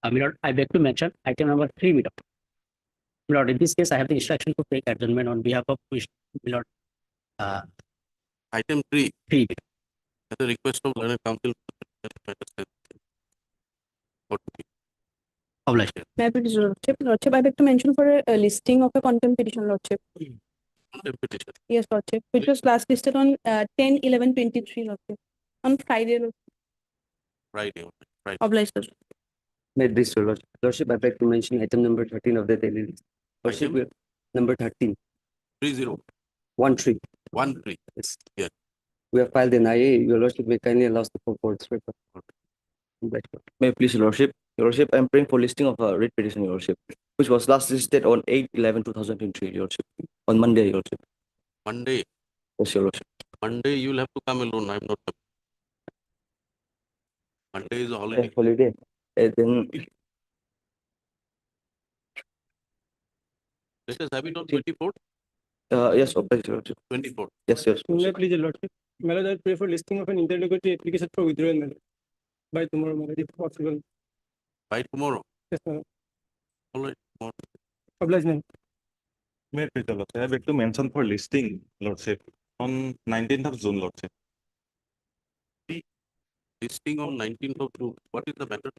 My lord, I beg to mention item number 3, my lord. My lord, in this case, I have the instruction to take adjournment on behalf of my lord. Item 3, 3. at the request of learned counsel. Obliged. May I please, Lordship, I beg to mention for a listing of a contempt petition, Lordship. Petition. Yes, Lordship, which was last listed on 10/11/23, Lordship, on Friday. Friday. Obliged, Lordship. May it please, your Lordship, I beg to mention item number 13 of the daily list. Lordship, Item? number 13, 30. 13. 13. Yes. Yeah. We have filed an IA. Your Lordship may kindly allow the full court's record. Obliged, Lord. May it please, Your Lordship. Your Lordship, I'm praying for listing of a writ petition, Your Lordship, which was last listed on 8/11/2023, Your Lordship, on Monday, Your Lordship. Monday. Yes, Your Lordship. Monday, you'll have to come alone. I'm not coming. Monday is a holiday. Holiday. Then Let us have it on 24th. yes, obliged, Your Lordship. 24th. Yes, yes. May I please, your Lordship. My lord, I pray for listing of an interlocutory application for withdrawal, my lord, by tomorrow, my lord, if possible. By tomorrow. Yes, my lord. All right. Tomorrow. Obliged, my lord. May I please, your Lordship, I beg to mention for listing, Lordship, on 19th of June, Lordship. Listing on 19th of June. What is the matter?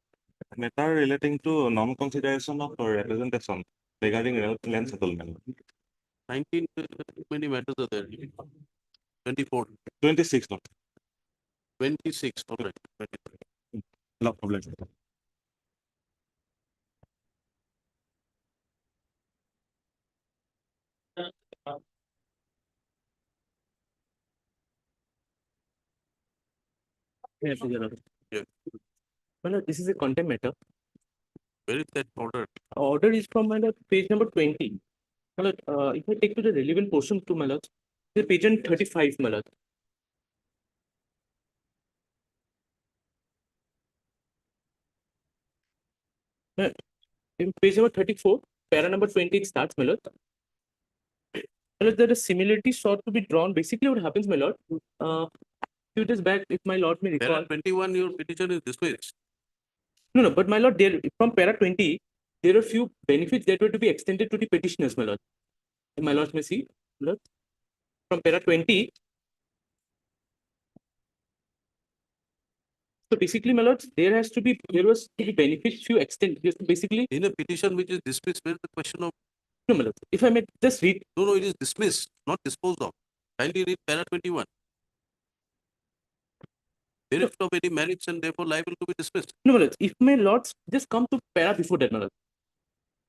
Matter relating to non-consideration of representation regarding land settlement. 19th, many matters are there. 24th. 26th, Lord. 26th. All right. 23rd. No problem. Yes, your Lordship. Yeah. My lord, this is a contempt matter. Where is that order? Order is from my lord, page number 20. My lord, if I take to the relevant portion to my lord, the page on 35, my lord. In page number 34, para number 20, it starts, my lord. My lord, there is similarity sought to be drawn. Basically, what happens, my lord, few days back, if my lord may recall. Para 21, your petition is dismissed. No, but my lord, there from para 20, there are few benefits that were to be extended to the petitioners, my lord. My lord may see, my lord. From para 20. So basically, my lord, there was to be benefits few extend. Basically, In a petition which is dismissed, where is the question of? no, my lord. If I may just read. No, it is dismissed, not disposed of. Kindly read para 21. Bereft of any merits and therefore liable to be dismissed. No, my lord. If my lords just come to para before that, my lord.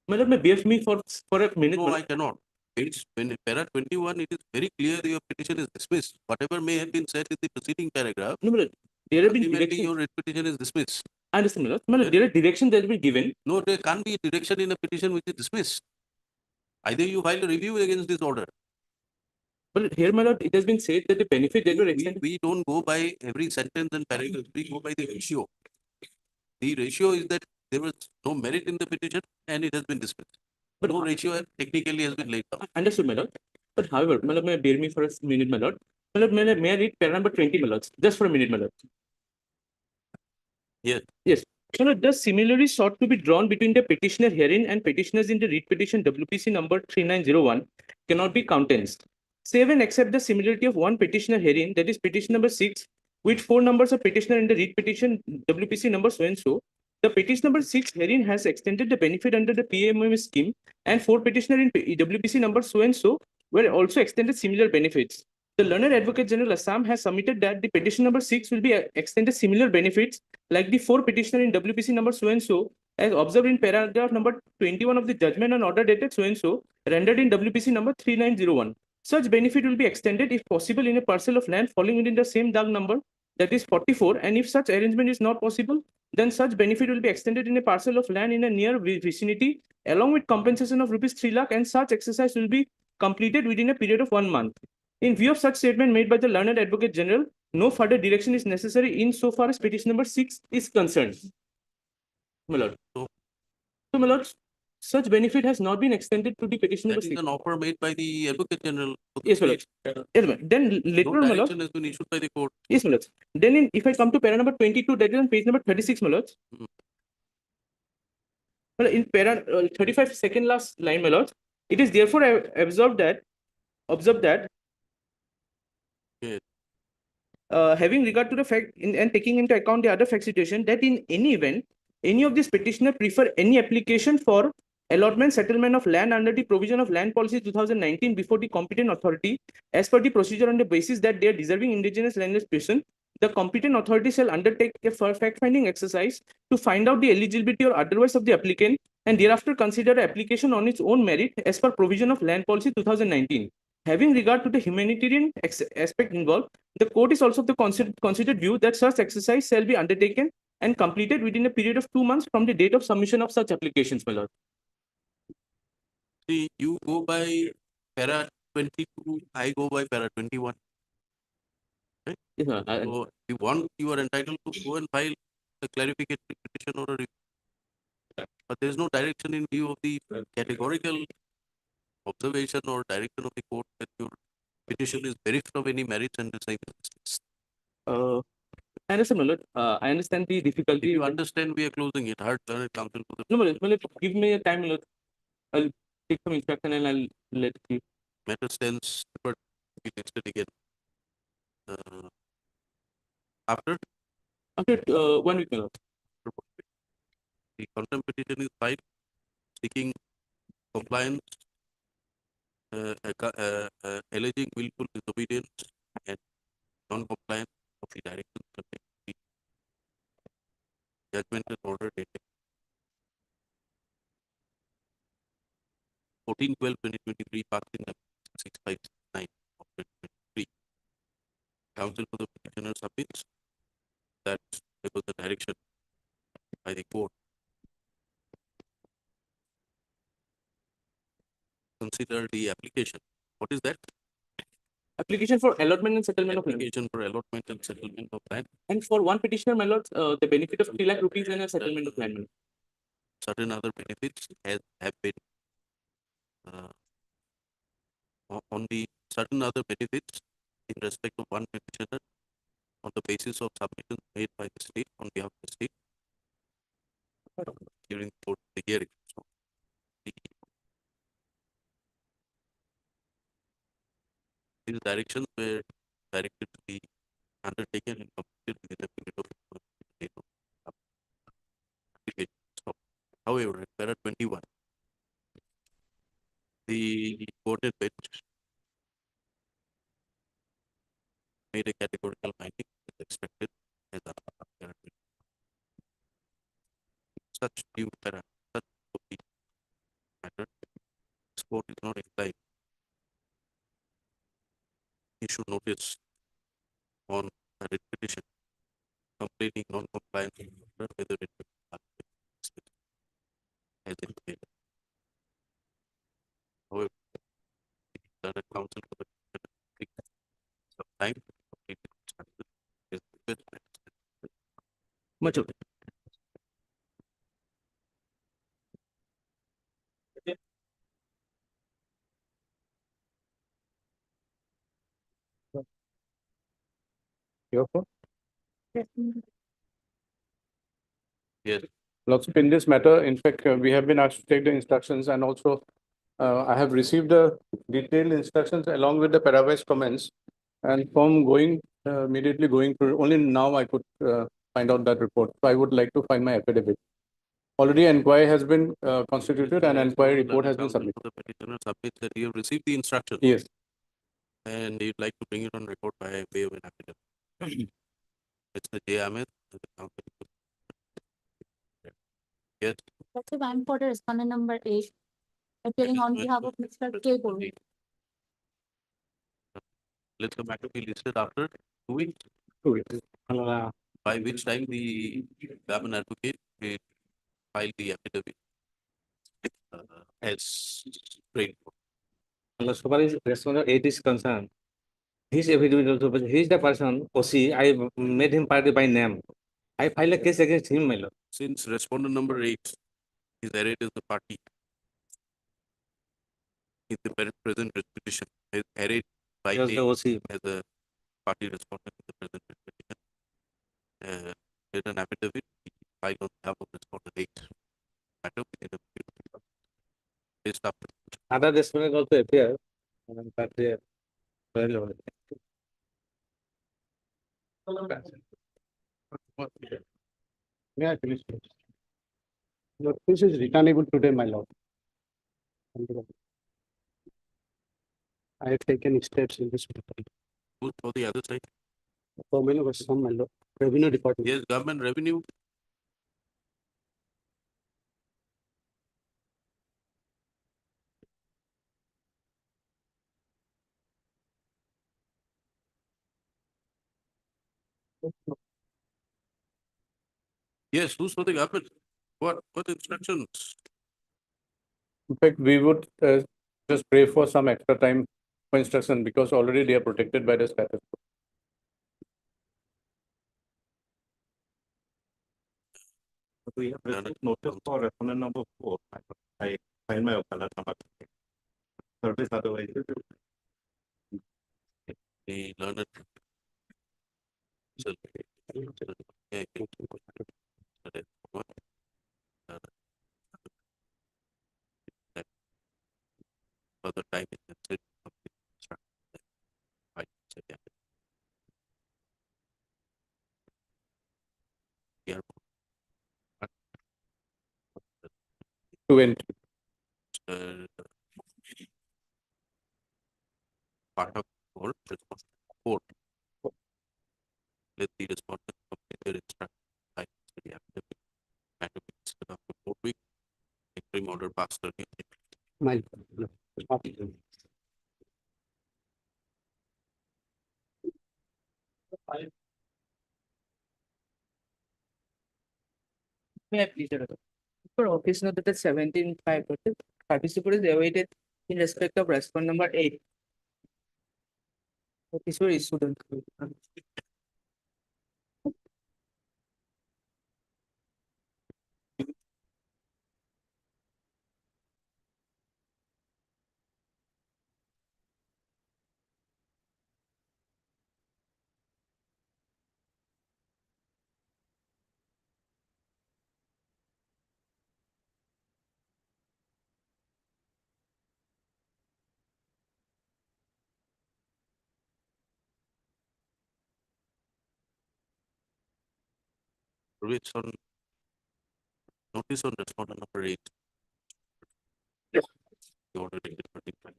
My lord may bear me for a minute. No, I cannot. It's when para 21, it is very clear your petition is dismissed. Whatever may have been said in the preceding paragraph, No, my lord. There have been ultimately directions. your petition is dismissed. I understand, my lord. My lord, there are directions that have been given. No, there can't be a direction in a petition which is dismissed. Either you file a review against this order. But here, my lord, it has been said that the benefit that were extended. We don't go by every sentence and paragraph. We go by the ratio. The ratio is that there was no merit in the petition and it has been dismissed. But no ratio technically has been laid down. Understood, my lord. But however, my lord, may bear me for a minute, my lord. My lord, may I read para number 20, my lord? Just for a minute, my lord. Yes. Yes. My lord, thus similarly sought to be drawn between the petitioner herein and petitioners in the writ petition WPC number 3901 cannot be countenanced. Save and accept the similarity of one petitioner herein, that is petition number 6, with 4 numbers of petitioner in the writ petition WPC number so and so. The petition number 6 herein has extended the benefit under the PMM scheme, and 4 petitioner in WPC number so and so were also extended similar benefits. The Learned Advocate General Assam has submitted that the petition number 6 will be extended similar benefits like the 4 petitioner in WPC number so and so, as observed in paragraph number 21 of the judgment and order dated so and so, rendered in WPC number 3901. Such benefit will be extended if possible in a parcel of land falling within the same DAG number, that is 44, and if such arrangement is not possible, then such benefit will be extended in a parcel of land in a near vicinity along with compensation of rupees 3 lakh, and such exercise will be completed within a period of 1 month. In view of such statement made by the Learned Advocate General, no further direction is necessary in so far as petition number 6 is concerned. My lord. So, my lord, such benefit has not been extended to the petition number That is 6. an offer made by the Advocate General. Yes, my lord. Yes, my lord. Then later No on, my lord. direction has been issued by the court. Yes, my lord. Then if I come to para number 22, that is on page number 36, my lord. Well, in para 35 second last line, my lords, it is therefore observed that Yes. having regard to the fact and taking into account the other fact situation that in any event, any of these petitioner prefer any application for allotment settlement of land under the provision of land policy 2019 before the competent authority as per the procedure on the basis that they are deserving indigenous landless person, the competent authority shall undertake a fact finding exercise to find out the eligibility or otherwise of the applicant and thereafter consider the application on its own merit as per provision of land policy 2019. Having regard to the humanitarian aspect involved, the court is also of the considered view that such exercise shall be undertaken and completed within a period of 2 months from the date of submission of such applications, my lord. See, you go by para 22, I go by para 21. Yes, ma'am. So if want, you are entitled to go and file a clarification petition or a review. But there is no direction in view of the categorical observation or direction of the court that your petition is bereft of any merits and design. I understand, my lord. I understand the If difficulty. you understand, we are closing it. Hard learned counsel for the No, my lord, give me a time, my lord. I'll take some instruction and I'll let you. matter stands, but we listed again. After After 1 week, my lord. the contempt petition is filed, seeking compliance, alleging willful disobedience and non-compliance of the directions contained in the judgment and order dated 14/12/2023, passed in 6569 of 2023. Counsel for the petitioner submits that there was a direction by the court. Consider the application. What is that? Application for allotment and settlement of land. Application for allotment and settlement of land. And for one petitioner, my lord, the benefit of 3 lakh rupees and a settlement of land, my lord. Certain other benefits have been on the certain other benefits in respect of one petitioner on the basis of submissions made by the state on behalf of the state during the course of the hearing. So these directions were directed to be undertaken and completed within a period of application. So, however, at para 21, the courted bench made a categorical finding as expected as a para 21. Such new para, such the matter, this court is not inclined. Issue notice on a writ petition complaining non-compliance with order, whether it be as indicated. However, the counsel for the petitioner takes some time to complete the instruction. Is requested. Much of it. Your phone? Yes. Lordship, in this matter, in fact, we have been asked to take the instructions and also I have received the detailed instructions along with the paravise comments. And from immediately going through, only now I could find out that report. So I would like to find my affidavit. Already inquiry has been constituted and inquiry report has been submitted. The petitioner submits that you have received the instruction. Yes. And you'd like to bring it on record by way of an affidavit. Mr. J. Ahmed, the counsel. Yes. That's Van Porter, respondent number 8, appearing on behalf of Mr. K. Purvi. Let the matter be listed after 2 weeks, 2 weeks. by which time the government advocate will file the affidavit as prayed for. So far as respondent 8 is concerned, his affidavit also, he is the person, OC, I made him party by name. I filed a case against him, my lord. Since respondent number 8 is arrayed as the party in the present petition, is arrayed by He was the name OC. as a party respondent in the present petition. Let an affidavit be filed on behalf of respondent 8. Matter within a list after. Other respondent also appear. But they very low. May I finish? Your case is returnable today, my lord. I have taken steps in this matter. Who's for the other side? For many was some, my lord, revenue department. Yes, government revenue. Yes, who's for the government? What instructions? In fact, we would just pray for some extra time for instruction because already they are protected by the status. We have received notice for respondent number 4. I find my Okada number. Service otherwise. The learned. So, yeah, further time in the set of the instruction. Right, so, yeah. Yeah. To entry. Uh, part of court, court. Let the respondent complete their instruction. Right, so, yeah. And after 4 weeks, interim order passed. My lord. May I please, Your Honor? For office note that 17/5, participant is awaited in respect of respondent number 8. Notice were issued on. Which on notice on respondent number 8. The order dated 25.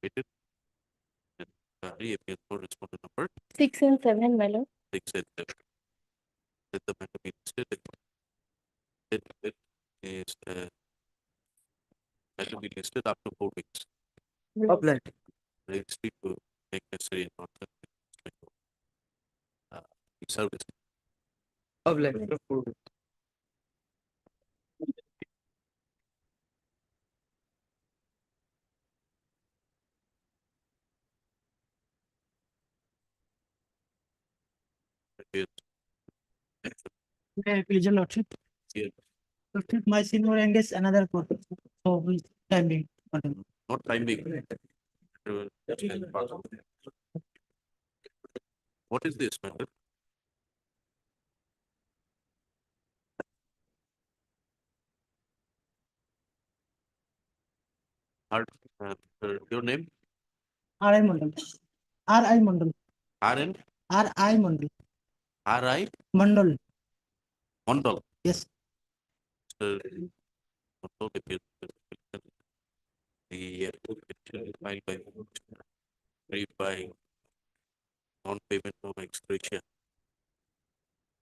Waited. And reappears for respondent number 6 and 7, my lord. 6 and 7. Let the matter be listed. It is matter be listed after 4 weeks. Obliged. Registry to make necessary and not service. Obliged. Yes. May I please, your lordship? Yes. Lordship, my senior engaged another court. So we timing. Not timing. What is this matter? Your name? R.I. Mandal. R.I. Mandal. RN? R.I. Mandal. RI? Mandal. Mondal. Yes. Mondal appears the filed by read by non-payment of ex gratia,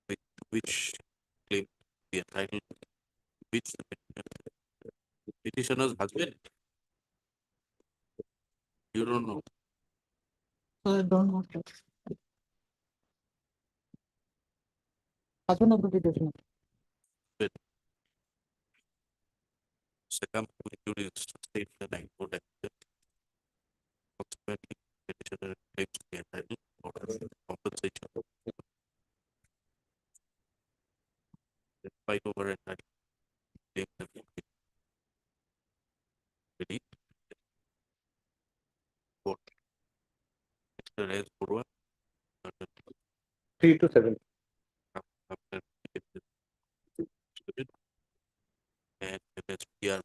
with which claim the entitled, which the petitioner's husband. You don't know. So I don't know. Husband of the petitioner. Second, duty is to state the High Court action. Consequently, petitioner claims to be entitled for compensation. Despite over entitled claim that relief. Court. Mr. S. Purva. 3 to 7. After and MS PR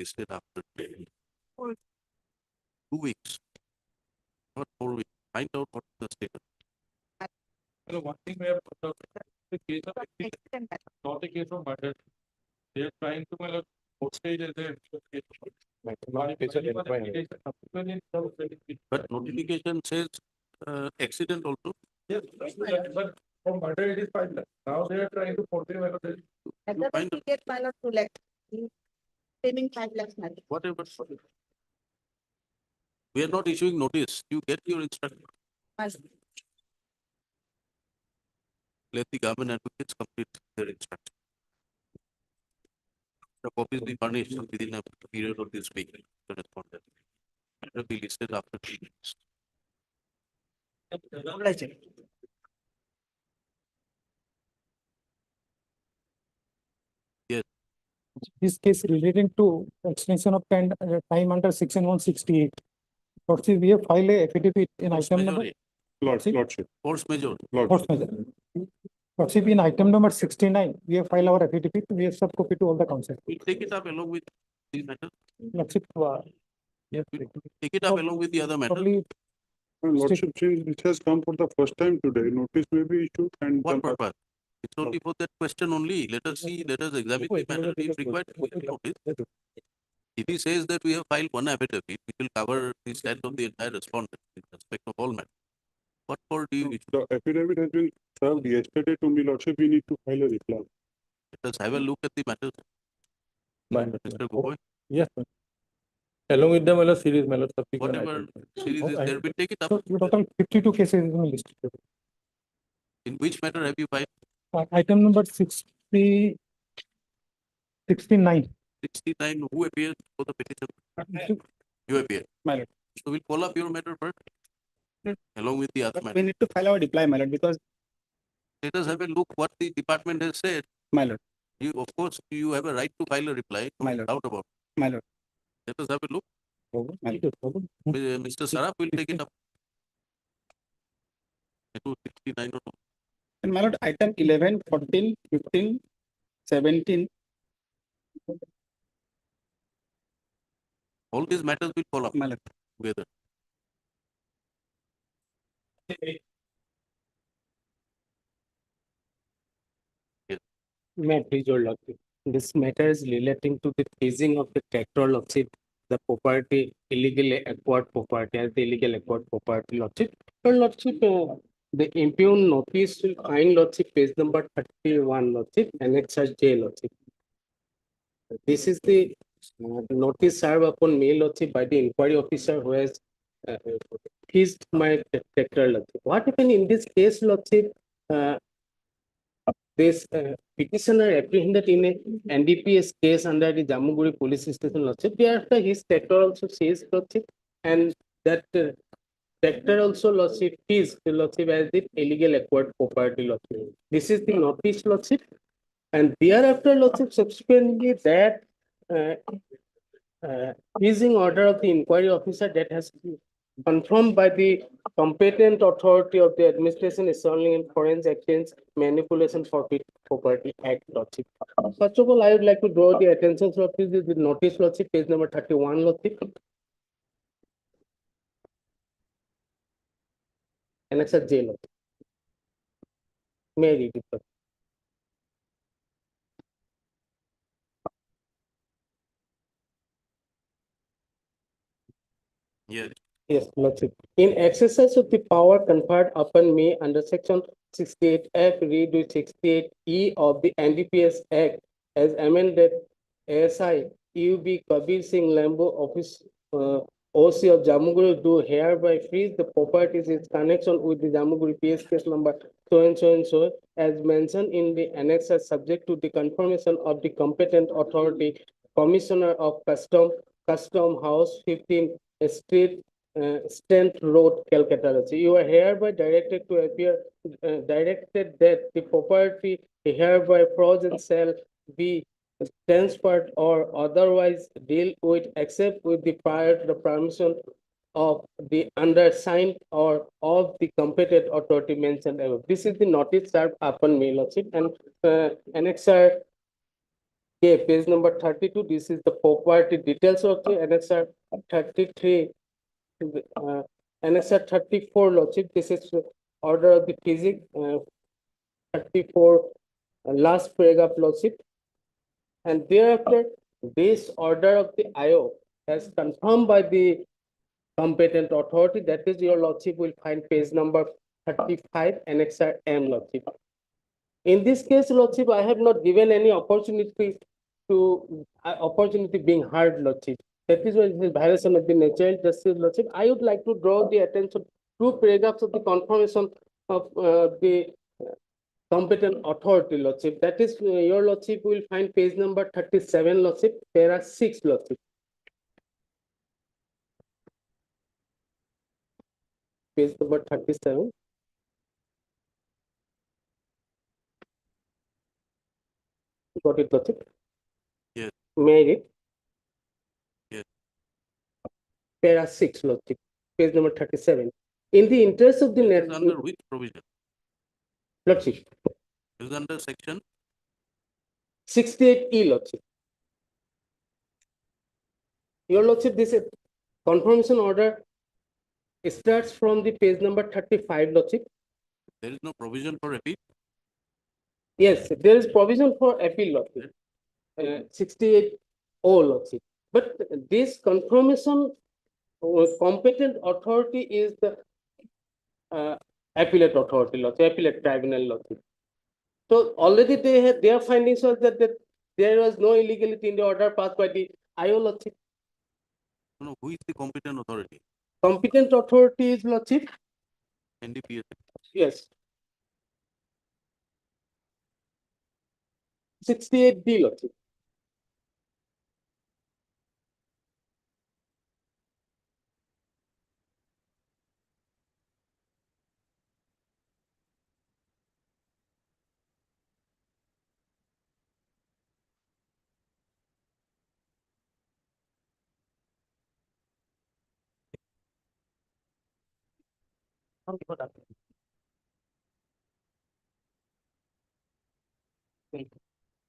listed after 2 weeks, not 4 weeks. Find out what is the status. One thing we have the case of not a case of murder. They are trying to portray as a But notification says accident also. Yes, but for murder it is 5 lakhs. Now they are trying to portray You find out Get pilot 2 lakhs. Paying 5 lakhs. whatever. We are not issuing notice. You get your instruction. Let the government advocates complete their instruction. The copies be furnished within a period of this week. The respondent. It will be listed after 3 weeks. This case relating to extension of time under section 168. Lordship, we have filed a affidavit in Force item number. majeure. Lordship. Force majeure. Force majeure. Lordship, in item number 69, we have filed our affidavit. We have subcopy to all the council. We take it up along with the matter. Lordship, yes, Take it up along with the other matter. probably Lordship, since it has come for the first time today, notice may be issued and. What purpose? It's only for that question only. Let us see, let us examine the matter. If required, we will notice. If he says that we have filed one affidavit, which will cover the stand of the entire respondent in respect of all matters. What for do you issue? The affidavit has been served yesterday to me, Lordship, we need to file a reply. Let us have a look at the matters. Mr. Gogoi, Yes. Along with the series, whatever series is there, we take it up. so total 52 cases is listed. In which matter have you filed? Item number 69. 69, who appeared for the petition? You appear. My lord. So we'll call up your matter first. Along with the other We matter. need to file our reply, my lord, because, Let us have a look what the department has said. my lord, You, of course, you have a right to file a reply. No My lord. doubt about it. my lord. Let us have a look. My lord. Mr. Saraf will take it up. It was 69 or no. And my lord, item 11, 14, 15, 17. All these matters will follow up My lord. together. May I please your lordship? This matter is relating to the seizing of the tractor lordship, the property illegally acquired property as the illegal acquired property lordship. Your lordship, the impugned notice will find lordship page number 31 lordship, annexure J lordship. This is the notice served upon me lordship by the inquiry officer who has seized my tractor lordship. What happened in this case lordship? This petitioner apprehended in a NDPS case under the Jamuguri police station lordship. Thereafter, his tractor also seized lordship, and that tractor also lordship seized the lordship as the illegal acquired property lordship. This is the notice lordship, and thereafter lordship subsequently that seizing order of the inquiry officer that has been confirmed by the competent authority of the administration is only in foreign exchange manipulation for property act lordship. First of all, I would like to draw the attention of the notice lordship, page number 31 lordship. Annexure J lordship. May I read it, sir? Yes. Yes, lordship. In exercise of the power conferred upon me under section 68F read with 68E of the NDPS Act as amended, ASI UB Kabir Singh Lambo Office OC of Jamuguri do hereby freeze the properties in connection with the Jamuguri PS case number so and so as mentioned in the annexure subject to the confirmation of the competent authority, Commissioner of Custom House 15 Street Stent Road, Calcutta. So you are hereby directed to appear, directed that the property hereby frozen shall be transferred or otherwise deal with except with the prior to the permission of the undersigned or of the competent authority mentioned above. This is the notice served upon me, lordship, and annexure Okay, page number 32, this is the property details of the annexure 33. Annexure 34, Lordship, this is order of the physics, 34, last paragraph, Lordship. And thereafter, this order of the IO as confirmed by the competent authority, that is your Lordship will find page number 35, annexure M, Lordship. In this case, Lordship, I have not given any opportunity being heard, Lordship. That is why it is violation of the natural justice, Lordship. I would like to draw the attention to paragraphs of the confirmation of the competent authority, Lordship. That is, your Lordship will find page number 37, Lordship, para 6, Lordship. Page number 37. Got it, Lordship? Yes. May I read? Yes. Para 6, Lordship, page number 37. In the interest of the It is under which provision? Lordship, It is under section 68E, Lordship. Your Lordship, this is confirmation order starts from the page number 35, Lordship. there is no provision for appeal. Yes, there is provision for appeal, Lordship. 68O, Lordship. But this confirmation competent authority is the appellate authority, Lordship, appellate tribunal, Lordship. So already they had their findings was that there was no illegality in the order passed by the IO, Lordship. No, who is the competent authority? Competent authority is, Lordship. NDPS. Yes. 68D, Lordship.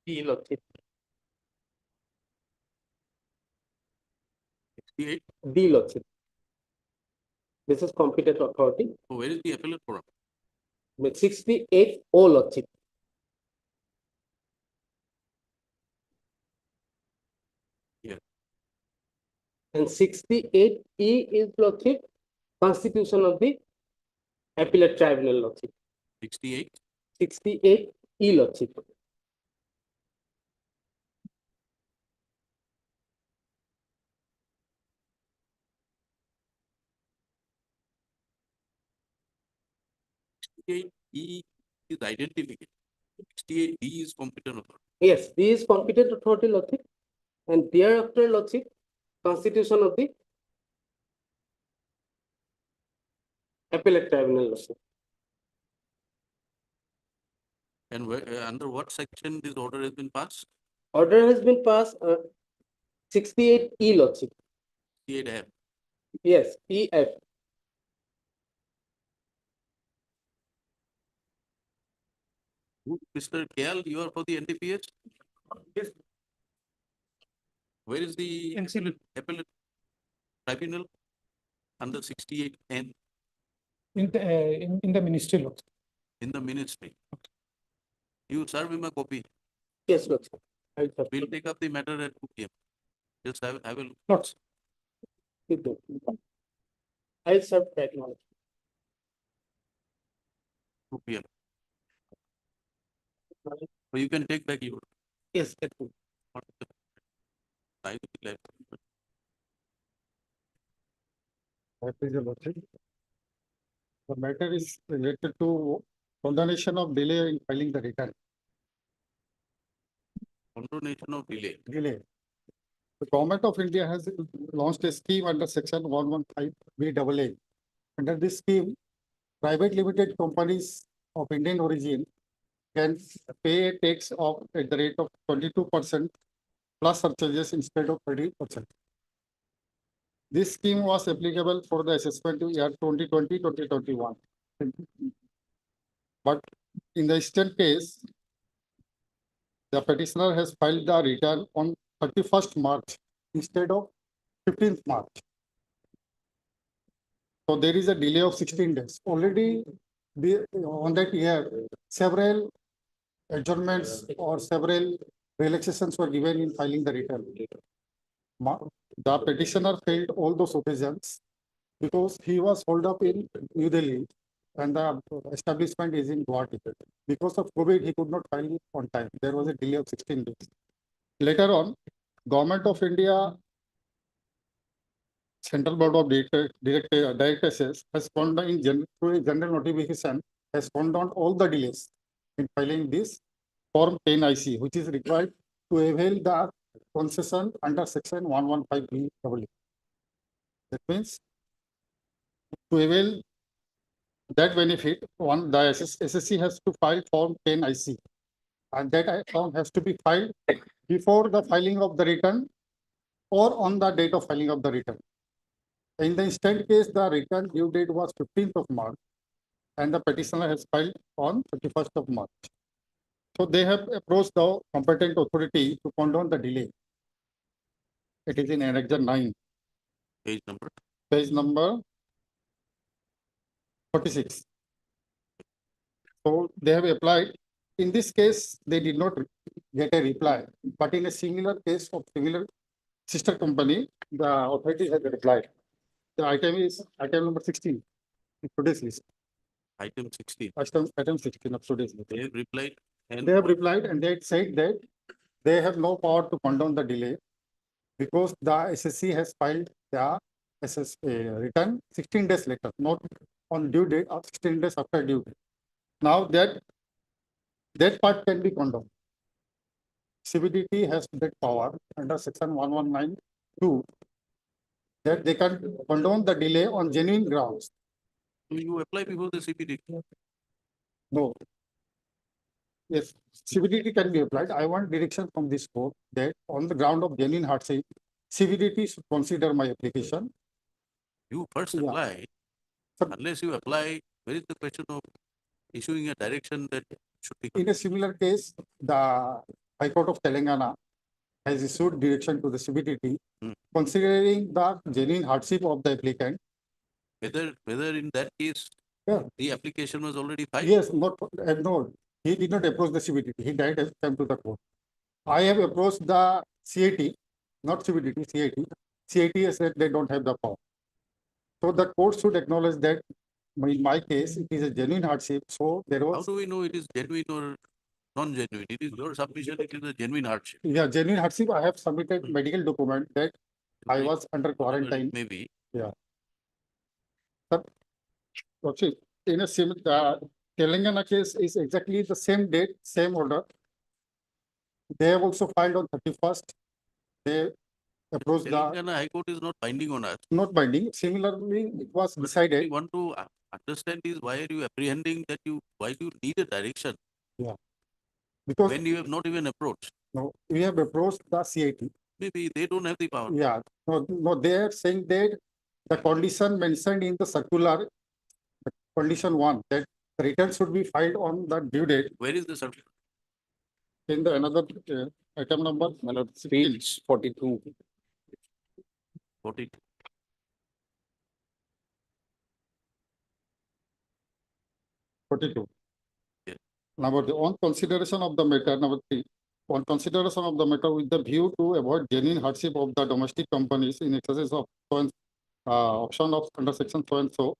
D, Lordship. 68. D, Lordship. This is competent authority. So where is the appellate forum? With 68O, Lordship. Here. And 68E is, Lordship, constitution of the appellate tribunal, Lordship. 68. 68E, Lordship. E is identification. 68D is competent authority. Yes, D is competent authority, Lordship. And thereafter, Lordship, constitution of the appellate tribunal, Lordship. And where, under what section this order has been passed? Order has been passed 68E, Lordship. 68F. Yes, EF. Mr. KL, you are for the NDPS? Yes. Where is the appellate tribunal? Under 68N in the ministry, Lordship. in the ministry. You serve him a copy. Yes, Lordship. We'll take up the matter at 2 p.m. Yes, I will. Lordship. I'll serve that knowledge. 2 p.m. So you can take back your. Yes, that will. I will be glad. The matter is related to condonation of delay in filing the return. Condonation of delay. Delay. The Government of India has launched a scheme under section 115BAA. Under this scheme, private limited companies of Indian origin can pay a tax of at the rate of 22% plus surcharges instead of 30%. This scheme was applicable for the assessment year 2020-2021. But in the instant case, the petitioner has filed the return on 31st March instead of 15th March. So there is a delay of 16 days. Already on that year, several adjournments or several relaxations were given in filing the return. The petitioner failed all those occasions because he was held up in New Delhi and the establishment is in Guwahati. Because of COVID, he could not file it on time. There was a delay of 16 days. Later on, Government of India Central Board of Directors has found in through a general notification has found out all the delays in filing this Form 10 IC, which is required to avail the concession under Section 115BEE. That means to avail that benefit, the SSC has to file Form 10 IC, and that form has to be filed before the filing of the return or on the date of filing of the return. In the instant case, the return due date was 15th of March, and the petitioner has filed on 31st of March. So they have approached the competent authority to condone the delay. It is in Annexure 9. Page number. Page number 46. So they have applied. In this case, they did not get a reply, but in a similar case of similar sister company, the authority has replied. The item is item number 16 in today's list. Item 16. Item 16 of today's list. They have replied. And They have replied and they said that they have no power to condone the delay because the SSC has filed the return 16 days later, not on due date or 16 days after due date. Now that part can be condoned. CBDT has that power under Section 1192 that they can condone the delay on genuine grounds. you apply before the CPD. No. Yes, CBDT can be applied. I want direction from this court that on the ground of genuine hardship, CBDT should consider my application. You first Yeah. apply. Sir- Unless you apply, where is the question of issuing a direction that should be? In a similar case, the High Court of Telangana has issued direction to the CBDT Hmm. considering the genuine hardship of the applicant. Whether in that case, Yeah. the application was already filed. Yes, no, he did not approach the CBDT. He directly came to the court. I have approached the CAT, not CBDT, CAT. CAT has said they don't have the power. So the court should acknowledge that in my case, it is a genuine hardship. So there How was, do we know it is genuine or non-genuine? It is your submission, it is a genuine hardship. yeah, genuine hardship. I have submitted medical document that I was under Whatever it quarantine. may be. Okay, in a similar, Telangana case is exactly the same date, same order. They have also filed on 31st. They approached the, Telangana High Court is not binding on us. not binding. Similarly, it was But what decided. we want to understand is why are you apprehending that why do you need a direction Because when you have not even approached? no, we have approached the CIT. Maybe they don't have the power. Yeah, no, they are saying that the condition mentioned in the circular, the condition 1, that the return should be filed on the due date Where is the circular? in the another item number. Page 42. 40. Forty-two. Yeah. On consideration of the matter, number 3, on consideration of the matter with the view to avoid genuine hardship of the domestic companies in exercise of option of under section so and so,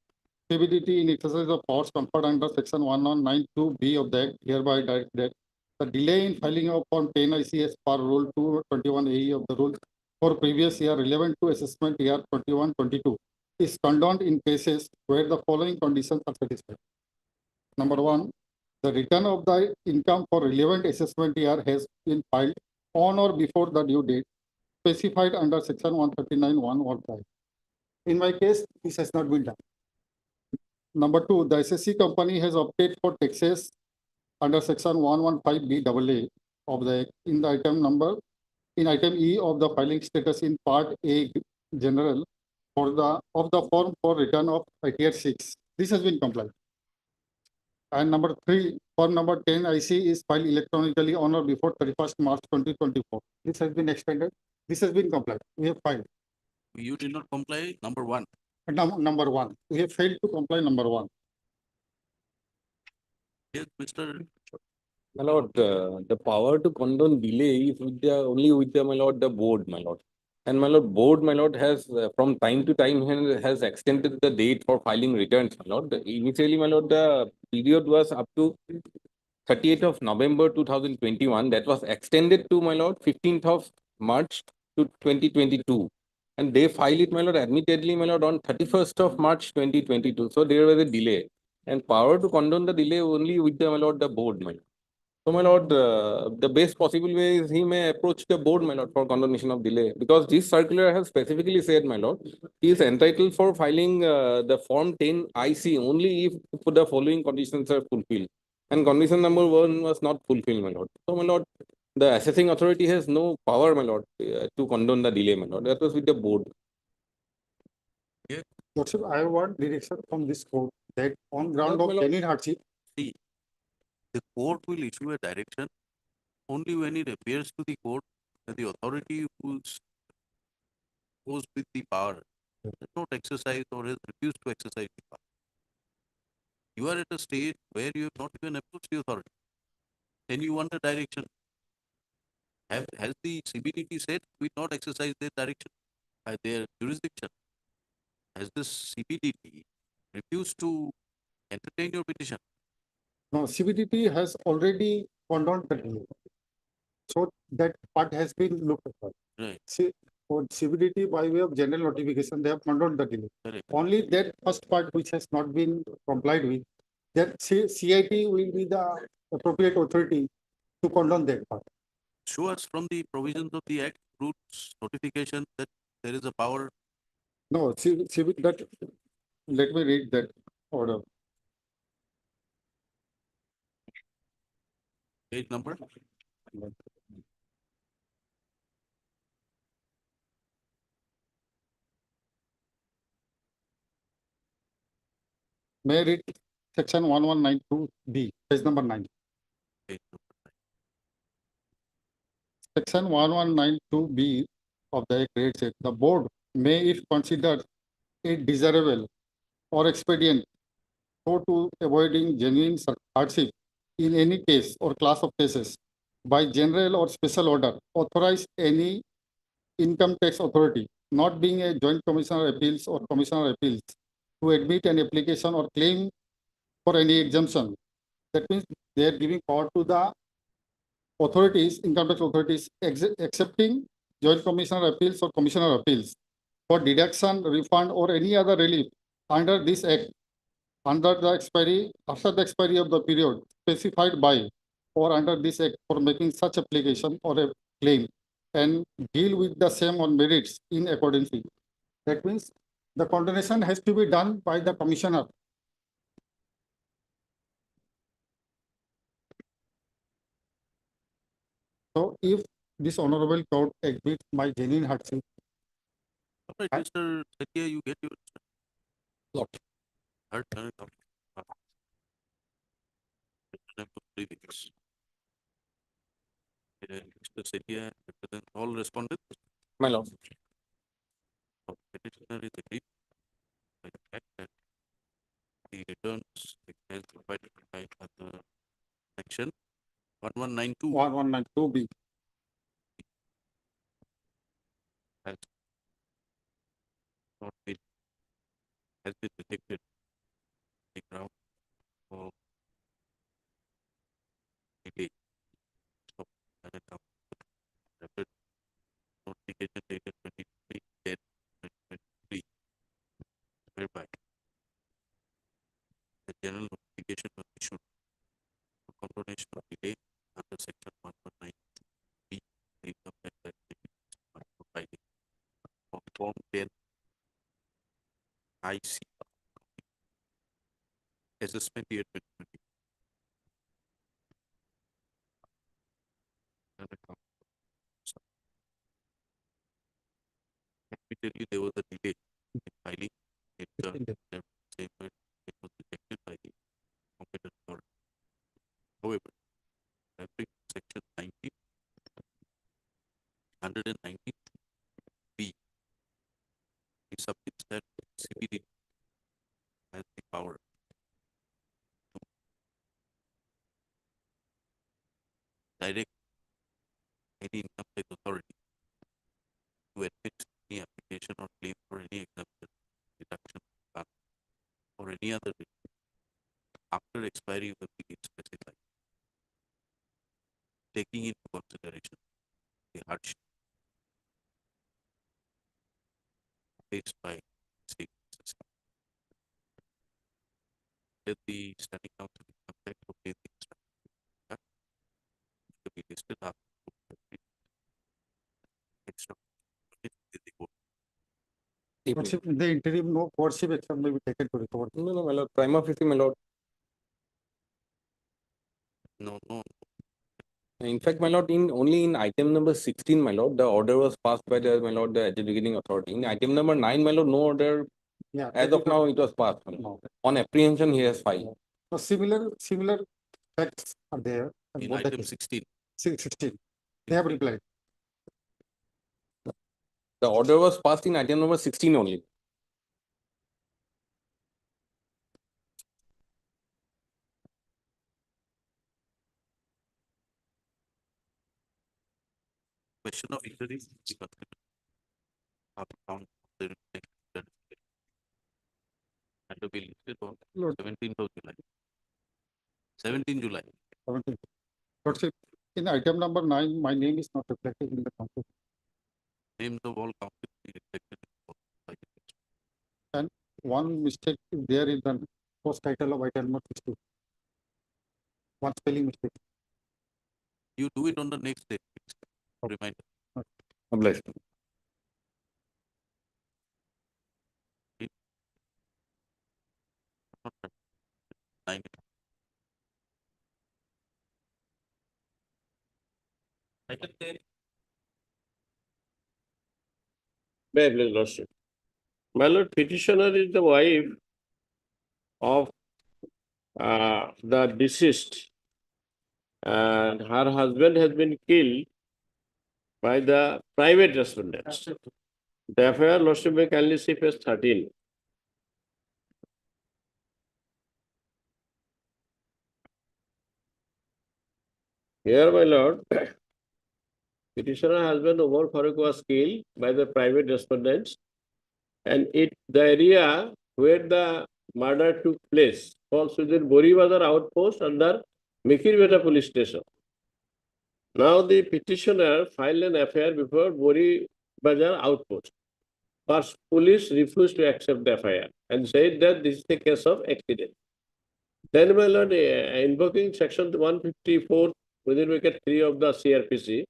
CBDT in exercise of powers conferred under section 1192B of the Act hereby direct that the delay in filing of Form 10 IC as per Rule 221 AE of the rules for previous year relevant to assessment year 21-22 is condoned in cases where the following conditions are satisfied. Number 1, the return of the income for relevant assessment year has been filed on or before the due date specified under section 139(1) or 5. In my case, this has not been done. Number 2, the SSC company has opted for taxes under section 115BAA of the Act in the item E of the filing status in part A general of the form for return of ITR 6. This has been complied. And number 3, form number 10 IC is filed electronically on or before 31st March 2024. This has been extended. This has been complied. We have filed. You did not comply, number 1. Number 1, we have failed to comply number 1. Yes, Mr. My lord, the power to condone delay is with the only with the my lord the board, my lord. And my lord, board, my lord, has from time to time has extended the date for filing returns, my lord. Initially, my lord, the period was up to 30th of November 2021. That was extended to, my lord, 15th of March to 2022. And they filed it, my lord, admittedly, my lord, on 31st of March 2022. So there was a delay. And power to condone the delay only with the, my lord, the board, my lord. So, my lord, the best possible way is he may approach the board, my lord, for condonation of delay. Because this circular has specifically said, my lord, he is entitled for filing the Form 10 IC only if the following conditions are fulfilled. And condition number 1 was not fulfilled, my lord. So, my lord, the assessing authority has no power, my lord, to condone the delay, my lord. That was with the board. Lordship, I want direction from this court that on ground Yes, of my lord. genuine hardship, See, the court will issue a direction only when it appears to the court that the authority who's goes with the power has not exercised or has refused to exercise the power. You are at a stage where you have not even approached the authority. Then you want a direction. Has the CBDT said we not exercise their direction by their jurisdiction? Has the CBDT refused to entertain your petition? no, CBDT has already condoned the delay. So that part has been looked at. Right. See, for CBDT by way of general notification, they have condoned the delay. Correct. Only that first part which has not been complied with, that CIT will be the appropriate authority to condone that part. Show us from the provisions of the Act, roots, notification that there is a power. No, that, let me read that order. Page number. May I read section 1192B, page number 9. Page number. Section 1192B of the Act reads it, the board may, if considered it desirable or expedient, so to avoiding genuine hardship in any case or class of cases, by general or special order, authorize any income tax authority, not being a joint commissioner appeals or commissioner appeals, to admit an application or claim for any exemption. That means they are giving power to the authorities, income tax authorities, accepting joint commissioner appeals or commissioner appeals for deduction, refund, or any other relief under this act, under the expiry, after the expiry of the period specified by or under this act for making such application or a claim, and deal with the same on merits in accordance with. That means the condonation has to be done by the commissioner. So if this honorable court admits my genuine hardship, All right, Mr. Setia, you get your Lot. heard. Time for 3 weeks. Mr. Setia, represent all respondents. My lord. Petitioner is agreed by the fact that the returns as provided by the section 1192 1192B. has not been has been rejected on the ground of delay of an account rapid notification dated 23/10/2023, whereby the general notification was issued for condonation of delay under section 119B, the income tax activities providing of Form 10 IC assessment year 2020. And account. Admittedly, there was a delay in filing. It was rejected by the competent authority. he submits that CBD has the power to direct any income tax authority to admit any application or claim for any exemption, deduction, ban, or any other reason after expiry of the period specified, taking into consideration the hardship faced by stakeholders. Let the standing council income tax obtain the instruction to be listed after extra. Courtship, in the interim, no courtship action may be taken to recover. No, no, my lord, prima facie, my lord. No, no, In fact, my lord, only in item number 16, my lord, the order was passed by my lord, the adjudicating authority. In item number 9, my lord, no order. Yeah. As of now, it was passed. My lord. No. On apprehension, he has filed. So similar facts are there. And in both the item cases. 16. 16. They have replied. The order was passed in item number 16 only. Question of injury is considered after count of the reflection certificate and to be listed on Lord. 17th of July. 17 July. 17. Courtship, in item number 9, my name is not reflected in the council. Names of all council be reflected in both items. And one mistake is there in the post title of item number 60. One spelling mistake. You do it on the next day. Reminder. Obliged. Nine. Item 10. May I please, Lordship. My lord, petitioner is the wife of the deceased, and her husband has been killed by the private respondents. The FIR, Lordship, may kindly see page 13. Here, my lord, petitioner husband Umar Farooq was killed by the private respondents, and the area where the murder took place falls within Boribazar outpost under Mikirbeta police station. Now the petitioner filed an FIR before Boribazar outpost. But police refused to accept the FIR and said that this is a case of accident. Then, my lord, invoking section 154 within bracket 3 of the CRPC,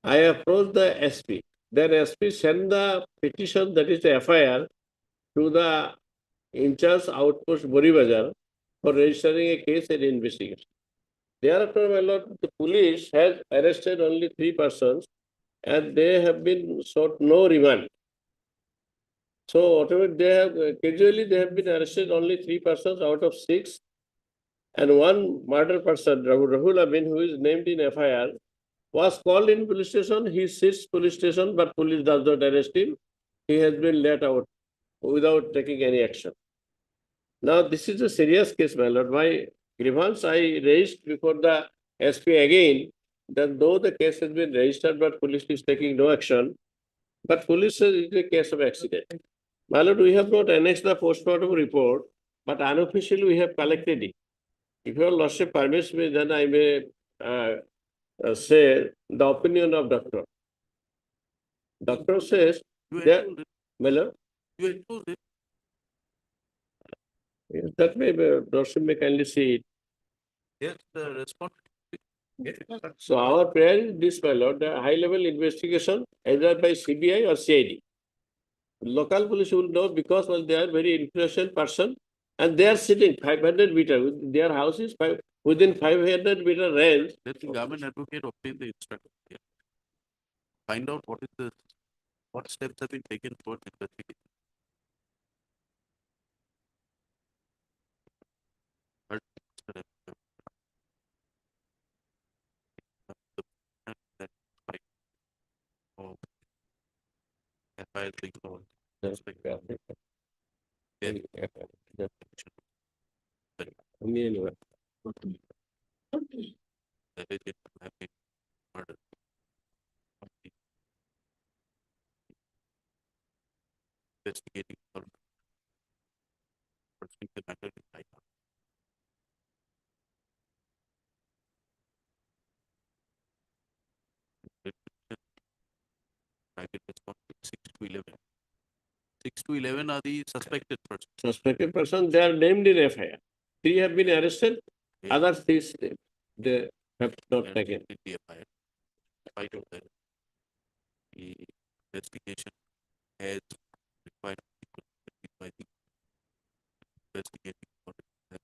I approached the SP. Then SP sent the petition, that is the FIR, to the in charge outpost Boribazar for registering a case and investigation. Thereafter, my lord, the police has arrested only 3 persons and they have been sought no remand. So whatever they have, casually they have been arrested only 3 persons out of 6, and one murder person, Rahul Amin, who is named in FIR, was called in police station. He sits police station, but police does not arrest him. He has been let out without taking any action. Now this is a serious case, my lord. My grievance I raised before the SP again, that though the case has been registered, but police is taking no action, but police says it is a case of accident. My lord, we have not annexed the postmortem report, but unofficially we have collected it. If your lordship permits me, then I may say the opinion of doctor. Doctor says that, my lord, You expose it. yes, that may lordship may kindly see it. Yes, the response. So our prayer is this, my lord, the high-level investigation either by CBI or CID. Local police will know because they are very influential person and they are sitting 500 meters. Their house is within 500 meter range. Let the government advocate obtain the instruction. Yeah. Find out what steps have been taken towards investigation. But, that fight of FIR being closed. Investigating or pursuing the matter in high court. Private responsibility 6 to 11. 6 to 11 are the suspected persons. Suspected person, they are named in FIR. 3 have been arrested, others they have not And taken. in the FIR. Spite of that, the investigation has required people to be by the investigating authority that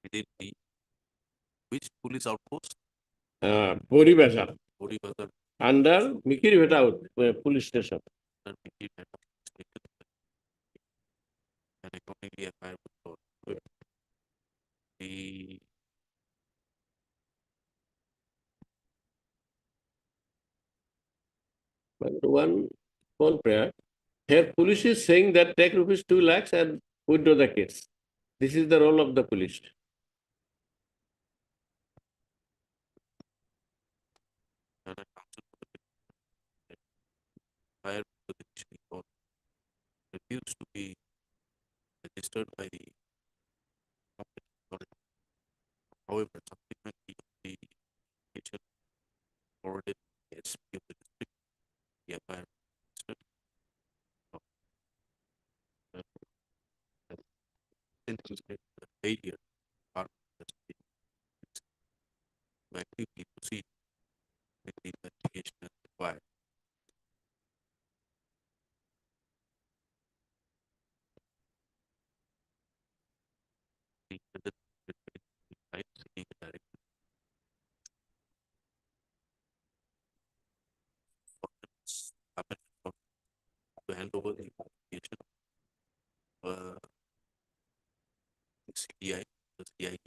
within the which police outpost? Bori Bazar, Bori Bazar. under Mikiri police station. And accordingly, FIR was brought. The But one small prayer. Here police is saying that take rupees 2 lakhs and withdraw the case. This is the role of the police. and a council FIR petitioning court refused to be registered by the competent authority. However, subsequently, the petition forwarded the SP of the district, the FIR registered. Since the failure, part of the state to actively proceed with the investigation as required. The seeking a direction to hand over the investigation CBI, the CID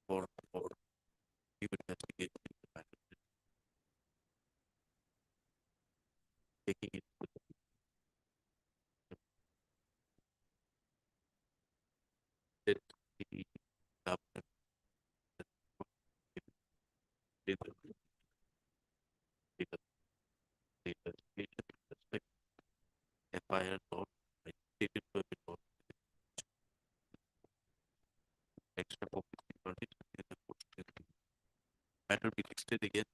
for deep investigation into the matter. Taking it to the government FIR not stated to have been brought extra publicity furnished in the court. Matter be listed again.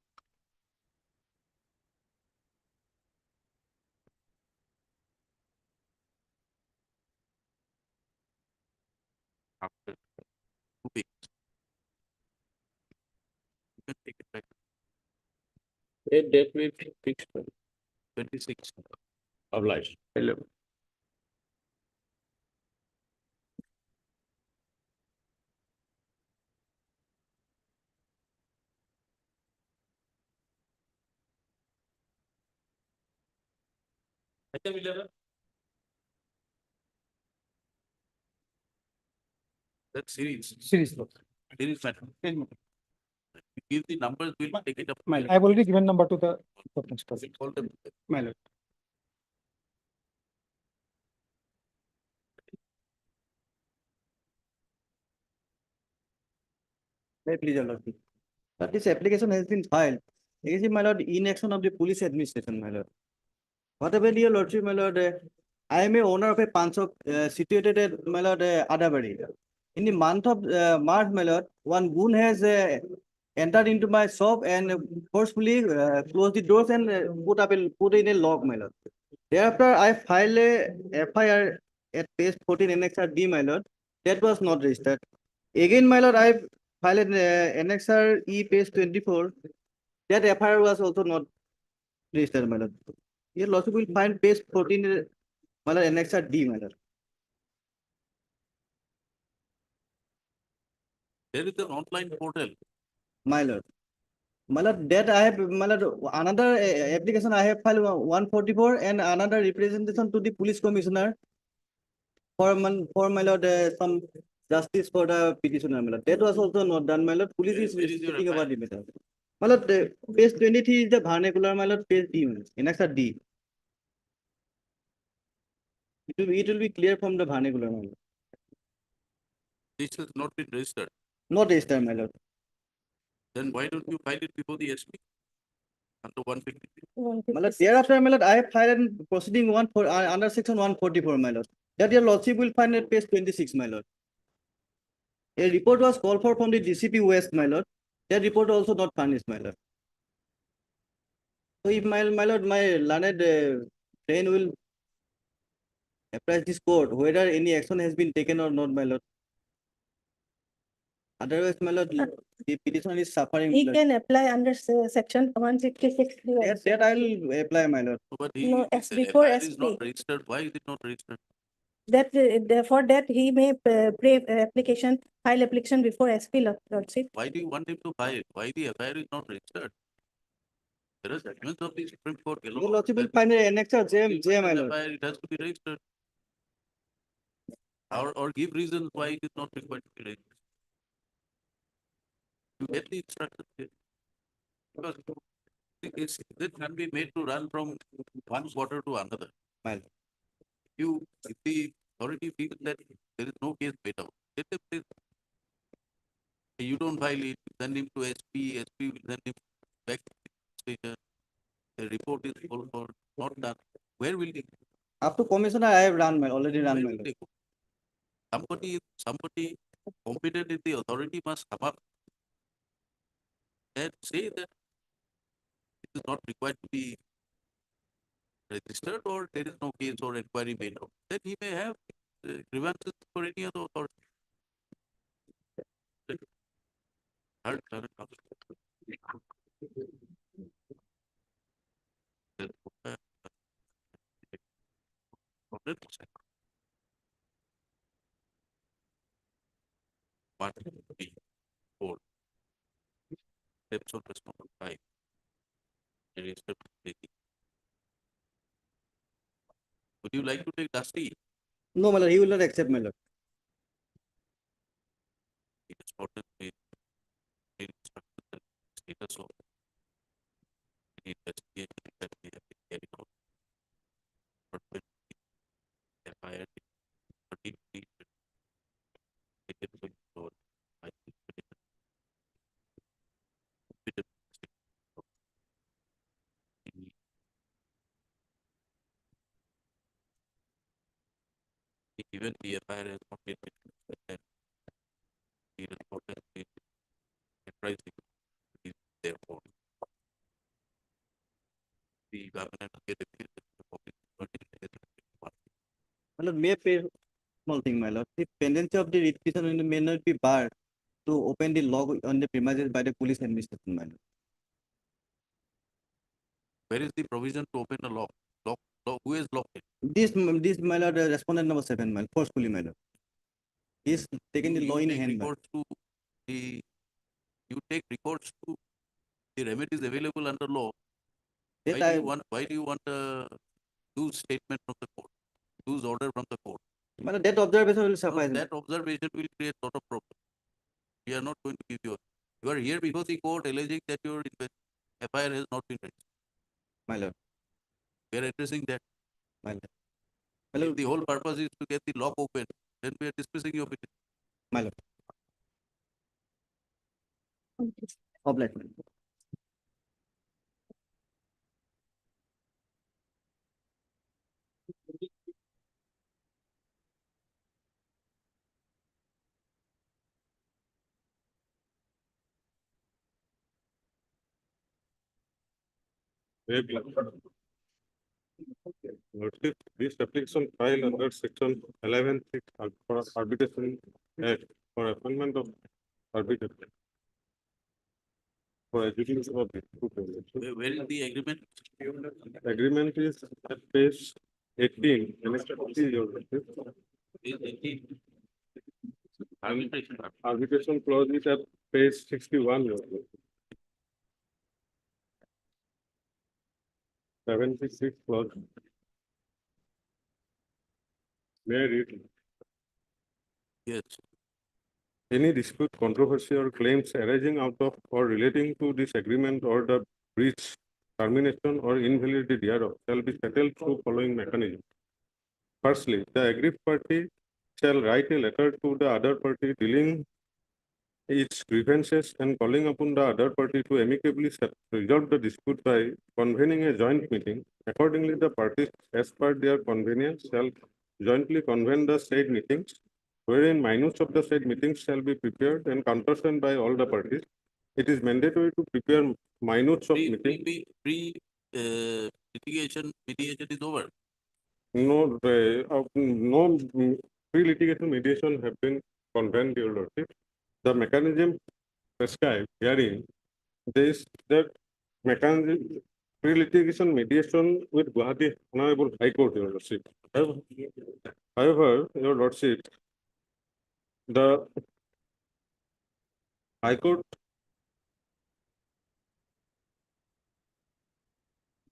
After 2 weeks. You can take it back. A date we fixed 26 of life. 11. Item 11. That series. Series. Series matter. You give the numbers, we'll take it up. I've already given number to the principal. We call them. My lord. May I please, Your Lordship. But this application has been filed. It is, my lord, inaction of the police administration, my lord. Whatever, Your Lordship, my lord, I am a owner of a pawn shop situated at, my lord, Adabari. In the month of March, my lord, one goon has entered into my shop and forcefully closed the doors and put in a lock, my lord. Thereafter, I filed a FIR at page 14 Annexure D, my lord. That was not registered. Again, my lord, I filed an Annexure E page 24. That FIR was also not registered, my lord. Your lordship will find page 14, my lord, Annexure D, my lord. There is an online portal. My lord. My lord, that I have, my lord, another application I have filed 144 and another representation to the police commissioner for my lord some justice for the petitioner, my lord. That was also not done, my lord. Police is Where is your speaking FIR? about the matter. My lord, page 23 is the vernacular, my lord, page D, annexure D. It will be clear from the vernacular, my lord. This has not been registered. Not registered, my lord. Then why don't you file it before the SP? Under 150. My lord, thereafter, my lord, I have filed an proceeding under section 144, my lord. That your lordship will find at page 26, my lord. A report was called for from the DCP West, my lord. That report also not furnished, my lord. So if my lord, my learned friend will apprise this court whether any action has been taken or not, my lord. Otherwise, my lord, the petitioner is suffering. my He lord. can apply under section 166. That I will apply, my lord. But No, this before FIR is not SP. registered. Why is it not registered? That, for that, he may file application before SP, lordship. Why do you want him to file? Why the FIR is not registered? There are judgments of the Supreme Court. Your lordship will find an annexure J, my lord. FIR, it has to be registered. Or give reasons why it is not required to be registered. You get the instructions here. Because it can be made to run from one quarter to another. Well, If the authority feels that there is no case made out, let them say, you don't file it, send him to SP, SP will send him back to the station. The report is called for, not done. Where will they? up to commissioner, I have already run, Where my will lord. they go? Somebody competent in the authority must come up and say that it is not required to be registered or there is no case or inquiry made out. Then he may have grievances for any other authority. Third, What be told? Steps of response 5. There is step 3. Would you like to take Dusty? No, my lord, he will not accept, my lord. It is important to status of the investigation that we have been carried out. But when the FIR even the FIR has not been made, the report has been apprising is therefore the government get a My lord, may pay small thing, my lord. The pendency of the writ petition may not be barred to open the log on the premises by the police administration, my lord. Where is the provision to open the lock? Who has locked it? This, my lord, respondent number 7, my lord, forcefully, my lord. He is taking the law in take hand, my lord. recourse to the you take recourse to the remedies available under law. That Why do you want a loose statement from the court? Loose order from the court? My lord, that observation will No, suffice. that observation will create a lot of problem. We are not going to give you. You are here before the court alleging that your FIR has not been registered. My lord. We are addressing that. My lord. If the whole purpose is to get the lock open, then we are dismissing your petition. My lord. Obliged, my lord. Notice this application filed under section 11(6) for arbitration act for appointment of arbitrator. For adjudication of dispute resolution. Where is the agreement? Agreement is at page 18. Arbitration clause is at page 61. 76 clause. May I read? Yes. any dispute, controversy, or claims arising out of or relating to this agreement or the breach, termination, or invalidity thereof shall be settled through following mechanism. Firstly, the aggrieved party shall write a letter to the other party dealing its grievances and calling upon the other party to amicably resolve the dispute by convening a joint meeting. Accordingly, the parties, as per their convenience, shall jointly convene the said meetings, wherein minutes of the said meetings shall be prepared and countersigned by all the parties. It is mandatory to prepare minutes of meeting. Litigation mediation is over. No, pre-litigation mediation have been convened, Your Lordship. The mechanism prescribed herein, this that mechanism pre-litigation mediation with Guwahati Honorable High Court, Your Lordship. However, Your Lordship, the High Court,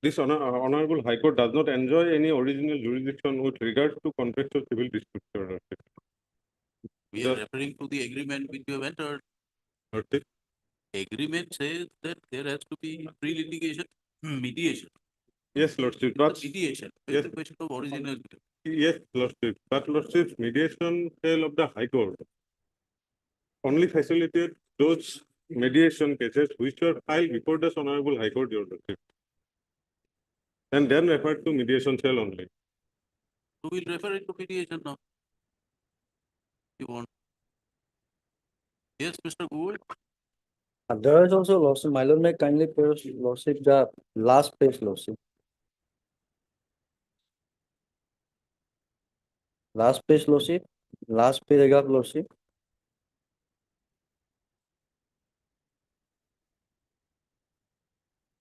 this Honorable High Court does not enjoy any original jurisdiction with regard to contractual civil disputes, Your Lordship. We are referring to the agreement which you have entered. Lordship. Agreement says that there has to be pre-litigation mediation. Yes, Lordship, It's but a mediation. yes. It's a question of original. Yes, Lordship, but Lordship, mediation cell of the High Court only facilitate those mediation cases which were filed before the Honorable High Court, Your Lordship, and then referred to mediation cell only. So we'll refer it to mediation now. You want? Yes, Mr. Gould. There is also lawsuit. My lord, may kindly pay lawsuit the last page lawsuit. Last page lawsuit, last paragraph lawsuit.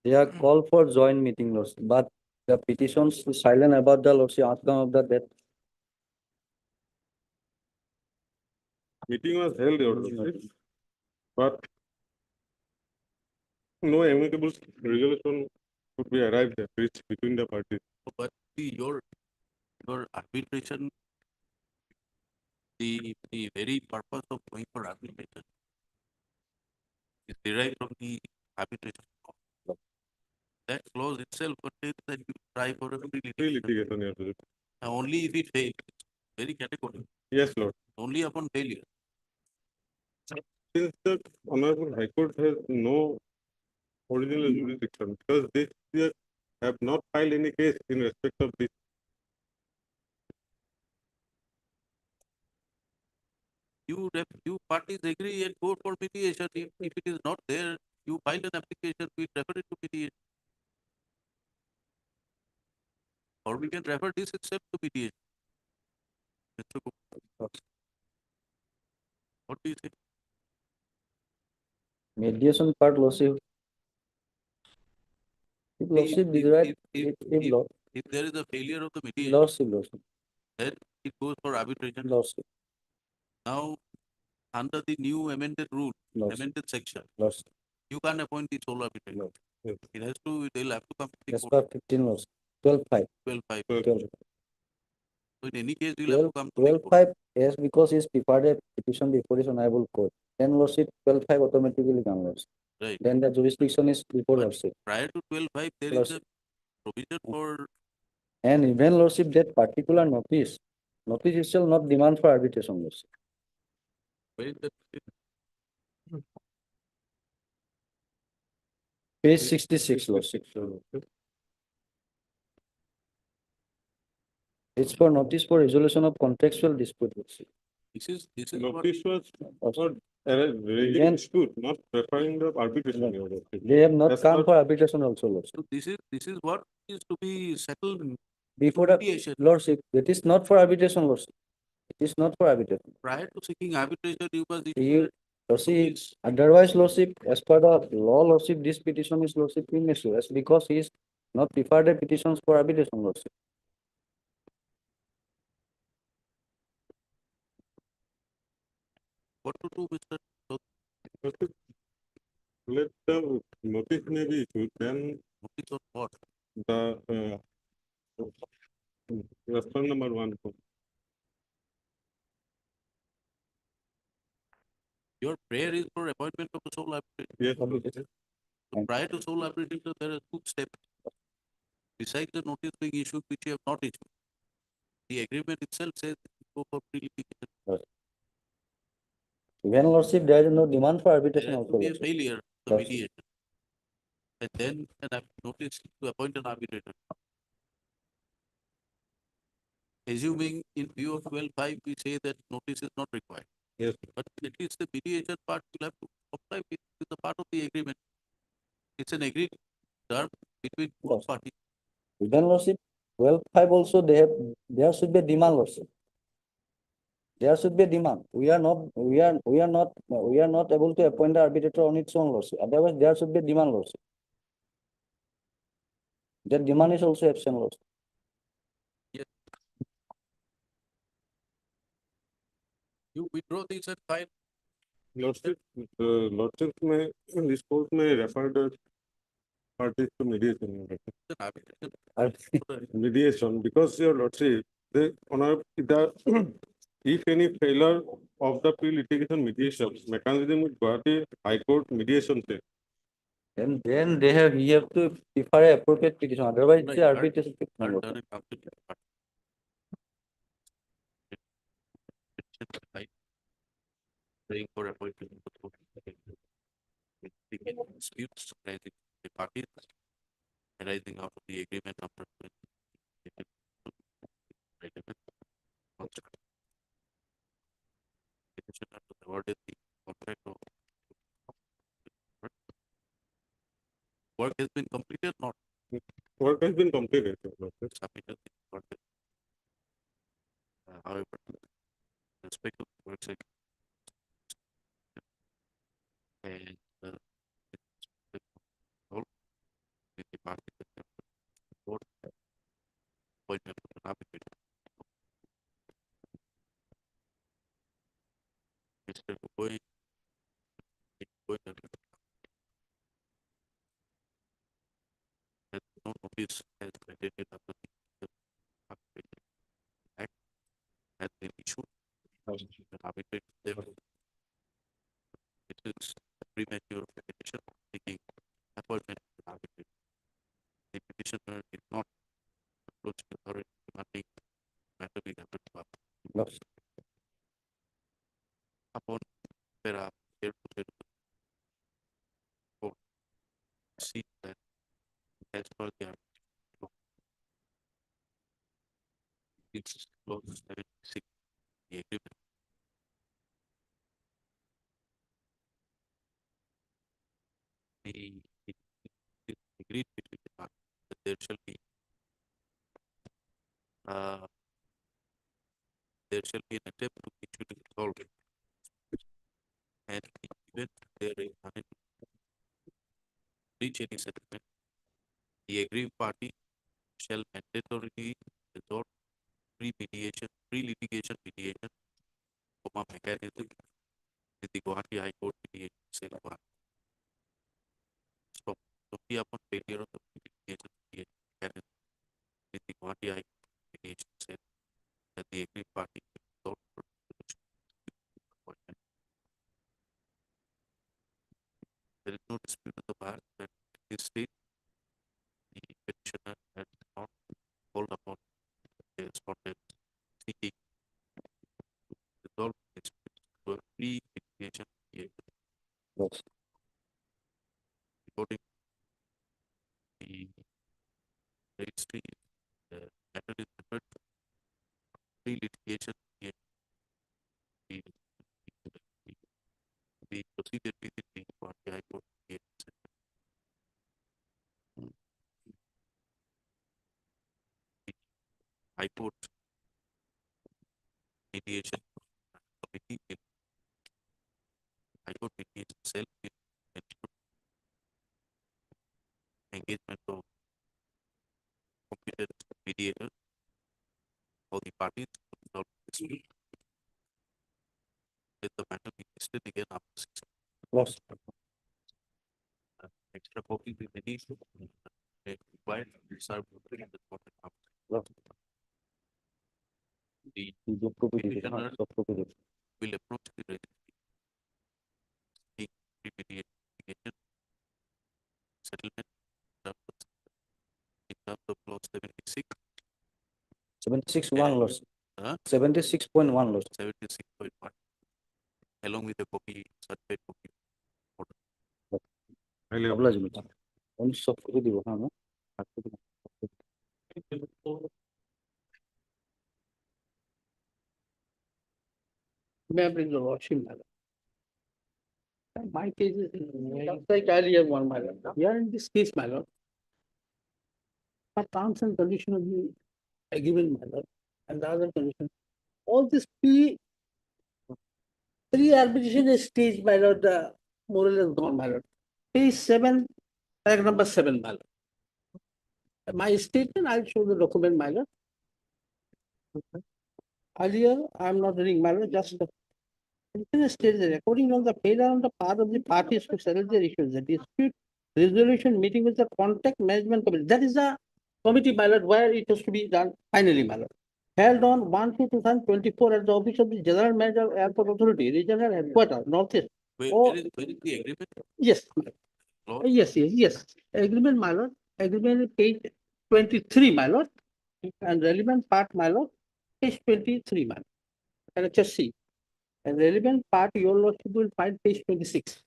They are called for joint meeting lawsuit, but the petitions is silent about the lawsuit outcome of the death. Meeting was held, Your Lordship, but no amicable resolution could be arrived at reached between the parties. But see, your arbitration, the very purpose of going for arbitration is derived from the arbitration clause. That clause itself contains that you try for a Pre-litigation, Your Lordship. only if it fails. Very categorical. Yes, Lord. Only upon failure. Since the Honorable High Court has no original jurisdiction, because they have not filed any case in respect of this. You parties agree and go for mediation. If it is not there, you file an application, we refer it to mediation. Or we can refer this itself to mediation. Mr. Gupta. What do you say? Mediation part lawsuit. If lawsuit derived, If there is a failure of the mediation, lawsuit. then it goes for arbitration. Lawsuit. Now, under the new amended rule, Lawsuit. amended section, Lawsuit. you can't appoint the sole arbitrator. It has to, they'll have to come to the As court. per 15 laws, 12.5. 12.5. 12. So in any case, you'll have to come to the 12.5, yes, because it's preferred a petition before this honorable court. Then lawsuit 12.5 automatically comes. Right. Then the jurisdiction is before lawsuit. prior to 12.5, there is a provision for And even lawsuit that particular notice itself not demand for arbitration lawsuit. where is the Page 66 lawsuit. It's for notice for resolution of contractual dispute lawsuit. this is Notice was for Again- raising dispute, not referring the arbitration. Your Lordship. They have not As come per- for arbitration also lawsuit. so this is what is to be settled Before the mediation. lordship, it is not for arbitration lawsuit. It is not for arbitration. Prior to seeking arbitration, you must You, lawsuit, otherwise lawsuit, as per the law lawsuit, this petition is lawsuit premature, as because he is not preferred the petitions for arbitration lawsuit. what to do, Mr. Lordship, let the notice may be issued, then Notice on what? the response number 1. Your prayer is for appointment of the sole arbitrator. Yes. So prior to sole arbitration, there are two steps. Besides the notice being issued, which you have not issued, the agreement itself says go for pre-litigation. Even lordship, there is no demand for There arbitration has also. to be a lordship. failure of the Yes. mediation. And then notice to appoint an arbitrator. Assuming in view of 12.5, we say that notice is not required. Yes. But at least the mediation part will have to comply with the part of the agreement. It's an agreed term between both Yes. parties. Even lordship, 12.5 also there should be a demand lordship. There should be a demand. We are not able to appoint the arbitrator on its own lordship. Otherwise, there should be a demand lordship. That demand is also absent lordship. You withdraw this and file. Lordship, lordship may, this court may refer the parties to mediation. An arbitration. Mediation, because your lordship, the honor, if any failure of the pre-litigation mediation mechanism with Guwahati High Court mediation, Then he have to prefer a appropriate petition. Otherwise, Right, the arbitration. Are done in completely. Right. Praying for appointment of the court. Disputes arising the parties arising out of the agreement number. Petitioner to awarded the contract of work has been completed, not work has been completed. Your lordship. submitted. The contract. However, respect to the work site. And all with the party that have board appointment of an arbitrator. Mr. Gogoi has no notice as mandated under the arbitration act has been issued. An arbitrator therefore it is premature petition taking appointment of an arbitrator. The petitioner did not approach the authority demanding matter be referred to arbitration. Upon there are here to court see that as per the arbitration law, it's clause 76 the agreement. It agreed between the parties that there shall be an attempt to mutually resolve it. And in the event there is unable to reach any settlement, the aggrieved party shall mandatorily resort pre-litigation mediation mechanism with the Guwahati High Court mediation cell Guwahati. So, only upon failure of the pre-litigation mediation mechanism with the Guwahati High Court mediation cell that the aggrieved party will resort for resolution appointment. There is no dispute of the bar that at this stage the petitioner has not called upon the respondent seeking to resolve the dispute through a pre-litigation mediation. Yes. According to the registry, the matter is referred to pre-litigation mediation. The procedure within the Guwahati High Court mediation center. High Court mediation committee will High Court mediation cell will ensure engagement of competent mediators for the parties to resolve the dispute. Let the matter be listed again after 6 Lost. extra copy with any issue. Required to serve the important after. Lost. The Soft copy. petitioner will approach the registry pre-mediation settlement in terms of clause 76, 76-1 Lordship. Huh? 76.1 Lordship. 76.1, along with the copy, certified copy. Highly Obliged. Only soft copy দিব, হ্যাঁ, না? hard copy না। May I bring the washing matter? My case is, just like earlier one, my lord. Here in this case, my lord, the terms and condition of the agreement, my lord, and the other condition, all this pre-arbitration stage, my lord, more or less gone, my lord. Page 7, paragraph number 7, my lord. My statement, I'll show the document, my lord. Earlier, I'm not reading, my lord, just the state that according to the failure on the part of the parties to settle their issues, the dispute resolution meeting with the contact management committee. That is the committee, my lord, where it has to be done finally, my lord. Held on 1/2/2024 at the office of the General Manager of Airport Authority, Regional Headquarters, Northeast. Oh. Where is the agreement? Yes, my lord. Lord? Yes. Agreement, my lord. Agreement page 23, my lord. And relevant part, my lord, page 23, my lord. And just see. And relevant part, your lordship will find page 26.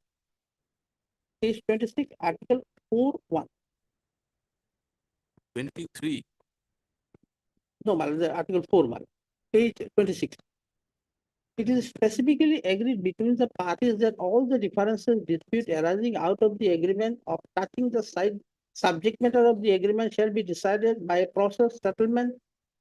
Page 26, article 4(1). 23. No, my lord, the article 4, my lord. Page 26. It is specifically agreed between the parties that all the differences dispute arising out of the agreement of touching the subject matter of the agreement shall be decided by a process settlement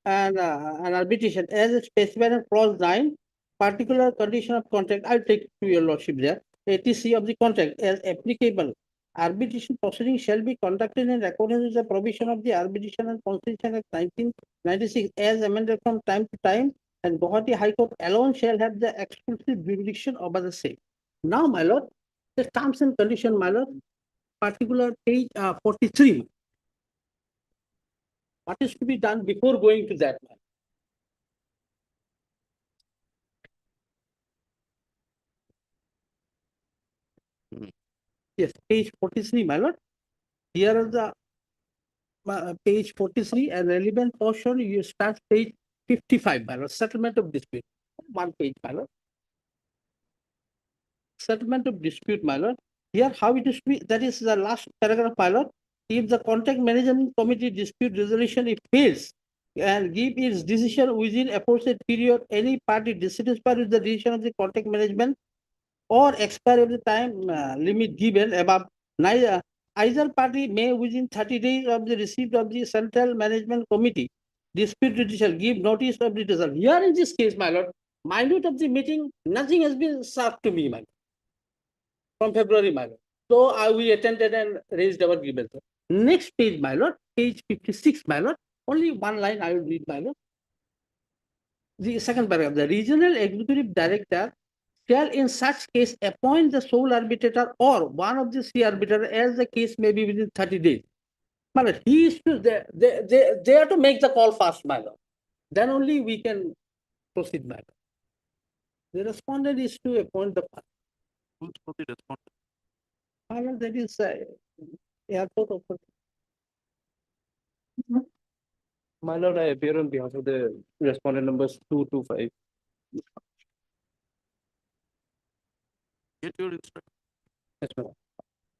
and an arbitration as specified in clause 9, particular condition of contract. I'll take to your lordship there. ATC of the contract as applicable. Arbitration proceedings shall be conducted in accordance with the provision of the Arbitration and Conciliation Act 1996 as amended from time to time, and Guwahati High Court alone shall have the exclusive jurisdiction over the same. Now, my lord, the terms and condition, my lord, particular page 43. What is to be done before going to that, man? Yes, page 43, my lord. Here is the page 43 and relevant portion, you start page 55, my lord. Settlement of dispute. One page, my lord. Settlement of dispute, my lord. Here, how it is to be, that is the last paragraph, my lord. If the contract management committee dispute resolution, it fails and give its decision within aforesaid period, any party dissatisfied with the decision of the contract management or expiry of the time limit given above, neither either party may within 30 days of the receipt of the central management committee dispute shall give notice of the result. Here in this case, my lord, minute of the meeting, nothing has been served to me, my lord, from February, my lord. So we attended and raised our grievance. Next page, my lord, page 56, my lord, only one line I will read, my lord. The second paragraph, the regional executive director shall in such case appoint the sole arbitrator or one of the three arbitrators as the case may be within 30 days. My lord, he is to, they have to make the call fast, my lord. Then only we can proceed, my lord. The respondent is to appoint the party. Who's for the respondent? My lord, that is airport authority. My lord, I appear on behalf of the respondent numbers 2 to 5. Get your instruction. Yes, my lord.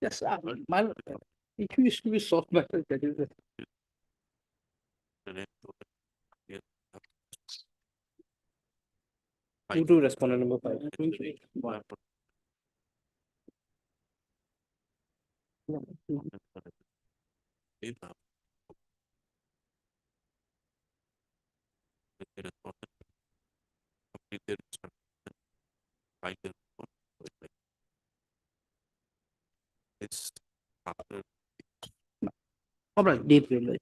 Yes, my lord, it used to be soft, my lord, that is it. Yes. 2 to respondent number 5. It's after All right, deep privilege.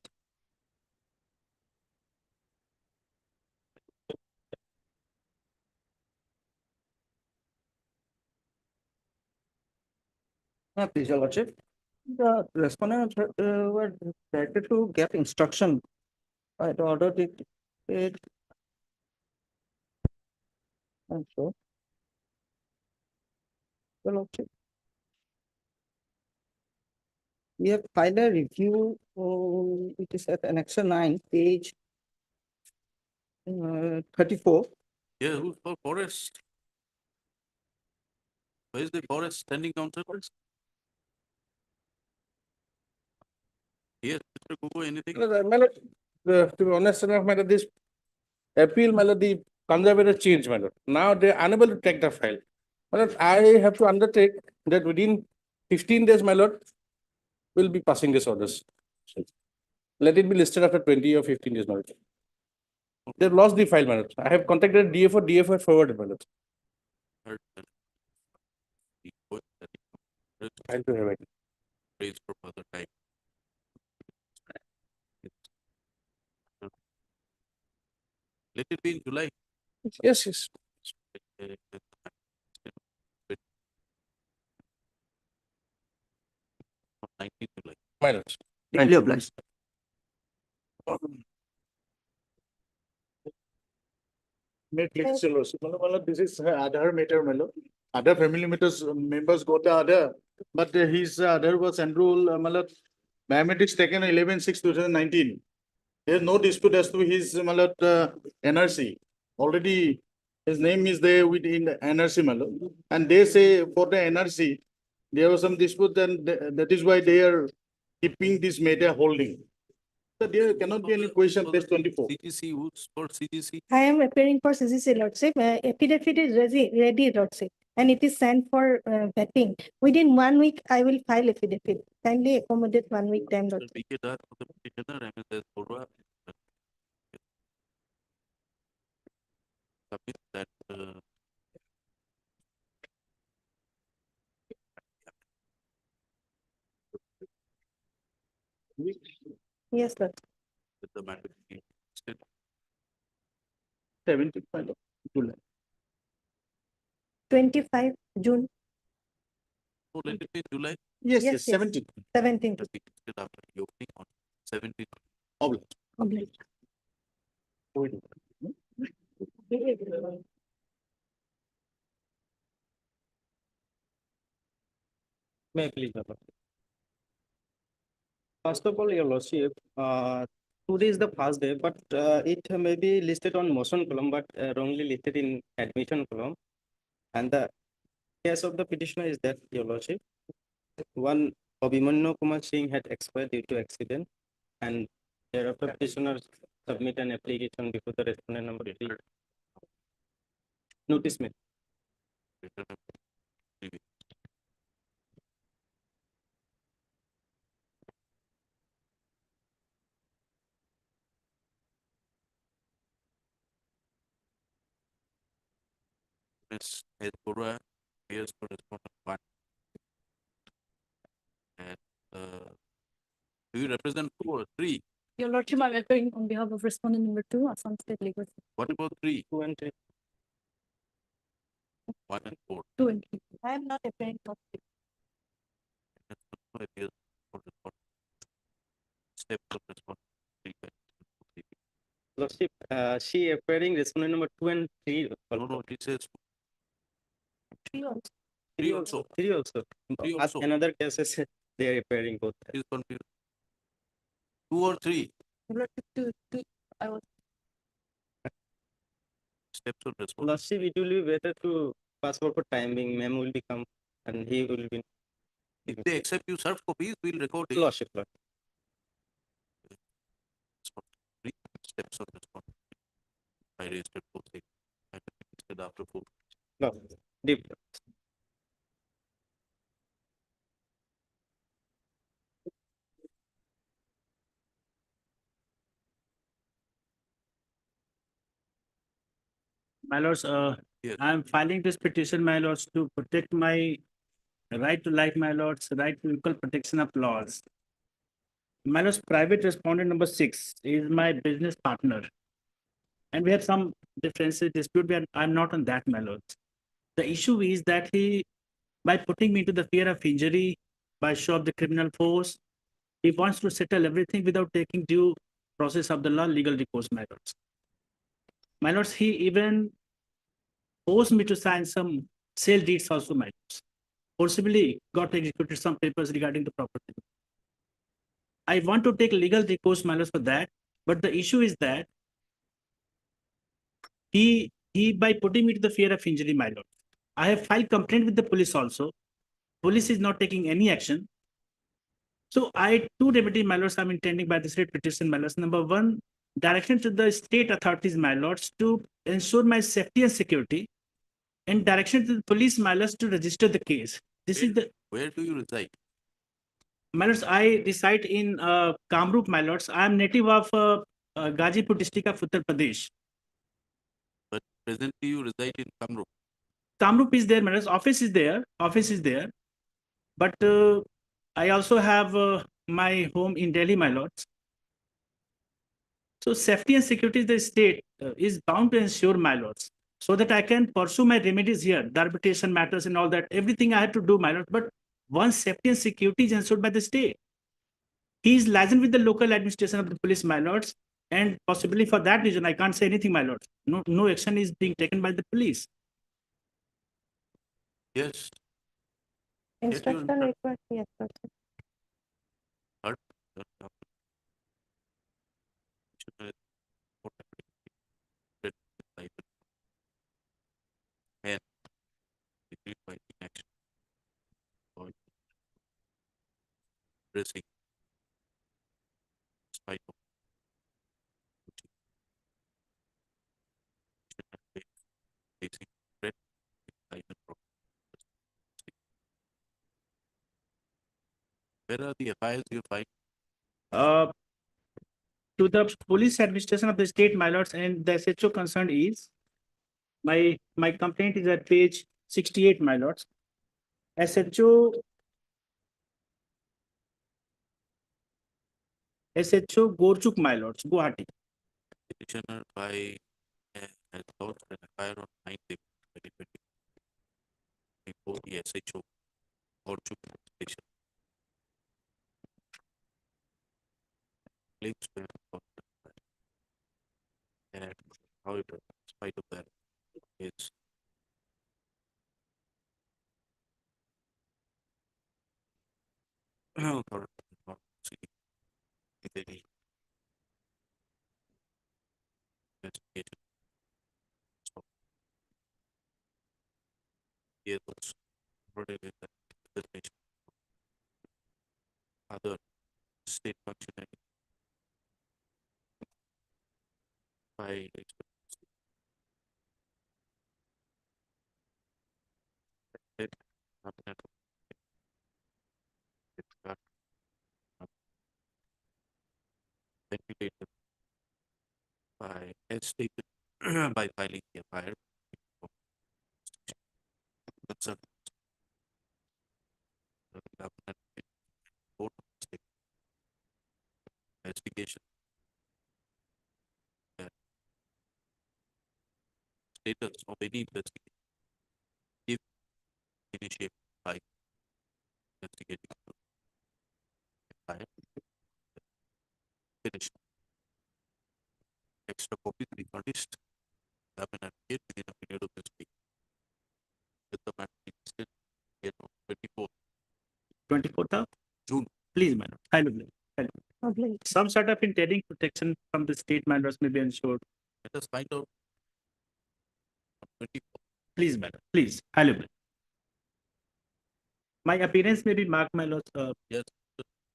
Please, your lordship. The respondent were directed to get instruction by the order dictated. And so. Your lordship. We have filed a review, it is at Annexure 9, page 34. Yeah, who's for forest? Where is the forest standing council? Yes, Mr. Gogoi, anything? My lord, to be honest enough, my lord, this appeal, my lord, the conservator changed, my lord. Now they are unable to take the file. My lord, I have to undertake that within 15 days, my lord, we'll be passing this orders. Let it be listed after 20 or 15 days, my lord. They've lost the file, my lord. I have contacted DFO, DFO had forwarded, my lord. Heard that. The court that it I'll to have it. raised for further time. Let it be in July. Yes, yes. 19th July. My lord. Deeply obliged. This is other matter, Melo. Other family members got the other, but his other was enrolled, biometrics taken 11/6/2019. There is no dispute as to his NRC. Already his name is there within the NRC, and they say for the NRC, there was some dispute, and that is why they are keeping this matter holding. So there cannot be any question, page 24. CGC, who's for CGC? I am appearing for CGC Lordship. Affidavit is ready, Lordship, and it is sent for vetting. Within 1 week, I will file affidavit. Kindly accommodate 1 week time, Sir, Lordship. BK Dar for the petitioner, MSS Borua. Submit that, Yes, Lord. with the matter. be listed. 75 July. 25 June. So let it be in July. Yes, Yes, yes, yes. 17. 17. Be listed after the opening on 17th. Obliged. May I please, Your Lordship? First of all, Your Lordship, today is the first day, but it may be listed on motion column, but wrongly listed in admission column. And the case of the petitioner is that, Your Lordship, one Abhimanyu Kumar Singh had expired due to accident, and thereafter petitioner submit an application before the respondent number 3. Notice me. Ms. S. Borua, appears for respondent 1. And, do you represent 2 or 3? Your Lordship, I'm appearing on behalf of respondent number 2, Assam State Legal. What about 3? 2 and 3. 1 and 4. 2 and 3. I am not appearing for. Appears for respondent. Steps of respondent. 3 by 3. Lordship, she appearing respondent number 2 and 3. No, no, it says 3 also. 3 also. 3 also. Three As also. another cases, they are appearing both. Is confused. 2 or 3 Your Lordship, 2, I was. steps of respondent. Lordship, it will be better to pass for timing. Ma'am will become, and he will be. If they accept you serve copies, we'll record it. Lordship. Three steps of respondent. I raised it for 6. I said after 4. Lordship. Deep. My lords, Yes. I am filing this petition, my lords, to protect my right to life, my lords, right to equal protection of laws. My lords, private respondent number 6 is my business partner. And we have some differences, dispute, but I'm not on that, my lords. The issue is that he, by putting me to the fear of injury, by show of the criminal force, he wants to settle everything without taking due process of the law, legal recourse, my lords. My lords, he even forced me to sign some sale deeds also, my lords. Forcibly got executed some papers regarding the property. I want to take legal recourse, my lords, for that. But the issue is that he by putting me to the fear of injury, my lord. I have filed complaint with the police also. Police is not taking any action. So I two remedy, my lords, I'm intending by the state petition, my lords. Number one, direction to the state authorities, my lords, to ensure my safety and security, and direction to the police, my lords, to register the case. This is the, Where do you reside? my lords, I reside in Kamrup, my lords. I am native of Gazipur district of Uttar Pradesh. But presently you reside in Kamrup. Kamrup is there, my lords. Office is there. Office is there. But I also have my home in Delhi, my lords. So safety and security of the state is bound to ensure, my lords, so that I can pursue my remedies here, the arbitration matters and all that, everything I have to do, my lord. But once safety and security is ensured by the state, he is licensed with the local administration of the police, my lords, and possibly for that reason, I can't say anything, my lords. No action is being taken by the police. Yes. Instruction required, yes, sir. Heard. And degree by inaction or pressing spite of facing threat by the property. Where are the FIRs you find? To the police administration of the state, my lords, and the SHO concerned is, my complaint is at page 68, my lords. SHO Gorchuk, my lords, Guwahati. Petitioner by has lodged an FIR on 9 April 2020 before the SHO or station. Claims to have caused the fire. And however, in spite of that, is authority not proceeding with any investigation. So, here was already in the investigation. Other state functionary by ventilated by as stated by filing the FIR concerned the government report of the state investigation that status of any investigation if initiated by investigating FIR finished. Extra copies be furnished government advocate within a period of this week. With the matter listed here on 24th of June. Please, my lord. Hello. Some sort of interim protection from the state, my lords, may be ensured. Let us find out on 24th. Please, madam, please, hello. My appearance may be marked, my lords. Yes,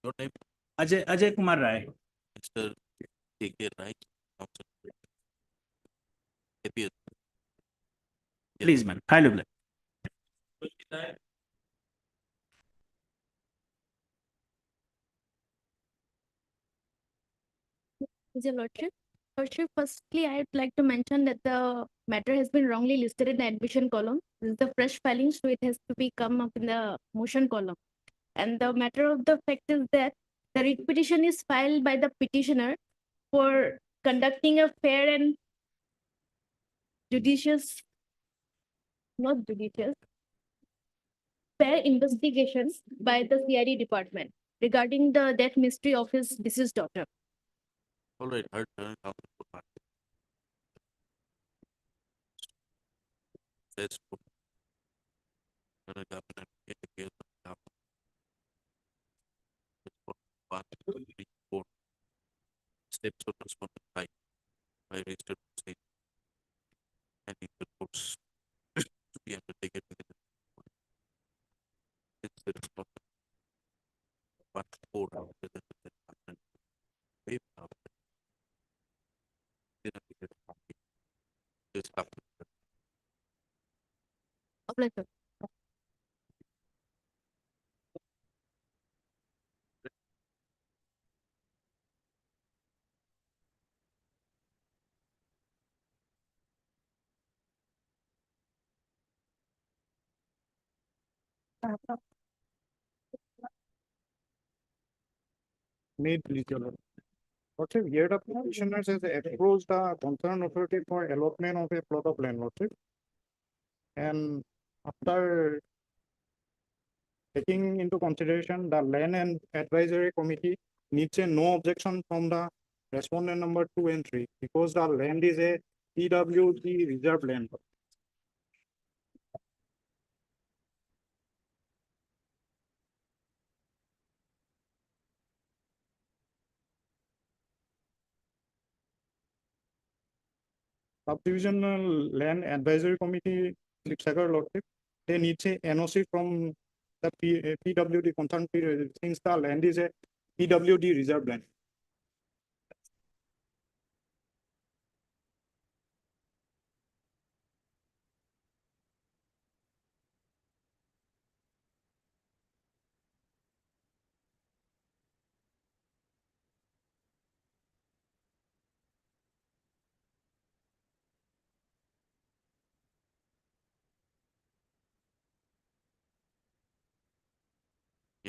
your name, Ajay Kumar Rai. Mr. K.K. Rai, Council. APS. Please, madam, hello. Your Lordship. Lordship, firstly, I would like to mention that the matter has been wrongly listed in the admission column. This is the fresh filing, so it has to be come up in the motion column. And the matter of the fact is that the writ petition is filed by the petitioner for conducting a fair and judicious, not judicious, fair investigations by the CID department regarding the death mystery of his deceased daughter. All right, heard. Council. Says. Government advocate against the government. 1 to 3, 4 steps of respondent by registered state and the reports to be undertaken within the it's the respondent. 1 to 4 within the department. Waive then undertaken just after the Apply, sir. Made legal. Lordship, here the petitioners has approached the concerned authority for allotment of a plot of land, Lordship. And after taking into consideration the land and advisory committee needs a no objection from the respondent number 2 and 3 because the land is a PWD reserve land. Subdivisional Land Advisory Committee, Flipsagar Lordship, they need a NOC from the PWD concerned period since the land is a PWD reserve land.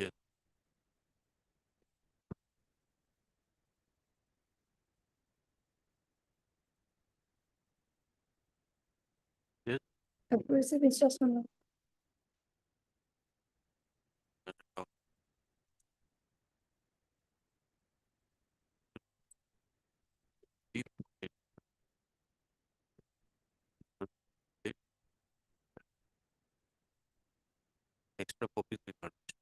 yes. Yes. Approve instruction. Extra copies be furnished.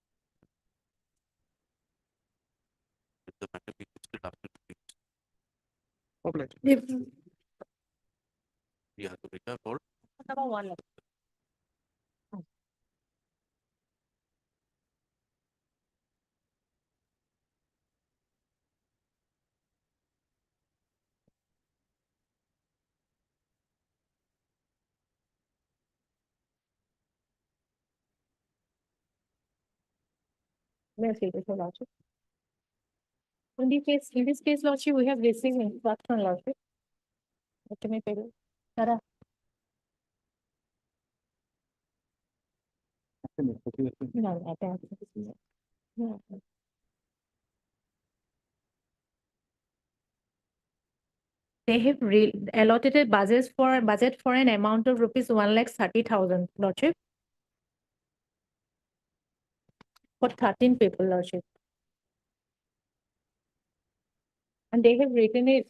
If the matter be listed after 2 weeks, we have to wait for May I say this, Lordship? In this case, Lordship, we have received instruction, Lordship. Let me tell you. Tara. No, I can't. No. They have allotted a budget for an amount of rupees 1,30,000, Lordship. For 13 people, Lordship. And they have written it,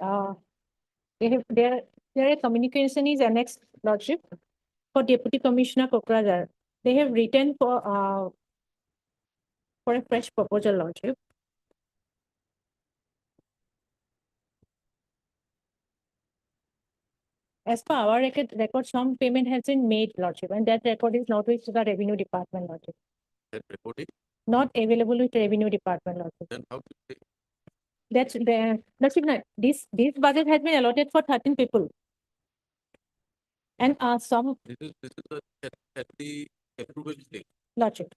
their communication is annexed, Lordship, for Deputy Commissioner Kokrajar. They have written for a fresh proposal, Lordship. As per our record, some payment has been made, Lordship, and that record is not with the Revenue Department, Lordship. that reporting, Not available with Revenue Department, Lordship. then how to say That's the, Lordship, this budget has been allotted for 13 people. And some, this is at the approval stage. Lordship.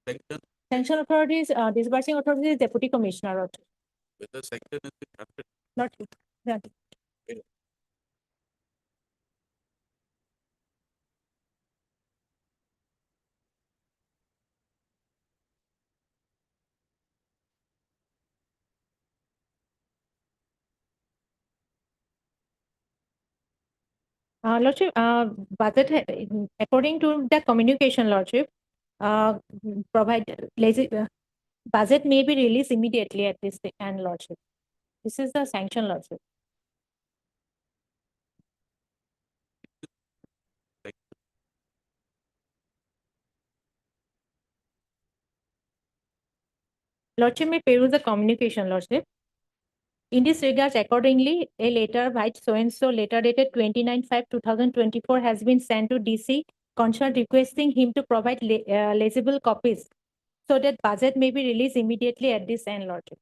Sanction, Sanction authorities, disbursing authorities, is Deputy Commissioner, Lordship. whether sanction has been granted. Lordship. Lordship. Lordship, budget, according to the communication, Lordship, budget may be released immediately at this end, Lordship. This is the sanction, Lordship. Lordship may peruse the communication, Lordship. In this regards, accordingly, a letter by so-and-so letter dated 29/5/2024 has been sent to DC Consul requesting him to provide legible copies so that budget may be released immediately at this end, Lordship.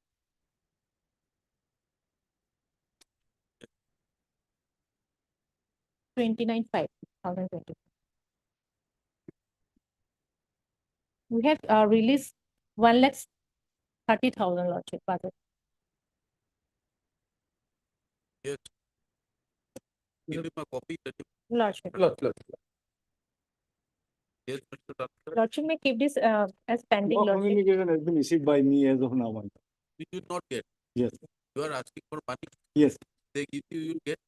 $29,520. We have released 1,30,000, Lordship, budget. Yes. Give him a copy. Let him. Lordship. Yes, Mr. Doctor. Lordship may keep this as pending, No Lordship. communication has been issued by me as of now. We did not get. Yes, You are asking for money. yes. They give you get.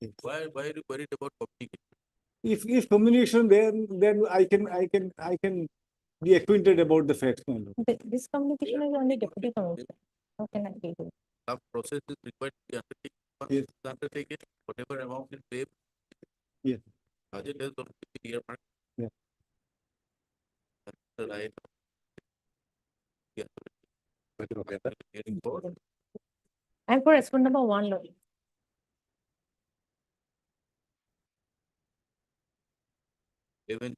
Yes. Why are you worried about communication? If communication, then I can be acquainted about the facts, my lord. This communication is only deputy commissioner. How can I give it? Some process is required to be undertaken. Once Yes. it's undertaken, whatever amount is paid. Yes. Budget has already been earmarked. Yeah. That's the right. Yeah. Getting bored. I'm for respondent number 1, Lord. Even.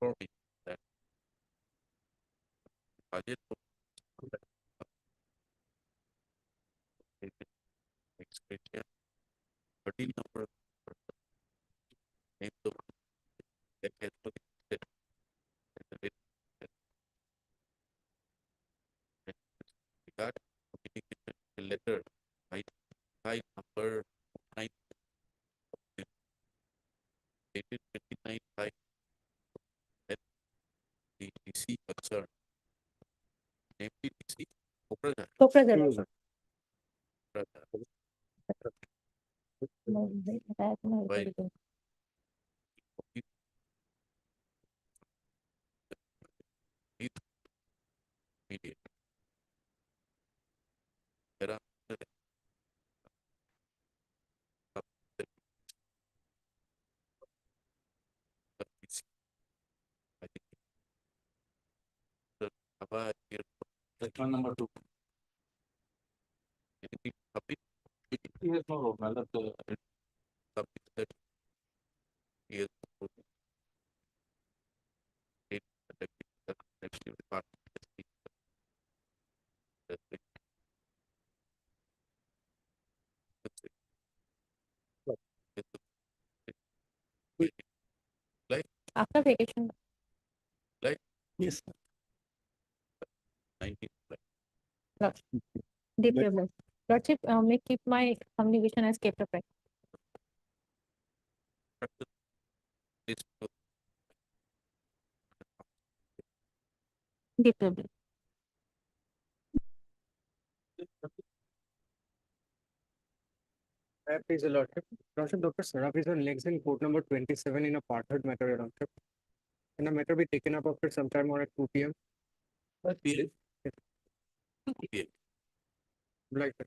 For me, that budget. Expenditure. 13 number. Name the. That has to be set. Regard communication letter by number 9 dated 29/5 at the DC concern. Namely DC Kopraja. Kopraja. Kopraja. No, that no, Right. everything. Immediate. There are Section number 2. anything public Yes, no, no, my lord, public that is executive department. After vacation. Like Yes. 19. Lordship. Deep privilege. Lordship, may keep my communication as kept upright. Deep privilege. Please, Lordship. Lordship, Dr. Saraf is on legs in court number 27 in a partnered matter, Your Lordship. Can the matter be taken up after sometime or at 2 p.m.? PM. 2 PM. Like that.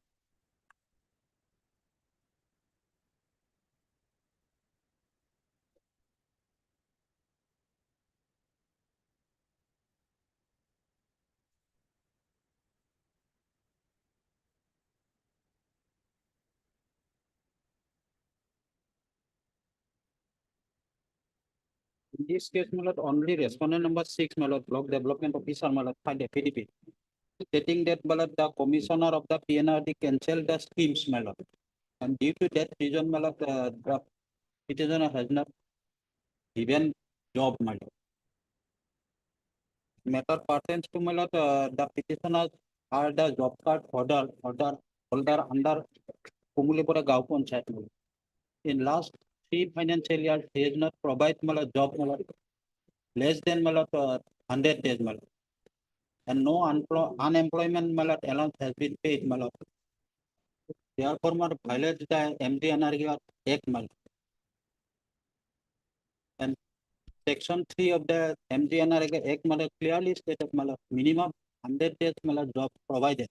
In this case, my lord, only respondent number 6, my lord, block development officer, my lord, filed affidavit stating that, my lord, the commissioner of the PNRD cancelled the schemes, my lord. And due to that reason, my lord, the petitioner has not given job, my lord. Matter pertains to, my lord, the petitioners are the job card holder under Kumulipura Gao Panchayat, my lord. In last 3 financial years, he has not provided, my lord, job, my lord, less than, my lord, 100 days, my lord. And no unemployment, my lord, allowance has been paid, my lord. Therefore, my lord, violates the MDNRG Act, my lord. And section 3 of the MDNRG Act, my lord, clearly stated, my lord, minimum 100 days, my lord, job provided.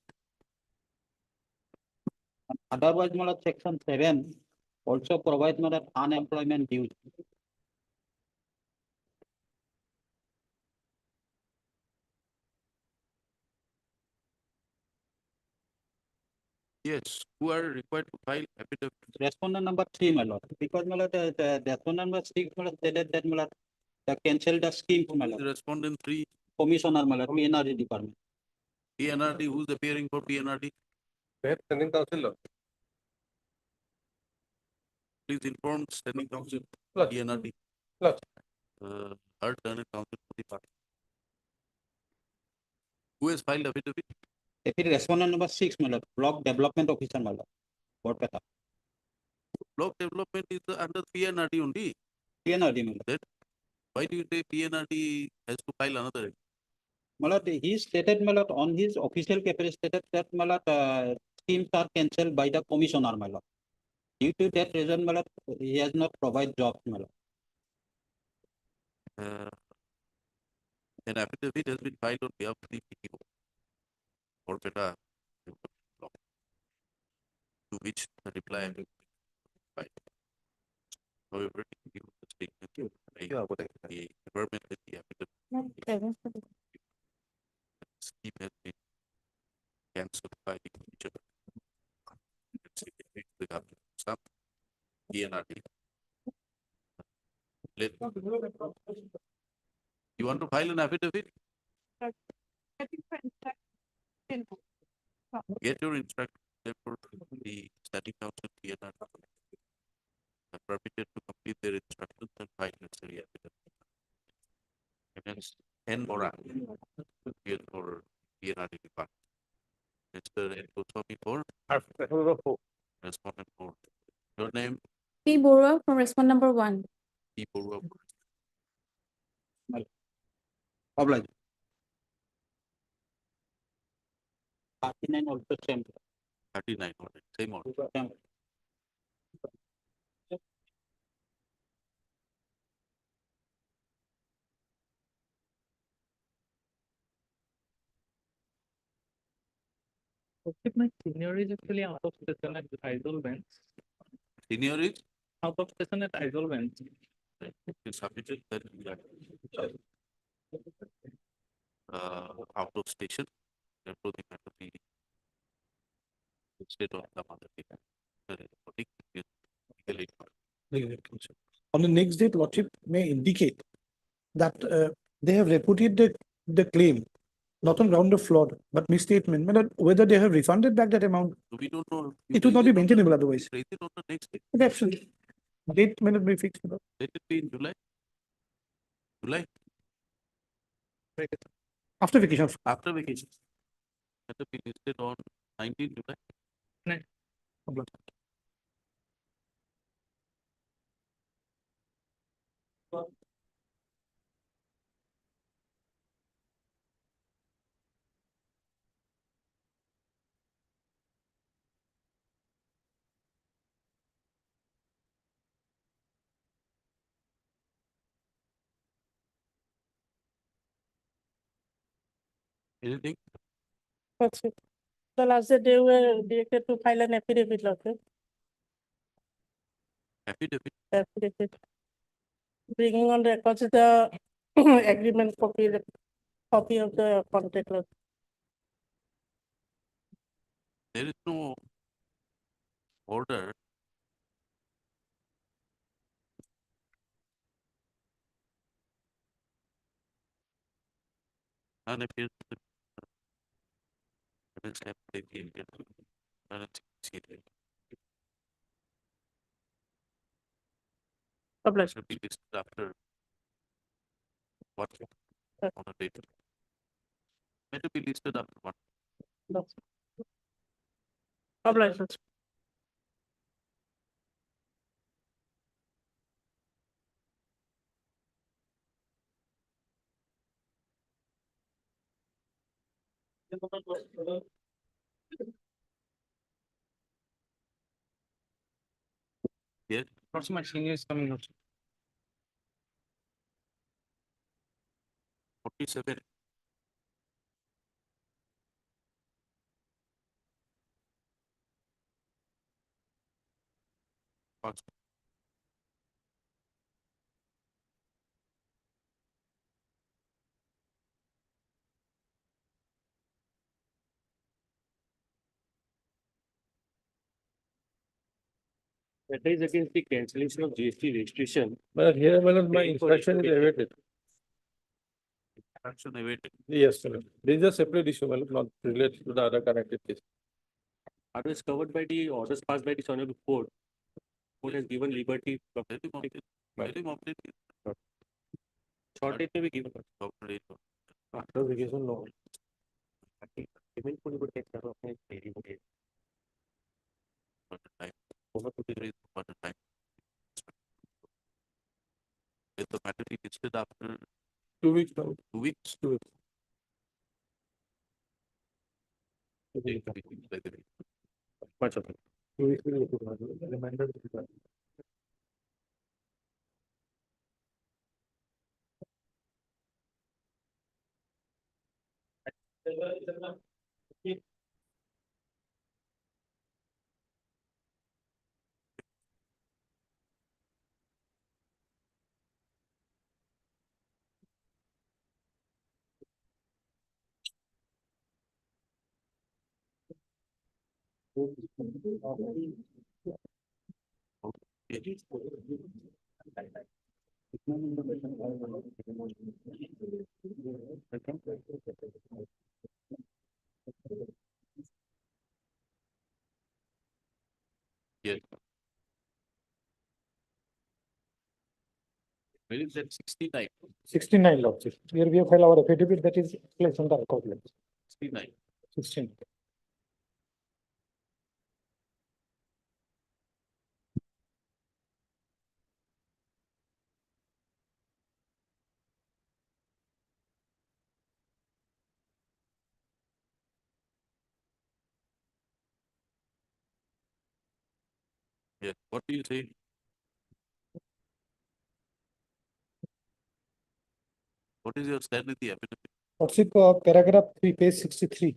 Otherwise, my lord, section 7 also provides my lord unemployment dues. Yes, who are required to file affidavit? Respondent number 3, my lord, because my lord, the respondent number 6, my lord, stated that my lord, the cancel the scheme, my The lord, respondent 3, commissioner, my lord, PNRD department. PNRD, who's appearing for PNRD? Standing council. Please inform standing council, Lord. PNRD. Lord. Heard standing council for the party. Who has filed affidavit? Deputy respondent number 6, my lord, block development officer, my lord, Borpeta, Block development is under PNRD only. PNRD, my lord. Why do you say PNRD has to file another? My lord, he stated, my lord, on his official paper stated that, my lord, schemes are cancelled by the commissioner, my lord. Due to that reason, my lord, he has not provided jobs, my lord. An affidavit has been filed on behalf of the PTO or PETA, to which the reply has been filed. However, give the statement by the government that the affidavit scheme has been cancelled by the commissioner. It's with regard to some PNRD. You want to file an affidavit? Get your instruction, therefore, the standing council PNRD are permitted to complete their instructions and file necessary affidavit. Hence, N. Mora, here for PNRD department. Mr. N. Goswami for respondent 4. Your name, P. Borua from respond number 1. P. Borua. Oblige. 39 also same. 39, all right, same order. Same. Okay, my senior is actually out of station at Aizol bench. Senior is Out of station at Aizol bench. you submitted that we are out of station, therefore the matter be instead of the mother data. On the next date, lordship may indicate that they have reported the claim not on ground of fraud but misstatement, whether they have refunded back that amount. So we don't know. It would not be maintainable otherwise. Raise it on the next day. Absolutely. Date may not be fixed. Let it be in July. July. After vacation. After vacation. Let it be listed on 19 July. Anything? That's it. The last day they were directed to file an affidavit, lordship. Affidavit. Affidavit. Bringing on records the agreement copy of the contract. Lordship. There is no order. Unappeared. Obliged. Should be listed after what on a date. May to be listed after what? Obliged. Lordship. Yes. What's my senior is coming out? 47. Fast. That is against the cancellation of GST registration. But here, my lord, my Paying for instruction is distributed. awaited. Action awaited. Yes, my lord. This is a separate issue, my lord, not related to the other connected case. Others covered by the orders passed by the Honorable Court. Court has given liberty. Very mounted. Short date may be given. After vacation, no. Payment for the tax are of daily wage. Over to the raise for the time. If the matter is listed after 2 weeks now. 2 weeks. 2 weeks. By the way. Much of it. 2 weeks will look at the reminder. will be done. Yes. Where is that 69? 69 lordships. Here we have filed our affidavit that is placed on the record list. 69. 16. Yes. What do you say? What is your stand with the affidavit? Lordship, paragraph 3, page 63.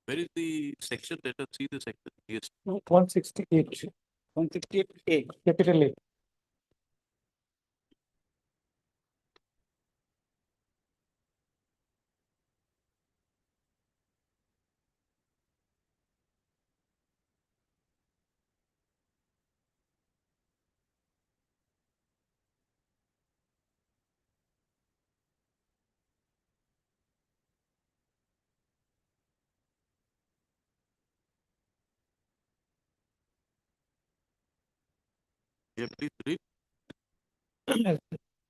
Where is the section? Let us see the section. Yes. 168. 168A. Capital A. Yeah, please read.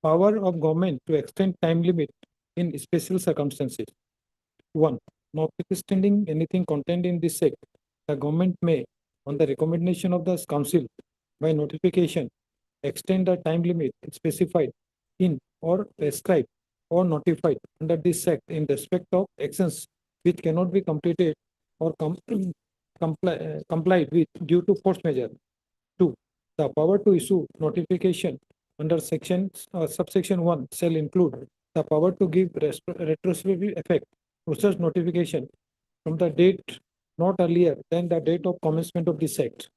Power of government to extend time limit in special circumstances. 1. Notwithstanding anything contained in this act, the government may, on the recommendation of the council, by notification, extend the time limit specified in or prescribed or notified under this act in respect of actions which cannot be completed or complied with due to force measure. 2. The power to issue notification under subsection 1 shall include the power to give retrospective effect to such notification from the date not earlier than the date of commencement of this act.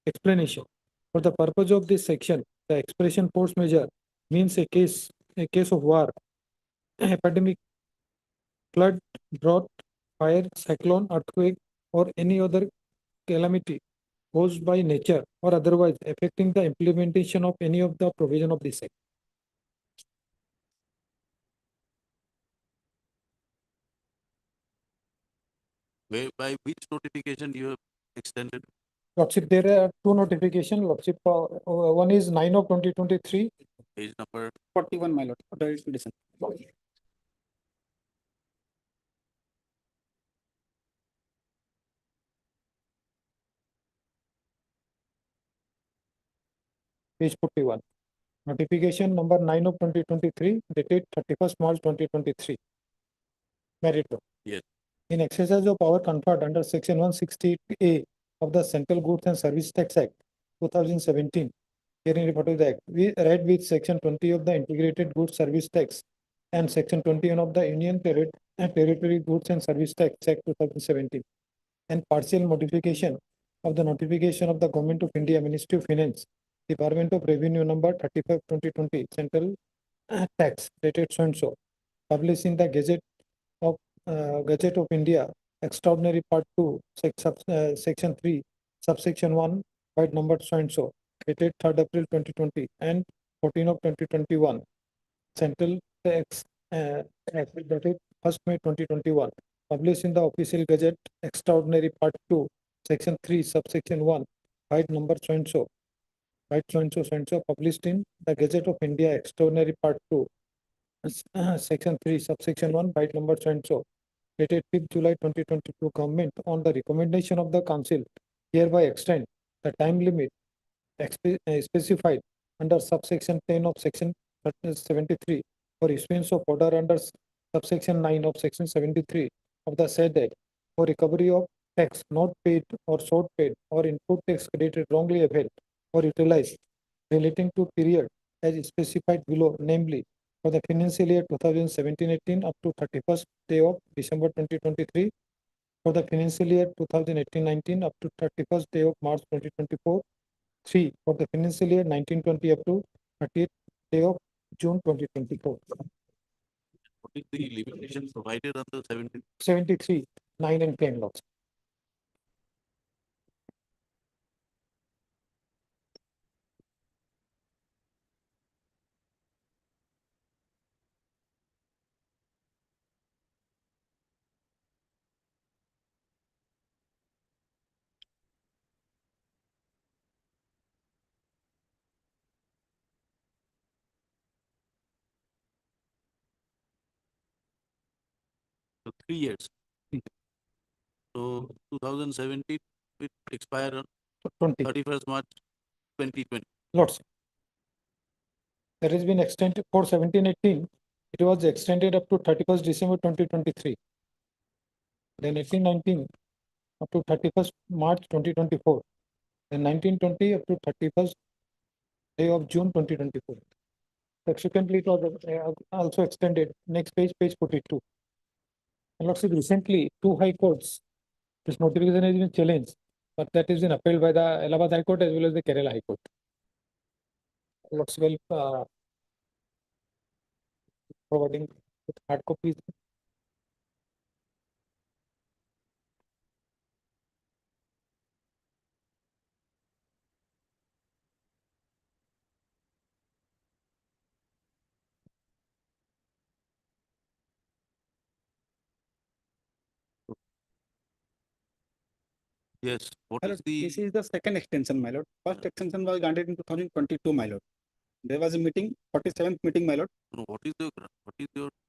Explanation. For the purpose of this section, the expression force majeure means a case of war, epidemic, flood, drought, fire, cyclone, earthquake, or any other calamity caused by nature or otherwise affecting the implementation of any of the provision of this act. By which notification you have extended? Lordship, there are two notifications, Lordship. One is 9 of 2023. Page number 41, my lord, order is condition. Page 41. Notification number 9 of 2023, dated 31st March 2023. Meritor. Yes. In exercise of power conferred under Section 168A of the Central Goods and Service Tax Act 2017, herein referred to the Act, we read with Section 20 of the Integrated Goods Service Tax and Section 21 of the Union Territory Goods and Service Tax Act 2017, and partial modification of the notification of the Government of India, Ministry of Finance, Department of Revenue number 35/2020, Central Tax, dated so and so, published in the Gazette of India, Extraordinary Part 2, Section 3, Subsection 1, by number so and so, dated 3rd April 2020 and 14 of 2021, Central Tax Act, dated 1st May 2021, published in the Official Gazette, Extraordinary Part 2, Section 3, Subsection 1, by number so and so, by so and so, published in the Gazette of India, Extraordinary Part 2, Section 3, Subsection 1, by number so and so, dated 5th July 2022, Government, on the recommendation of the Council, hereby extend the time limit specified under subsection 10 of Section 73 for issuance of order under subsection 9 of Section 73 of the said Act for recovery of tax not paid or short paid or input tax credited wrongly availed or utilized relating to period as specified below, namely for the financial year 2017-18 up to 31st day of December 2023, for the financial year 2018-19 up to 31st day of March 2024, 3 for the financial year 1920 up to 30th day of June 2024. What is the limitation provided under 73, 9 and 10 laws. So 3 years. So 2017 it expire on 31st March 2020. Lots. That has been extended for 17-18. It was extended up to 31st December 2023. Then 18-19 up to 31st March 2024. Then 19-20 up to 31st day of June 2024. Subsequently, it was also extended. Next page, page 42. And lots of recently, two high courts, this notification has been challenged, but that has been upheld by the Allahabad High Court as well as the Kerala High Court. Lots well providing hard copies. Yes. What My is lord, the this is the second extension, my lord. First extension was granted in 2022, my lord. There was a meeting, 47th meeting, my lord. no, what is your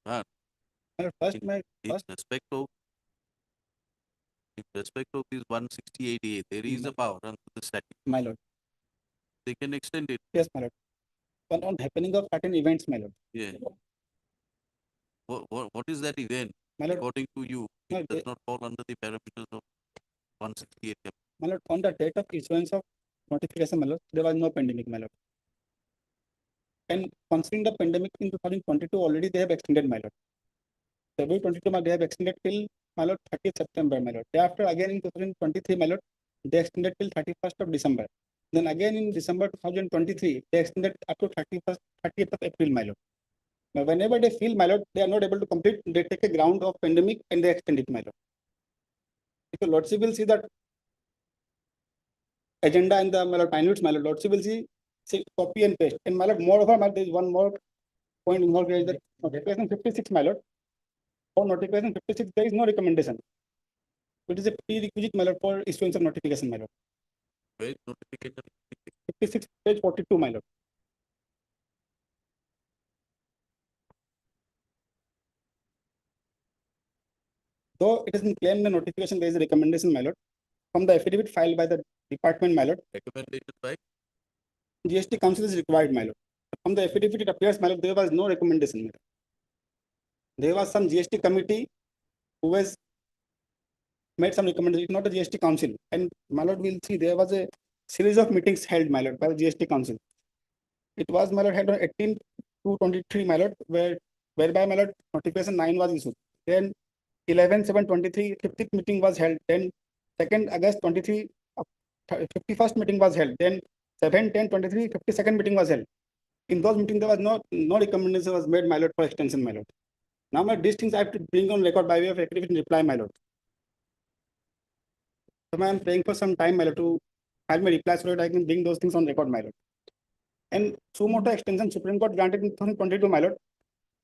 plan? My lord, first, In respect of this 168A, there is a power under the statute. My lord. They can extend it. Yes, my lord. But on happening of certain events, my lord. Yeah. What is that event? My lord, According to you, my it lord, does not fall under the parameters of 168. my lord, on the date of issuance of notification, my lord, there was no pandemic, my lord. And considering the pandemic in 2022, already they have extended, my lord. February 22, they have extended till my lord, 30th September, my lord. Thereafter, again in 2023, my lord, they extended till 31st of December. Then again in December 2023, they extended up to 30th of April, my lord. Now, whenever they feel, my lord, they are not able to complete, they take a ground of pandemic and they extend it, my lord. If your lordship will see that agenda and the, my lord, minutes, my lord, lordship will see copy and paste. And my lord, moreover, my lord, there is one more point more is that notification 56, my lord. For notification 56, there is no recommendation. It is a prerequisite, my lord, for issuance of notification, my lord. Where is notification? 56, page 42, my lord. Though it is in claim the notification, there is a recommendation, my lord, from the affidavit filed by the department, my lord. Recommendation by? GST council is required, my lord. From the affidavit, it appears, my lord, there was no recommendation, my lord. There was some GST committee who has made some recommendations, not a GST council. And my lord will see there was a series of meetings held, my lord, by the GST council. It was, my lord, held on 18 to 23, my lord, whereby, my lord, notification 9 was issued. Then 11/7/23, 50th meeting was held. Then 2nd August 23, 51st meeting was held. Then 7/10/23, 52nd meeting was held. In those meetings, there was no recommendation was made, my lord, for extension, my lord. Now, my these things I have to bring on record by way of affidavit and reply, my lord. So, I am praying for some time, my lord, to file my reply so that I can bring those things on record, my lord. And suo motu extension, Supreme Court granted in 2022, my lord.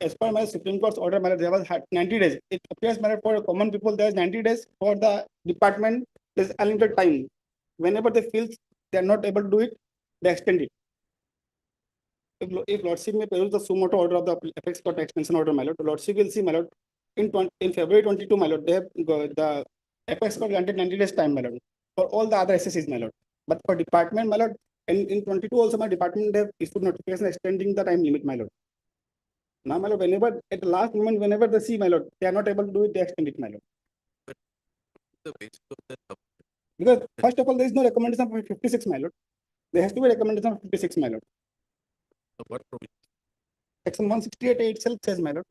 As per my Supreme Court's order, my lord, there was 90 days. It appears, my lord, for common people, there is 90 days. For the department, there is unlimited time. Whenever they feel they are not able to do it, they extend it. If lordship may peruse the suo motu order of the apex court extension order, my lord, lordship will see, my lord, in February 22, my lord, they have the apex court granted 90 days time, my lord, for all the other SSCs, my lord. But for department, my lord, and in 22 also, my department they have issued notification extending the time limit, my lord. Now, my lord, whenever at the last moment, whenever they see, my lord, they are not able to do it, they extend it, my lord. The basis of that. Because first of all, there is no recommendation for 56, my lord. There has to be a recommendation of 56, my lord. What provision? Section 168 itself says, my lord.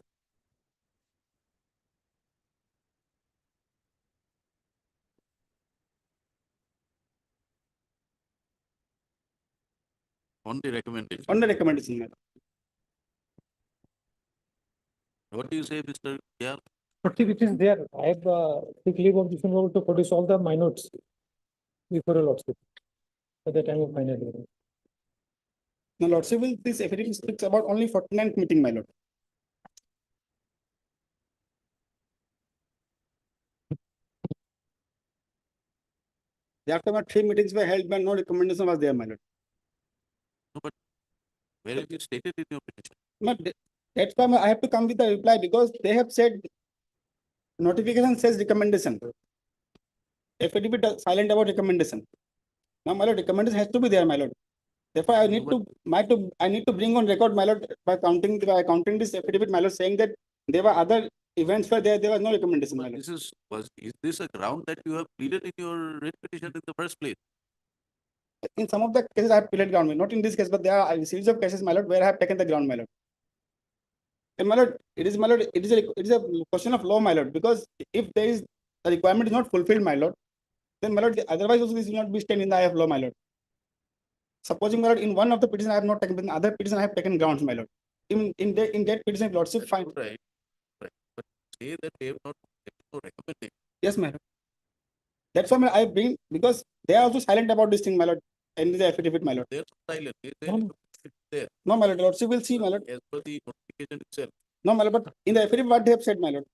On the recommendation. On the recommendation, my lord. What do you say, Mr. Yar? It is there. I have sick leave of this one to produce all the minutes before a lordship at the time of final hearing. Now, lordship will, this affidavit speaks about only 49th meeting, my lord. Thereafter, my 3 meetings were held, but no recommendation was there, my lord. No, but where is it stated in your petition? But that's why I have to come with a reply because they have said notification says recommendation. Affidavit is silent about recommendation. Now, my lord, recommendation has to be there, my lord. Therefore, I need to bring on record, my lord, by counting this affidavit, my lord, saying that there were other events where there was no recommendation, my lord. Is this a ground that you have pleaded in your writ petition in the first place? In some of the cases, I have pleaded ground, not in this case, but there are a series of cases, my lord, where I have taken the ground, my lord. And my lord, it is a question of law, my lord, because if there is the requirement is not fulfilled, my lord, then my lord, otherwise also this will not be stand in the eye of law, my lord. Supposing, my lord, in one of the petitions I have not taken, but in other petition I have taken grounds, my lord. In that petition, lordship find. Right. But say that they have not recommended. Yes, my lord. That's why I bring, because they are also silent about this thing, my lord, in the affidavit, my lord. They are silent. There. No, my lord, lordship will see, my lord. As per the notification itself. No, my lord, but in the affidavit, what they have said, my lord.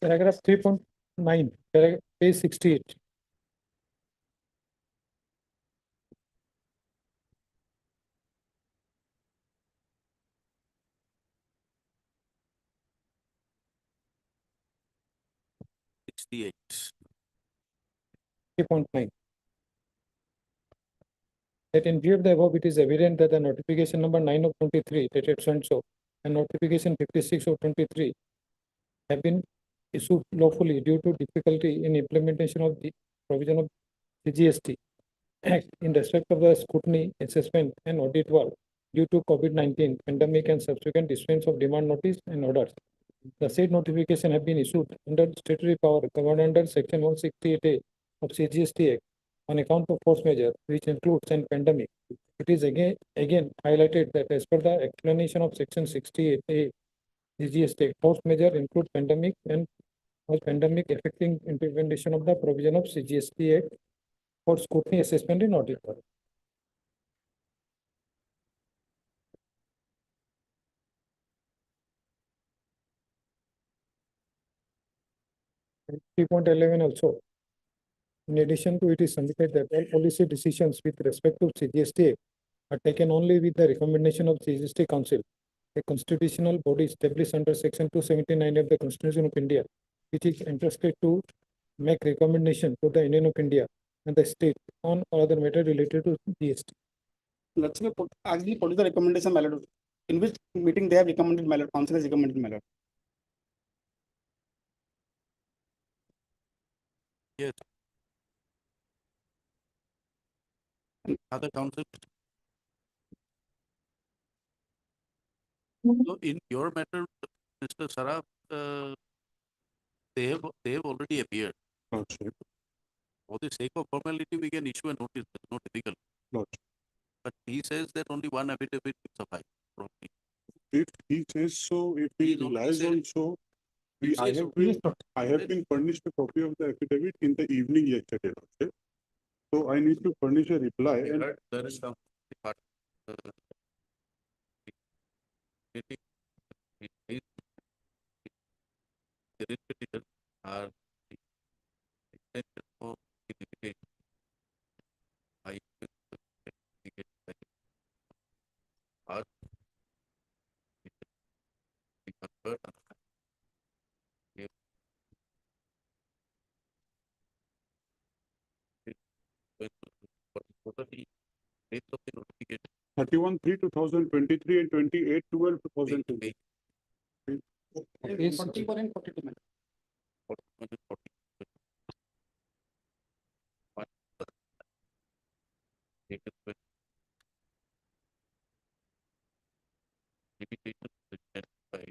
Paragraph 3.9, page 68. $68. 3.9. That in view of the above, it is evident that the notification number 9 of 23 dated so and so and notification 56 of 23 have been issued lawfully due to difficulty in implementation of the provision of the GST Act in respect of the scrutiny, assessment, and audit work due to COVID-19 pandemic and subsequent issuance of demand notice and orders The said notification have been issued under statutory power covered under section 168A of CGST Act on account of force majeure, which includes an pandemic. It is again highlighted that as per the explanation of section 68A CGST Act, force majeure includes pandemic and was pandemic affecting implementation of the provision of CGST Act for scrutiny assessment and audit. Three point 11 also. In addition to it is submitted that all policy decisions with respect to CGST are taken only with the recommendation of CGST Council, a constitutional body established under section 279 of the Constitution of India, which is entrusted to make recommendation to the Union of India and the state on other matter related to GST. Let's say, actually, what is the recommendation, my lord? In which meeting they have recommended, my lord, council has recommended, my lord? Yes. Other council. So in your matter, Mr. Saraf, they have already appeared. Lordship, For the sake of formality, we can issue a notice, not difficult. Lordship. But he says that only one affidavit will suffice. Probably. If he says so, if he relies on so, I have been furnished a copy of the affidavit in the evening yesterday, Lordship. So I need to furnish a reply and There is some part. The repetition are the extension of the limitation. I are the convert totally date of the notification. 31/3/2023 and 28/12/2023. 41 and 42, my lord. 41 and 40. Date of the limitation presented by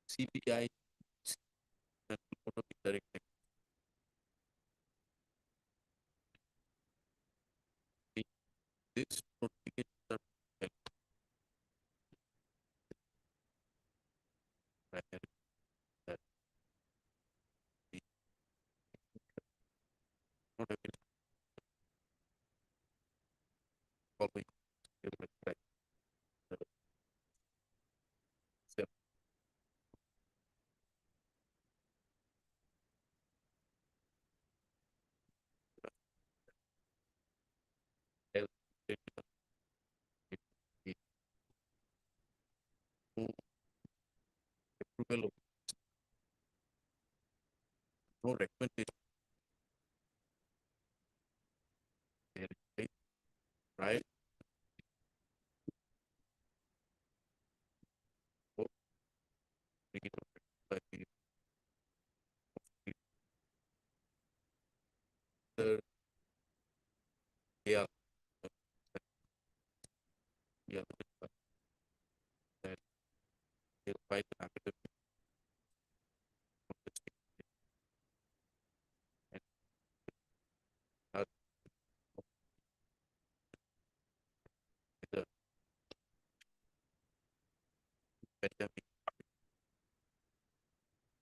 CBI Central Board of Indirect Tax. This notification are held primarily that the not available following right. So, held approval of no recommendation. There is right. Yeah. Yeah. That they'll fight an affidavit of the state and are the pandemic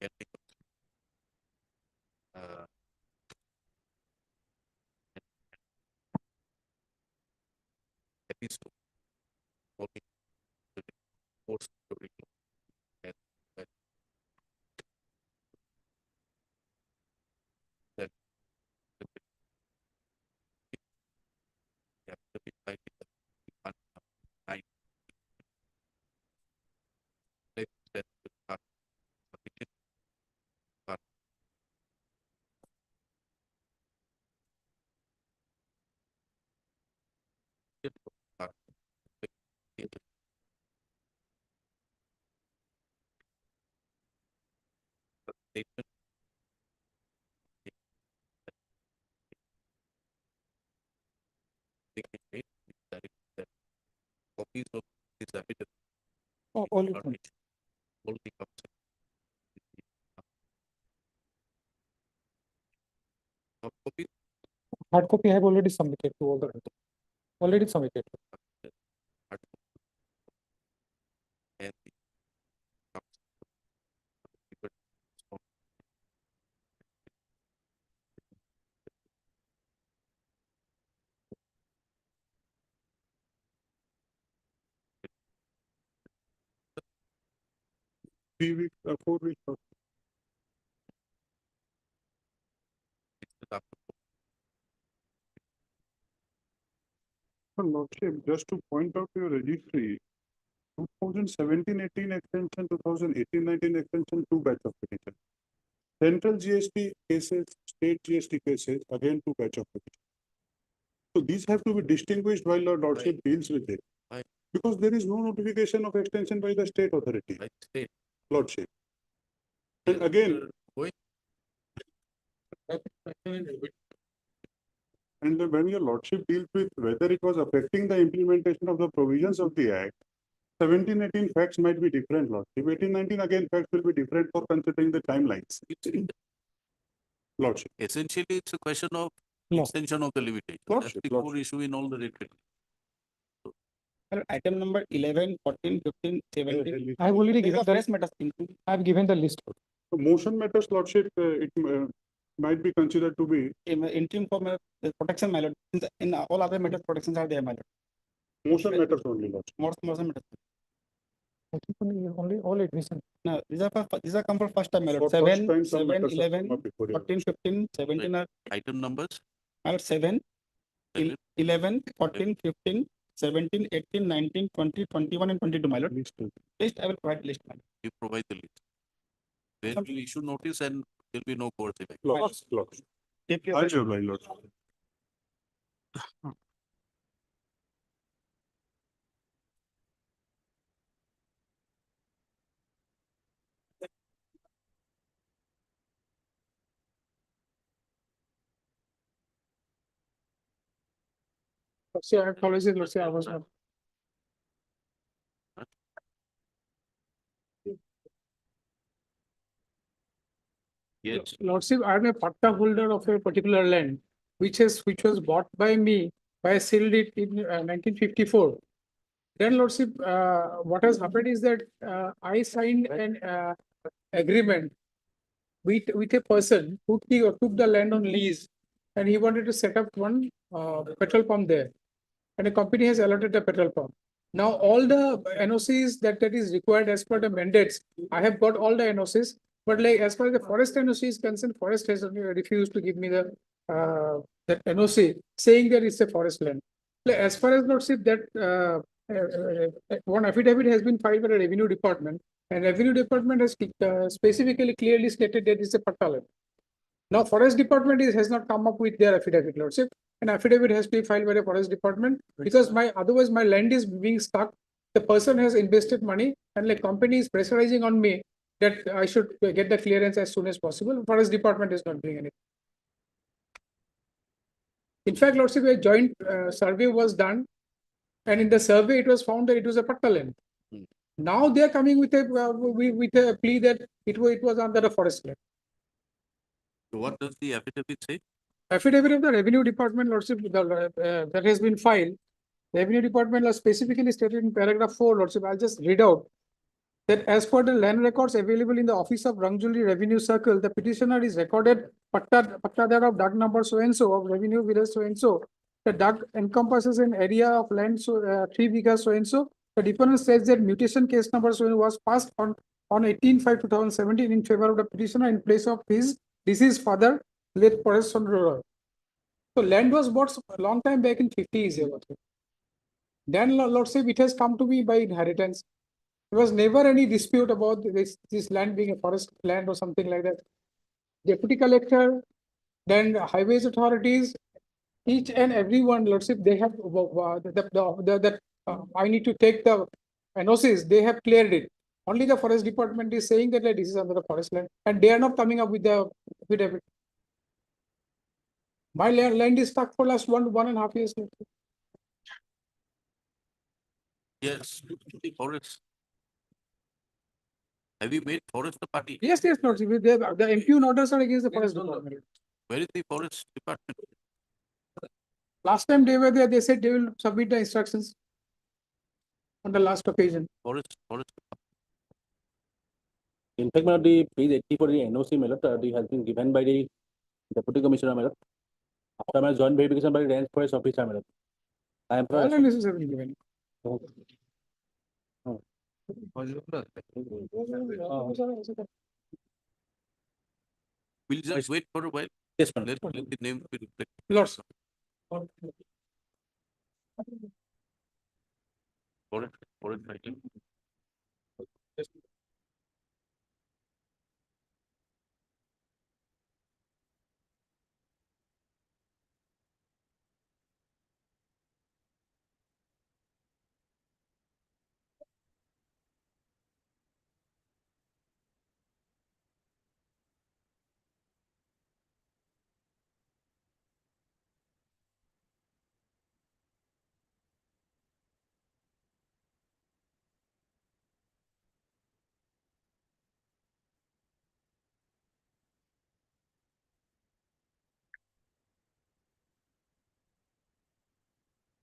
ending episode only the force curriculum and that that the affidavit by the nine that are submitted are are statement that copies of this affidavit All it Already comes in. Soft copy, hard copy I have already submitted to all the, already submitted. hard copy, and the comes. But so, Weeks, 4 weeks. it's the after Lordship, just to point out to your registry, 2017-18 extension, 2018-19 extension, 2 batch of petition. Central GST cases, state GST cases, again 2 batch of petition. So these have to be distinguished while your lordship deals with it. Right. Because there is no notification of extension by the state authority, right state. lordship. And again, Going and when your lordship deals with whether it was affecting the implementation of the provisions of the act, 17-18 facts might be different, lordship. 18-19 again facts will be different for considering the timelines, lordship. essentially, it's a question of No. extension of the limitation. That's Lordship, the core lordship. issue in all the writ petitions. Item number 11, 14, 15, 17. I have already These given are the, fresh matters into. I have given the list. So motion matters, lordship, it might be considered to be Interim for protection, my lord. In all other matters, protections are there, my lord. motion matters only, lordship. Motion matters. I think only all admission. No, these are come for first time, my lord. For first 7, time, some 7, matters have 11, come up before you. 14, 15, 17 are, Item numbers, my lord, 7, Seven. 11, 14, 15, 17, 18, 19, 20, 21 and 22, my lord. List. List, I will provide list, my lord. you provide the list. Then we issue notice and there'll be no coercive action. Lordship. Deeply I shall oblige, lordship. See, I apologize, Lordship, I was not. Yes, Lordship, I am a patta holder of a particular land, which was bought by me by a seal deed in 1954. Then Lordship, what has happened is that I signed an agreement with a person who took the land on lease, and he wanted to set up one petrol pump there, and a company has allotted a petrol pump. Now all the NOCs that is required as per the mandates, I have got all the NOCs, but like as far as the forest NOC is concerned, forest has refused to give me the that NOC, saying that it's a forest land. Like, as far as Lordship, that one affidavit has been filed by the revenue department, and revenue department has specifically clearly stated that it's a patta land. Now forest department has not come up with their affidavit, Lordship. An affidavit has to be filed by the forest department because otherwise my land is being stuck. The person has invested money and like company is pressurizing on me that I should get the clearance as soon as possible. Forest department is not doing anything. In fact, Lordship, a joint survey was done, and in the survey it was found that it was a patta land. Now they are coming with a plea that it was under the forest land. so what does the affidavit say? Affidavit of the revenue department, Lordship, that has been filed. Revenue department has specifically stated in paragraph 4, Lordship, I'll just read out that as per the land records available in the office of Rangjuli Revenue Circle, the petitioner is recorded pattadar of Dag number so and so of revenue village so and so. The Dag encompasses an area of land 3 bighas so and so. The deponent says that mutation case number so was passed on 18/5/2017 in favor of the petitioner in place of his deceased father, late Paresh Chandra Roy. So land was bought a long time back in 50s. Then Lordship, it has come to me by inheritance. There was never any dispute about this land being a forest land or something like that. Deputy collector, then the highways authorities, each and every one, Lordship, they have I need to take the NOCs, they have cleared it. Only the forest department is saying that like, this is under the forest land, and they are not coming up with the affidavit. My land is stuck for last 1.5 years. Yes, forest. Have you made forest a party? Yes, yes, Lordship, the impugn orders are against the forest department. Where is the forest department? Last time they were there, they said they will submit the instructions on the last occasion. Forest. In fact, my lord, the page 80 for the NOC, my lord, has been given by the Deputy Commissioner, my lord. After my joint verification by the Range Forest Officer, my lord. I am. All analysis have been given. We'll just wait for a while. Yes, madam. Let the name be reflected. Lords. Forest title.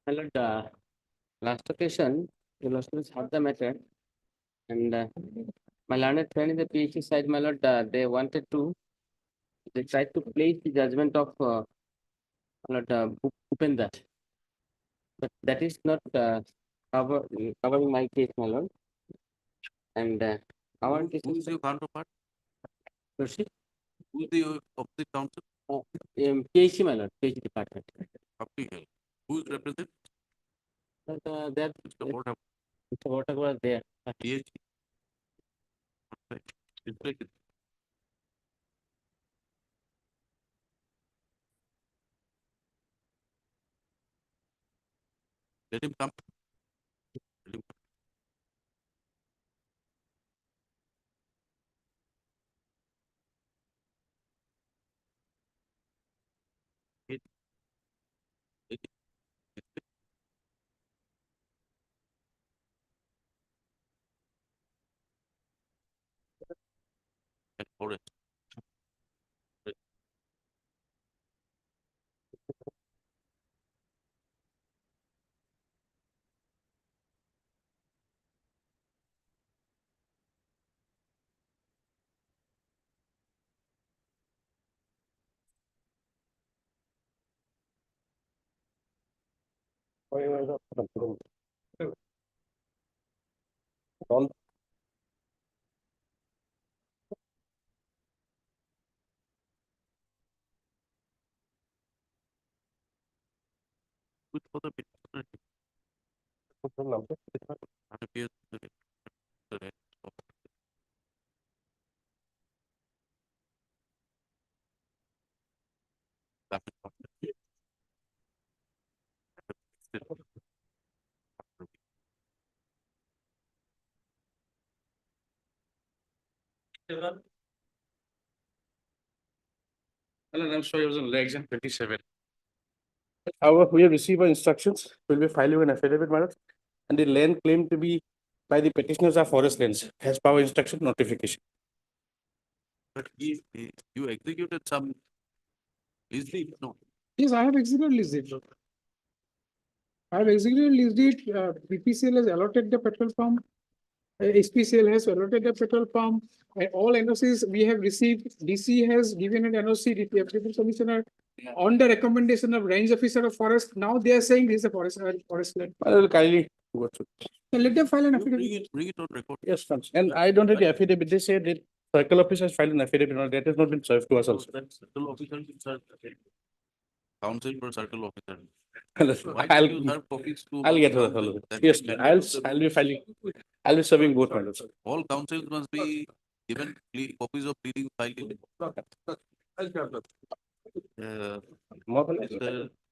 My lord, last occasion, the Lordships had the matter, and my learned friend in the PhD side, my lord, they tried to place the judgment of my lord Upendra, but that is not covering my case, my lord. And I want to. Who's your counterpart? Lordship, Who's the opposite counsel? PhD, my lord, PhD department. Who's represented? But that Mr. Vota. Mr. Vota was there. PhD. Reflected. Let him come. Let him come. And forest. All Good for the petitioner. And appears to the rest of back and forth. I'm sorry, I was on legs and 27. However, we have received our instructions, we'll be filing an affidavit, madam, and the land claimed to be by the petitioners are forest lands, as per our instruction notification. But you executed some lease deed, no? Yes, I have executed lease deed. Lord. I have executed lease deed. BPCL has allotted the petrol pump. SPCL has allotted the petrol pump. And all NOCs we have received. DC has given an NOC, Deputy Commissioner, on the recommendation of Range Officer of Forest. Now they are saying this is a forest land. I will kindly go through. So let them file an affidavit. Bring it on record. Yes, thanks. And I don't have the affidavit. They say that circle officer has filed an affidavit, no, that has not been served to us also. Circle officer, council for circle officer. Why I'll don't you serve copies to I'll get her. council? That Yes, will I'll be filing. I'll be serving both, madam. All councils must be given copies of pleading filed.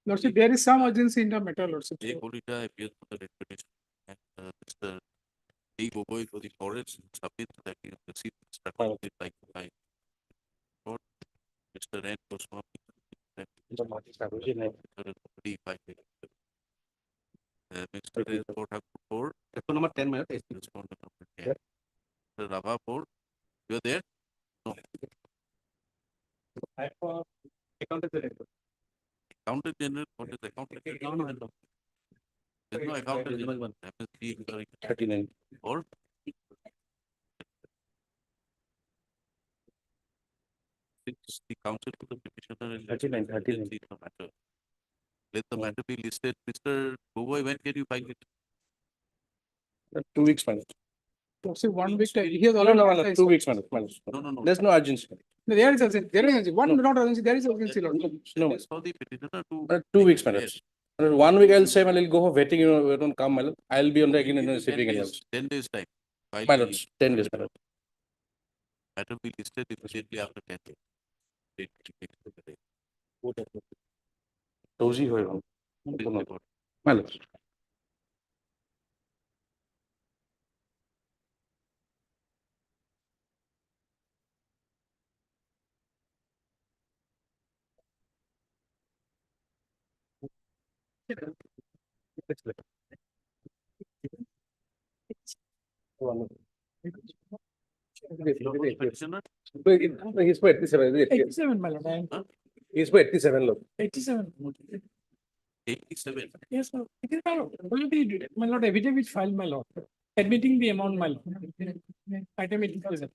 Lordship, there is some urgency in the matter, Lordship. Jay Kolita appears for the reputation. And Mr. D. Gogoi for the forest submit that he has received instructions like to file. Or Mr. N. Goswami. Mr. Report for number 10 minutes. respondent number 10. Mr. Rabha for, you're there? No. Accountant General. Accountant General, what is Accountant General? There's no Accountant General. MSD incurring 39. or it's the counsel to the petitioner and 39, 39. agency the matter. Let the matter be listed. Mr. Gogoi, when can you file it? 2 weeks, madam. So 1 week, he has No, already. no, no, advertised. 2 weeks, madam. No. There's no urgency. No, there is urgency, there is urgency. One, not urgency, there is urgency, Lord. No, It's for the petitioner to. 2 weeks, madam. Yes. 1 week, I'll say, I'll go for vetting, you don't come, madam. I'll be on the again in the sitting else. 10 days time. File Madam, the 10 days, madam. matter be listed immediately after 10 days. Dozy হয়ে গেল। Madam. Petitioner? He's for 87. 87, my lord. He's for 87, look. 87. 87. Yes, sir. It is my lord. Already, my lord, affidavit filed, my lord. Admitting the amount, my lord. Item 87.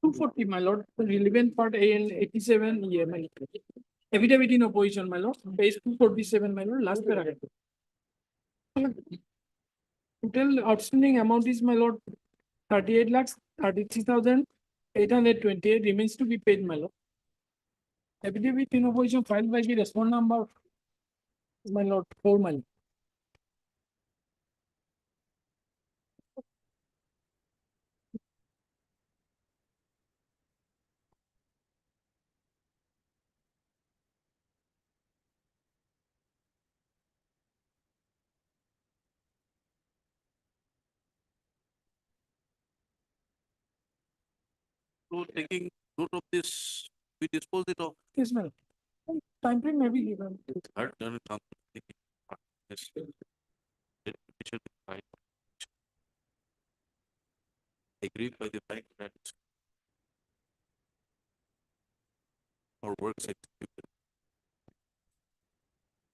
240, my lord, relevant part A and 87, yeah, my lord. Affidavit in opposition, my lord, page 247, my lord, last paragraph. Total outstanding amount is, my lord, 38 lakhs, 33,828 remains to be paid, my lord. Affidavit in opposition filed by the respondent number, my lord, 4, my lord. So taking note of this, we dispose it of. Yes, my lord. Time frame may be given. Third General Counsel taking part in this. Let petition be filed. Agreed by the fact that or works executed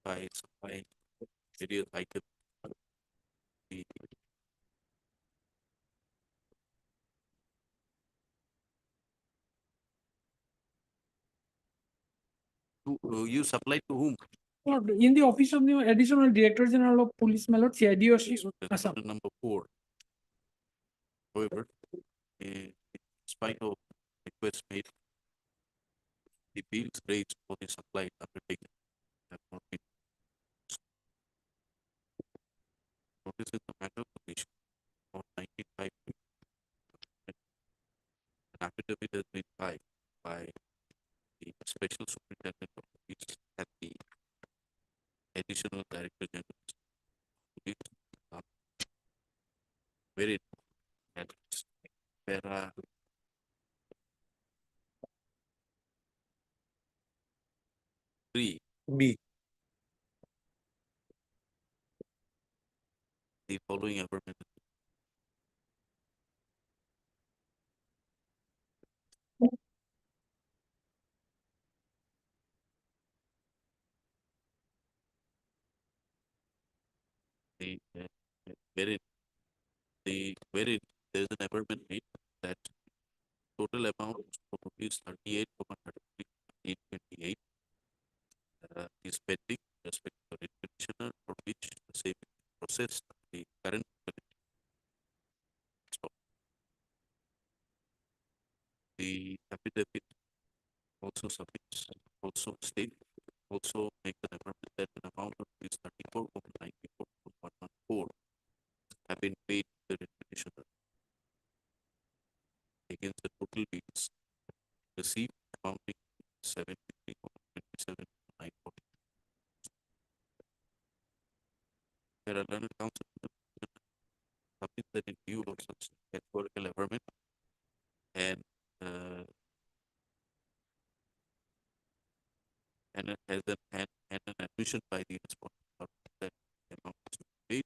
by supplying various items. The you supply to whom? Lord, in the office of the additional director general of police, my lord, CID or Assam. Number 4. However, in spite of requests made, the bills raised for the supply undertaken have not been. Notice in the matter of commission on 19/5. An affidavit has been filed by the special superintendent of police and the additional director general of police. Wherein at para 3 B. the following affirmative. The wherein wherein there is an affirmative made that total amount of rupees 38,828 is pending with respect to the petitioner for which the same is processed the current. So the affidavit also submits, also state, also make an affirmative that an amount of rupees 34,94,114 have been paid to the petitioner against the total bills received amounting to 73,27,940. There are learned counsel submit that in view of such categorical affirmation and as an admission by the respondent that the amount is to be paid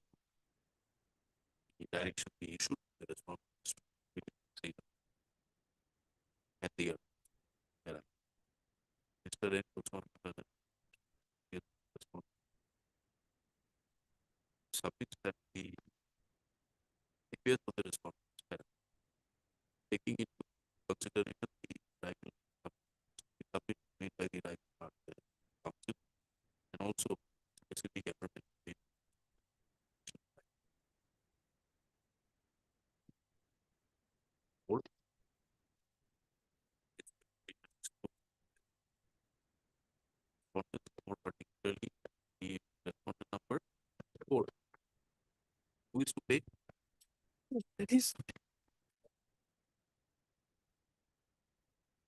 taking into consideration the rival submit made by the rival council and also specific government. Board. More particularly, the respondent number 4. Who is to pay? That is.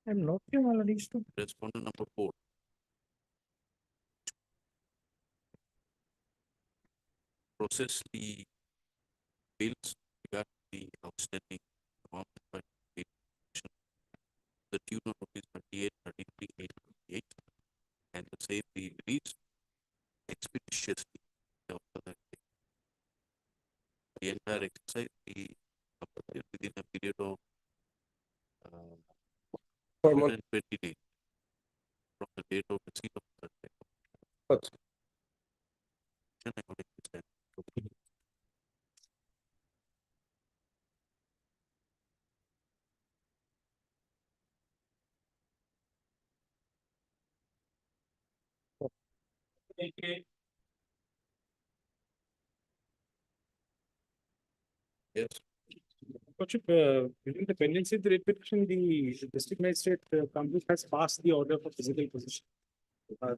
I'm not here already. Respondent number 4. Process the bills regarding the outstanding amount by the tune of rupees 38,33,888 and the same be released expeditiously. The entire exercise be completed within a period of 120 days from the date of receipt of the third payment. Yes. During the pendency of the writ petition, the district magistrate company has passed the order for physical possession.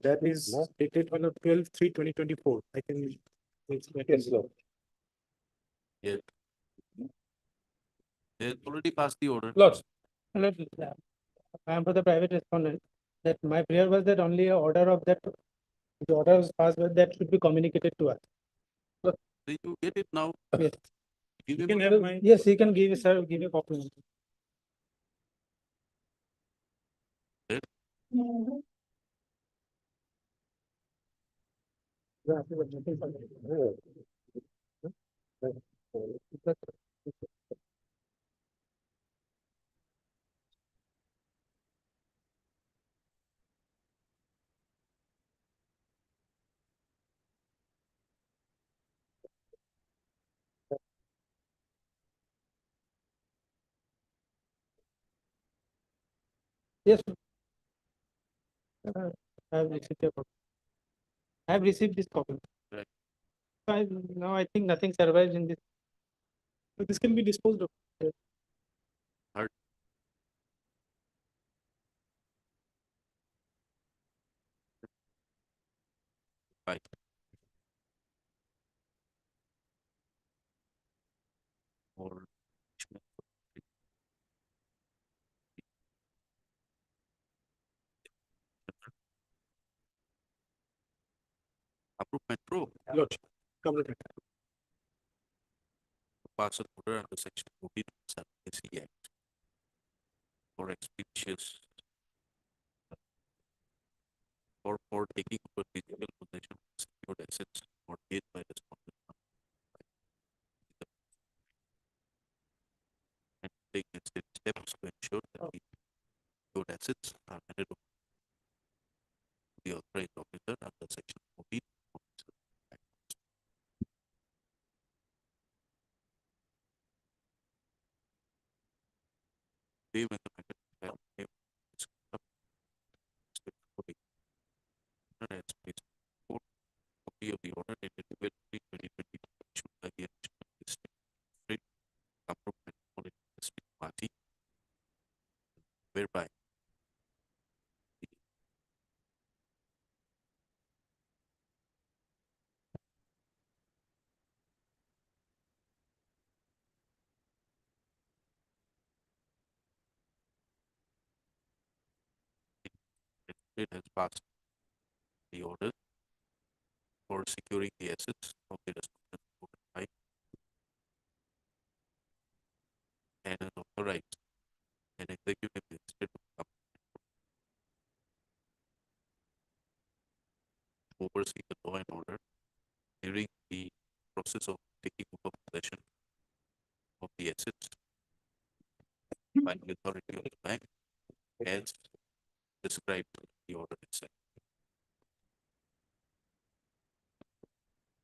That is dated on 12/3/2024. I can. Yes, sir. Yes. They have already passed the order. Lords. I am for the private respondent, that my prayer was that only a order of that, the order was passed, but that should be communicated to us. Did you get it now? Yes. Give You him can a- have my, yes, he can give, sir, give a copy. Yes. I have received a copy. I have received this copy. Right. Now I think nothing survives in this. So this can be disposed of. Hard. Bye. Or approve metro. Lodge. Come with it. Pass an order under section 14 of the SRPC Act for expeditious or for taking over physical possession of secured assets or paid by respondent and take necessary steps to ensure that the secured assets are handed over to the authorized officer under section 14 of the SRPC Act. They when the matter is as placed before copy of the order dated 12/3/2020 issued by the additional district magistrate, Kamrup Metropolitan District Party, whereby it has passed the order for securing the assets of the respondent by and has authorized an executive magistrate of the to oversee the law and order during the process of taking over possession of the assets by the authority of the bank as described in the order itself.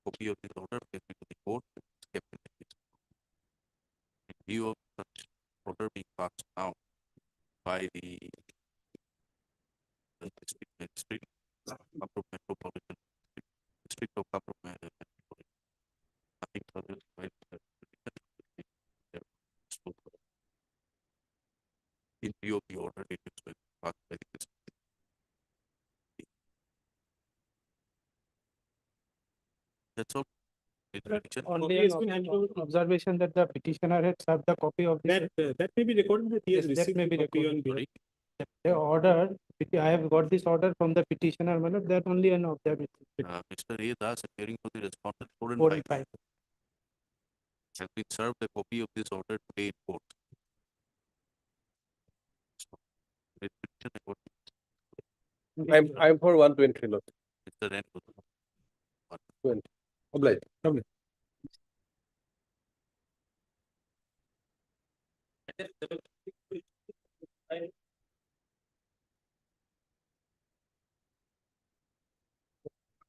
Copy of this order given to the court is kept in the case. In view of such order being passed now by the district magistrate, Kapuap Metropolitan District of Kapuap Metropolitan. Nothing further by the in view of the order, it is going to pass by the district. That's all. Only an observation that the petitioner had served the copy of this. That may be recorded that he has Yes, that received may the be copy on recorded. behalf. The order, I have got this order from the petitioner, my lord, that only an observation. Mr. A. Das, appearing for the respondent, 4 and 4 5, and 5. has been served a copy of this order today in court. So, the petition according I'm for 120, Lord. Mr. N. 20. Obliged.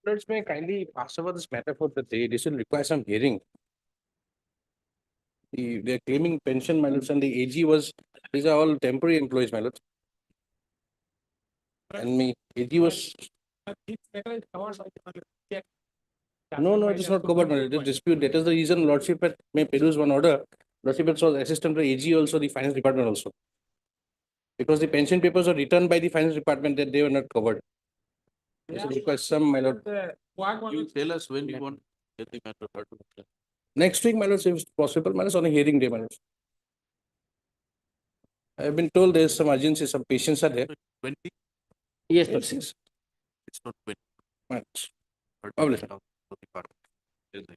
Lords, may I kindly pass over this matter for the day. This will require some hearing. They're claiming pension, my lords, and the AG was, these are all temporary employees, my lords. And me, AG was, no, it is not covered, my lord. It is dispute. That is the reason Lordship may produce one order. Lordship was assistant to AG also, the finance department also. Because the pension papers were returned by the finance department that they were not covered. This will require some, my lord. You tell us when you want to get the matter heard. Next week, my lords, if possible, my lords, on a hearing day, my lords. I have been told there is some urgency, some patients are there. 20? Yes, Yes, yes. It's not 20. Right. Heard Obliged. by the council department. There's a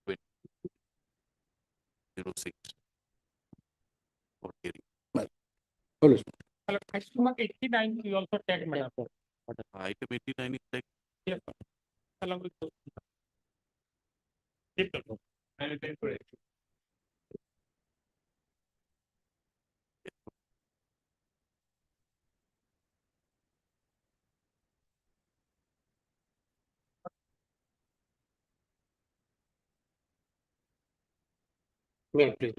great 06 for hearing. Obliged. Item 89, you also take, madam. Item 89 is like Yes, along with. I will take for it. May I please?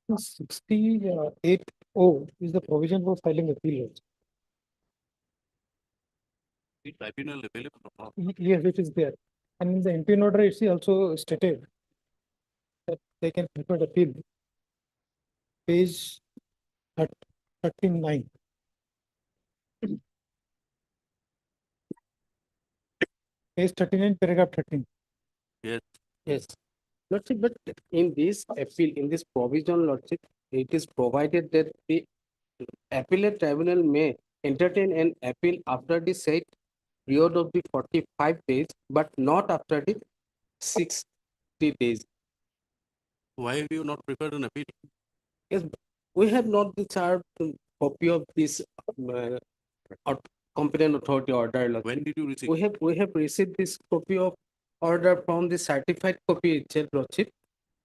68O is the provision for filing appeal. the tribunal available or not. Yes, it is there. And in the impugn order, it's also stated that they can prefer appeal. Page 39. Page 39, paragraph 13. Yes. Yes. Lordship, but in this appeal, in this provision, Lordship, it is provided that the appellate tribunal may entertain an appeal after the said period of the 45 days, but not after the 60 days. Why have you not preferred an appeal? Yes, we have not the served copy of this competent authority order. Lordship. When did you receive? We have received this copy of order from the certified copy itself, Lordship,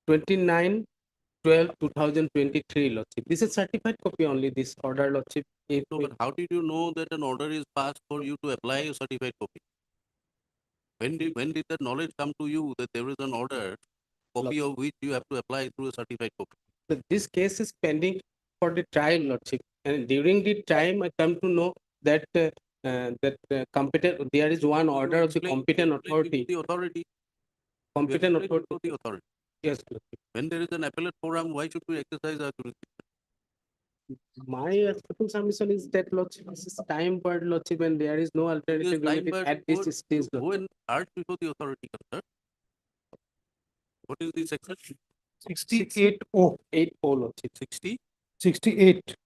29/12/2023, Lordship. This is certified copy only, this order, Lordship. If No, we- but how did you know that an order is passed for you to apply a certified copy? When did that knowledge come to you that there is an order, copy of which you have to apply through a certified copy? But this case is pending for the trial, Lordship. And during the time, I come to know that competent, there is one order of the competent authority. The authority. Competent Explain authority. to the authority. Yes, Lordship. When there is an appellate forum, why should we exercise our jurisdiction? My accepting submission is that, Lordship, this is time word, Lordship, and there is no alternative time remedy word, at this stage. Go and argue before the authority concerned. What is the section? 68O. 8O, Lordship. 60? 68.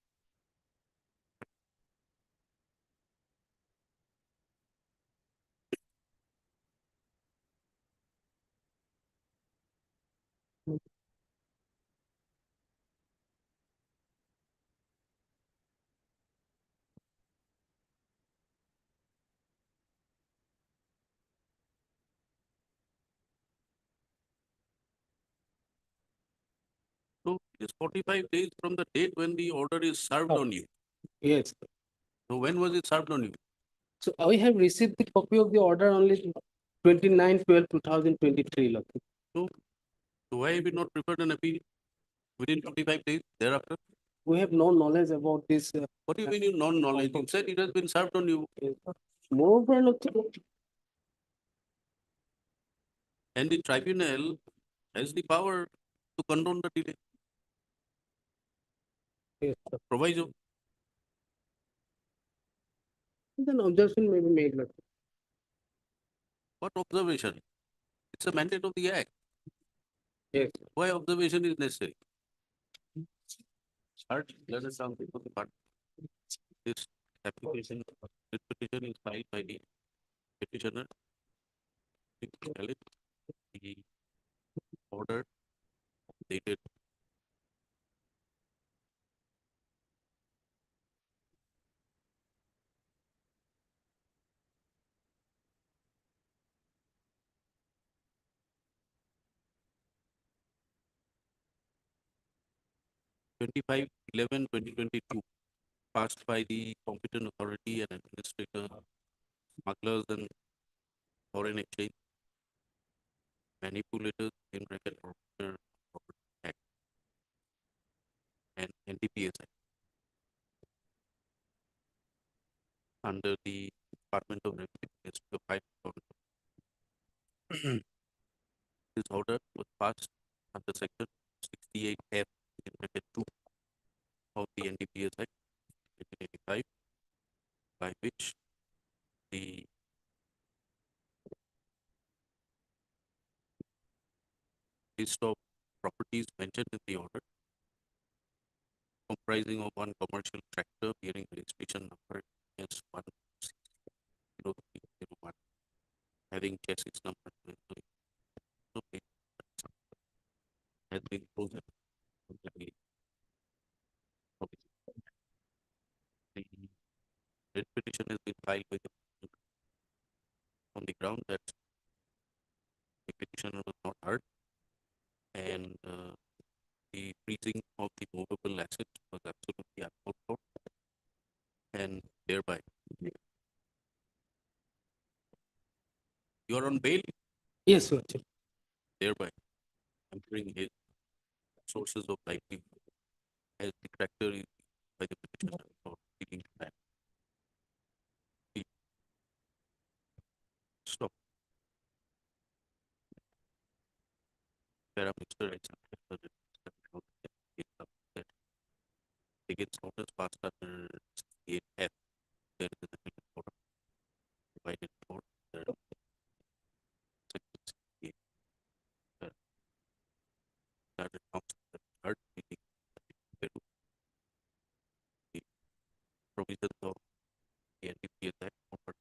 So it is 45 days from the date when the order is served on you. Yes. So when was it served on you? So I have received the copy of the order only 29/12/2023, Lord. So why have you not prepared an appeal within 45 days thereafter? We have no knowledge about this. What do you mean you non-knowledge? You said it has been served on you. Moreover, Lord, And the tribunal has the power to condone the delay. yes, sir. Proviso. Then objection may be made, Lord. What observation? It's a mandate of the act. Yes. Why observation is necessary? Art, let us come to the part. This application, this petition is filed by the petitioner. It's valid. The order dated (25/11/2022), passed by the competent authority and administrator, smugglers and foreign exchange manipulators in bracket Property Act and NDPS Act under the Department of Revenue Ministry of High Court. This order was passed under section 68F in bracket 2 of the NDPS Act 1985, by which the list of properties mentioned in the order, comprising of one commercial tractor bearing registration number S10301, having chassis number 23, has been chosen. The writ petition has been filed with the on the ground that the petitioner was not heard, and the freezing of the movable assets was absolutely uncalled for, and thereby you are on bail. Yes, sir. Thereby hampering his sources of livelihood, as the tractor is by the petitioner for feeding land. Stop. Mr. Against orders passed under 68F, there is an appeal order provided for the section 68. That announced the third meeting the provisions of the NDPS Act number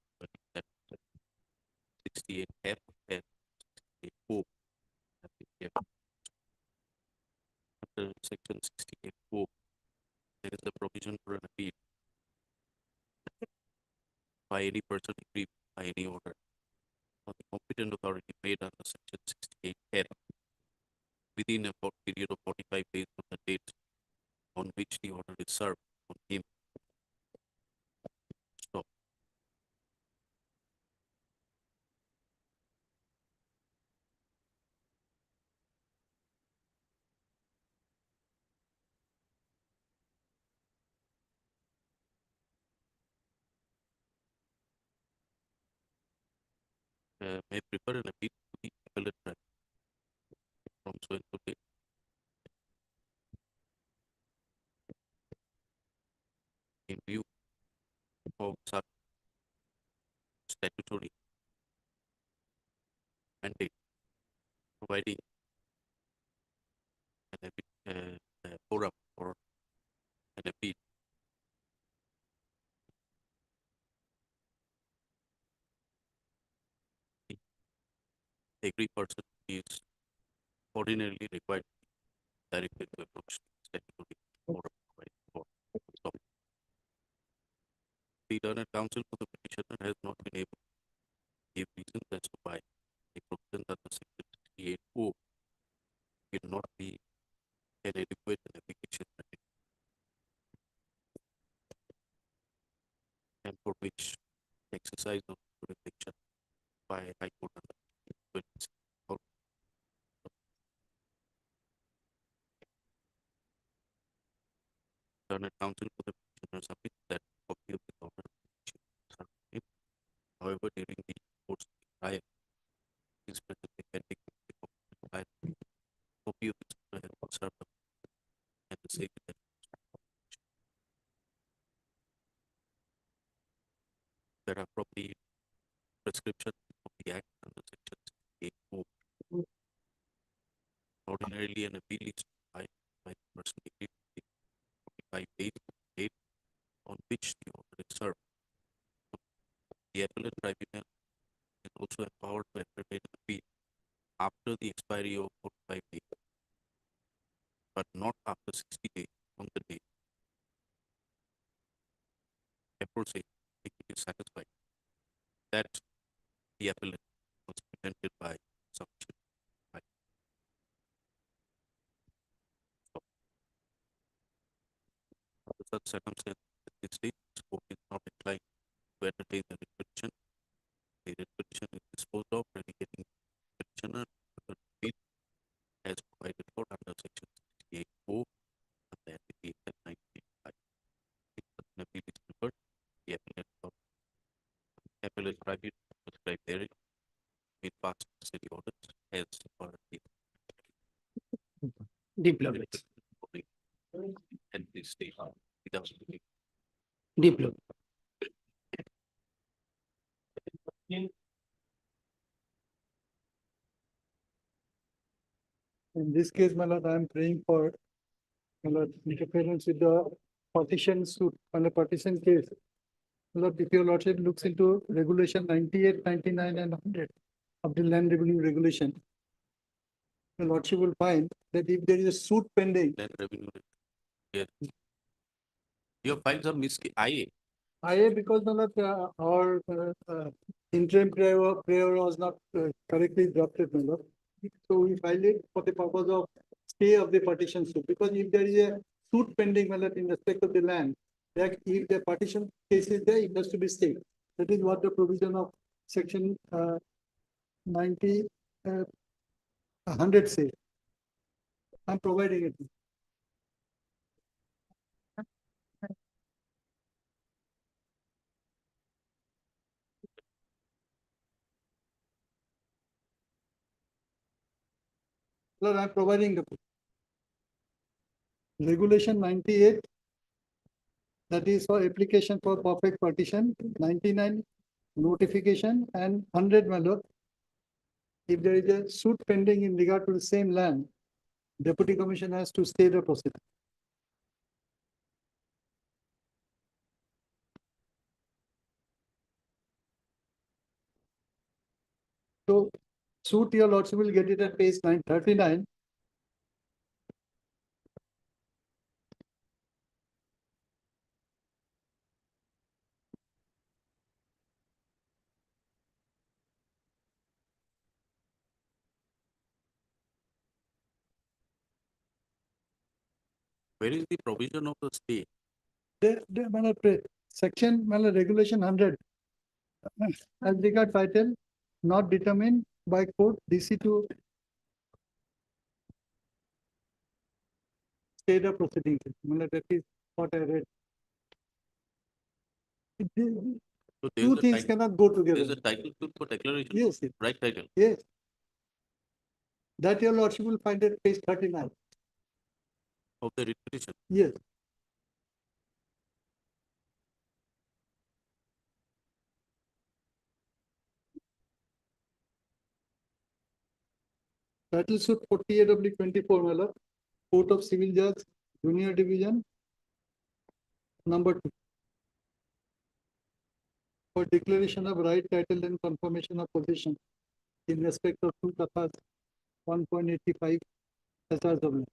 68F and 68O. Under section 68O, there is a provision for an appeal by any person aggrieved by any order of the competent authority made under section 68F within a period of 45 days from the date on which the order is served on him. Stop. May prefer an appeal to the appellate branch from so and so date. In view of such statutory mandate providing an forum for an appeal. Every person is ordinarily required to be directed to approach statutory forum provided for. Stop. The learned counsel for the petitioner has not been able to give reasons as to why the provisions under section 68O will not be an adequate and efficacious remedy, and for which exercise of jurisdiction by High Court under Ordinarily, an appeal is filed by the person agreed to the 45 days date on which the order is served. The appellate tribunal is also empowered to entertain an appeal after the expiry of 45 days, but not after 60 days from the date. Therefore, say, if it is satisfied that the appellant was prevented by sufficient right. Under such circumstances, at this stage, this court is not inclined to entertain the writ petition. The writ petition is disposed of, relegating the petitioner to the appeal as provided for under section 68(4) of the NPA Act 1985. If such an appeal is preferred, the appellate tribunal prescribed therein with past city orders as per the Deployment. at this stage without the Deployment. In this case, my lord, I am praying for, my lord, interference with the partition suit on the partition case. My lord, if your lordship looks into regulation 98, 99, and 100 of the land revenue regulation, the lordship will find that if there is a suit pending, land revenue. Yes. Your files are IA. IA, because my lord, our interim prayer was not correctly drafted, my lord. So we filed it for the purpose of stay of the partition suit, because if there is a suit pending, my lord, in respect of the land, that if the partition case is there, it has to be stayed. That is what the provision of section 90, 100 says. I'm providing it. Lord, I'm providing the regulation 98, that is for application for perfect partition, 99 notification, and 100, my lord. If there is a suit pending in regard to the same land, deputy commission has to stay the proceeding. So suit, your lordship will get it at page 939. Where is the provision of the stay? Section, regulation 100. As regard title, not determined by court, DC to stay the proceedings. That is what I read. So Two things cannot go There is together. a title suit for declaration. Yes, yes. Right title. Yes. That your lordship will find at page 39. Of the writ petition. Yes. Title suit 48/24, my lord. Court of Civil Judge, Junior Division, number 2. For declaration of right, title, and confirmation of possession in respect of 2 kathas, 1.85 SRW.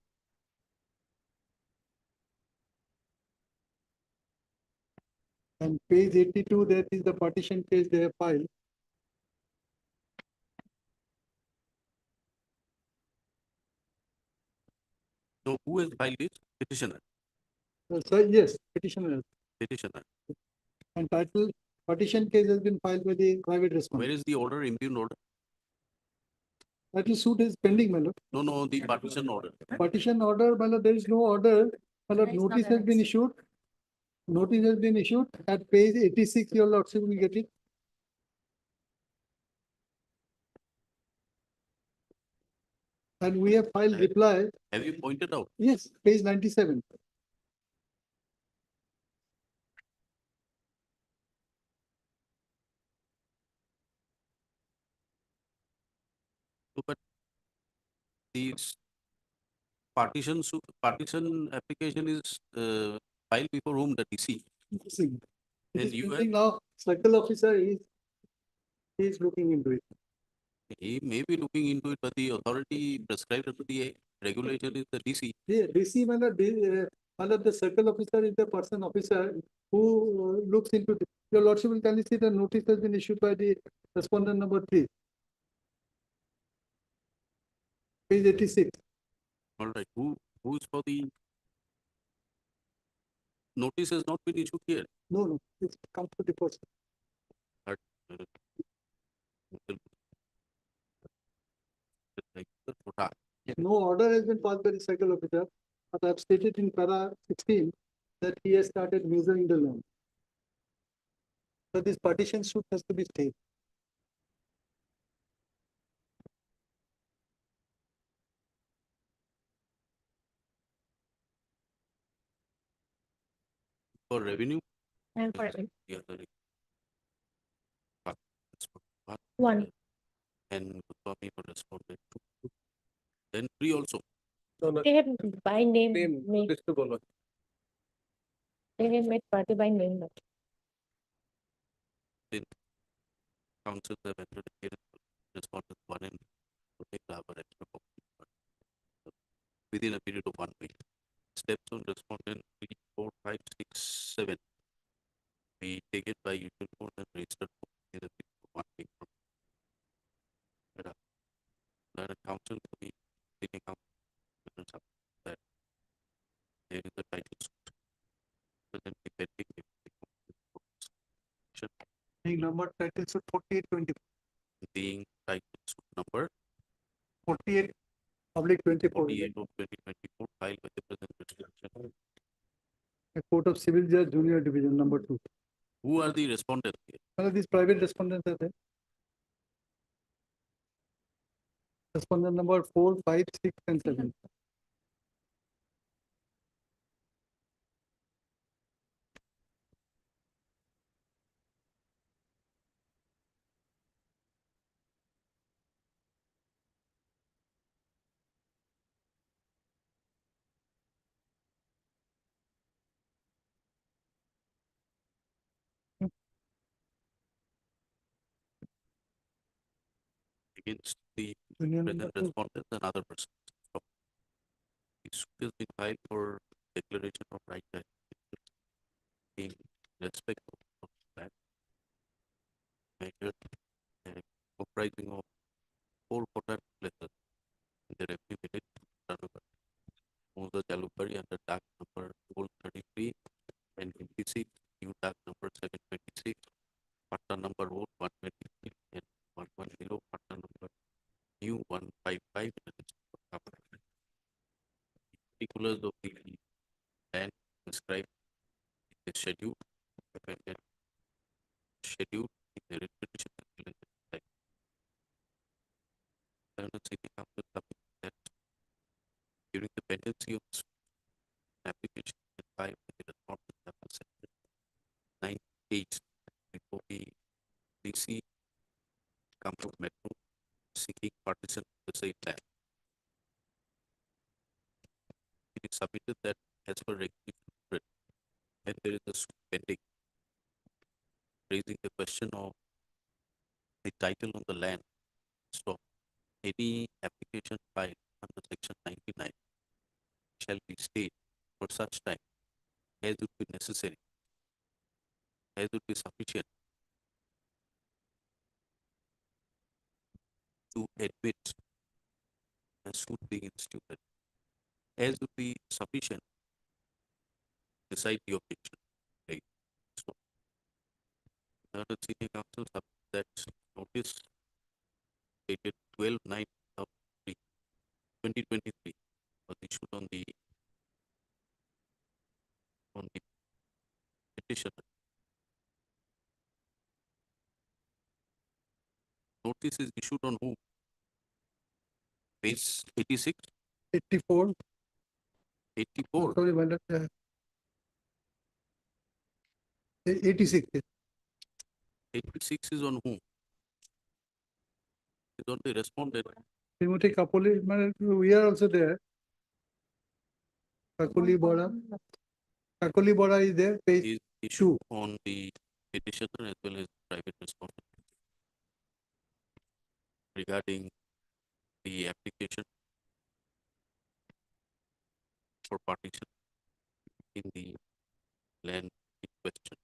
And page 82, that is the partition case they have filed. So who has filed this? Petitioner. So yes, petitioner. Petitioner. And title, partition case has been filed by the private Where respondent. is the order, impugned order? Title suit is pending, my lord. No, the partition order. Partition order, my lord, there is no order. My lord, notice has been issued. Notice has been issued at page 86, your lordship will get it. And we have filed reply. Have you pointed out? Yes, page 97. So, but these partition application is filed before whom, the DC? See, it And is you pending now, circle officer is looking into it. He may be looking into it, but the authority prescribed under the regulation is the DC. Yeah, DC, under the circle officer is the person officer who looks into it. Your lordship will kindly see the notice has been issued by the respondent number 3. Page 86. All right, who's for the notice has not been issued here. No, it's come to the person. But, No order has been passed by the circle officer, but I have stated in para 16 that he has started measuring the land. So this partition suit has to be stayed. For revenue? And for Yeah, the one. and copy for respondent. Then 3 also. They have by name, made, Mr. Bolo. they have made party by name. Lord. Then council have entered a respondent 1 and take labor extra within a period of 1 week. Steps on respondent 3, 4, 5, 6, 7. We take it by usual code and register in a period of 1 week from then a council to be taking up that there is a title suit. Present pending Being number title suit 4824. being title suit number 48 public 24. 48 of 2024 filed by the present resolution. A Court of Civil Judge Junior Division number 2. Who are the respondents here? All of these private respondents are there. Respondent number 4, 5, 6, and 7. Against the Union present number 2. respondents and other persons. The suit has been filed for declaration of right to in respect of that measure comprising of 4 water places in the revenue village, Musa Jalupari under dock number 1233 and 56, new dock number 726, Patta number 123 and 110, Patta number new 155. Particulars of the land described in the schedule, appended schedule in the repetition that City Council submitted that during the pendency of this application and filed with the response that was sent 9 days before the DC Council Metro seeking partition of the same land. It is submitted that as per regulation, when there is a suit pending raising the question of the title on the land, so any application filed under section 99 shall be stayed for such time as would be necessary, as would be sufficient to admit a suit being instituted, as would be sufficient to decide the objection. Right. So, the Senior Council submitted that notice dated 12/9 of 2023 was issued on the petition. Notice is issued on whom? Page 86, 84. 84. Sorry, my lord. 86. 86 is on whom? Is on the respondent. Timothy Kapoli, we are also there. Kakuli Bora. Kakuli Bora is there, page Is two. issued on the petitioner as well as private respondent regarding the application for partition in the land in question.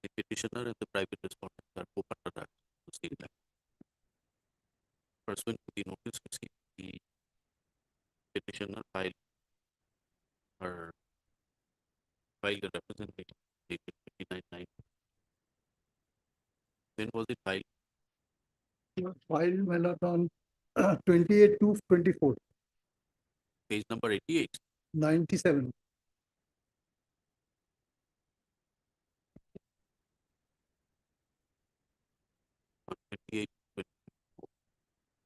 The petitioner and the private respondent are co-partners to same land. Pursuant to the notice received, the petitioner filed a representation dated 29/9. When was it filed? Filed my lord on 28/2/24, Page number 88. 97. On 28,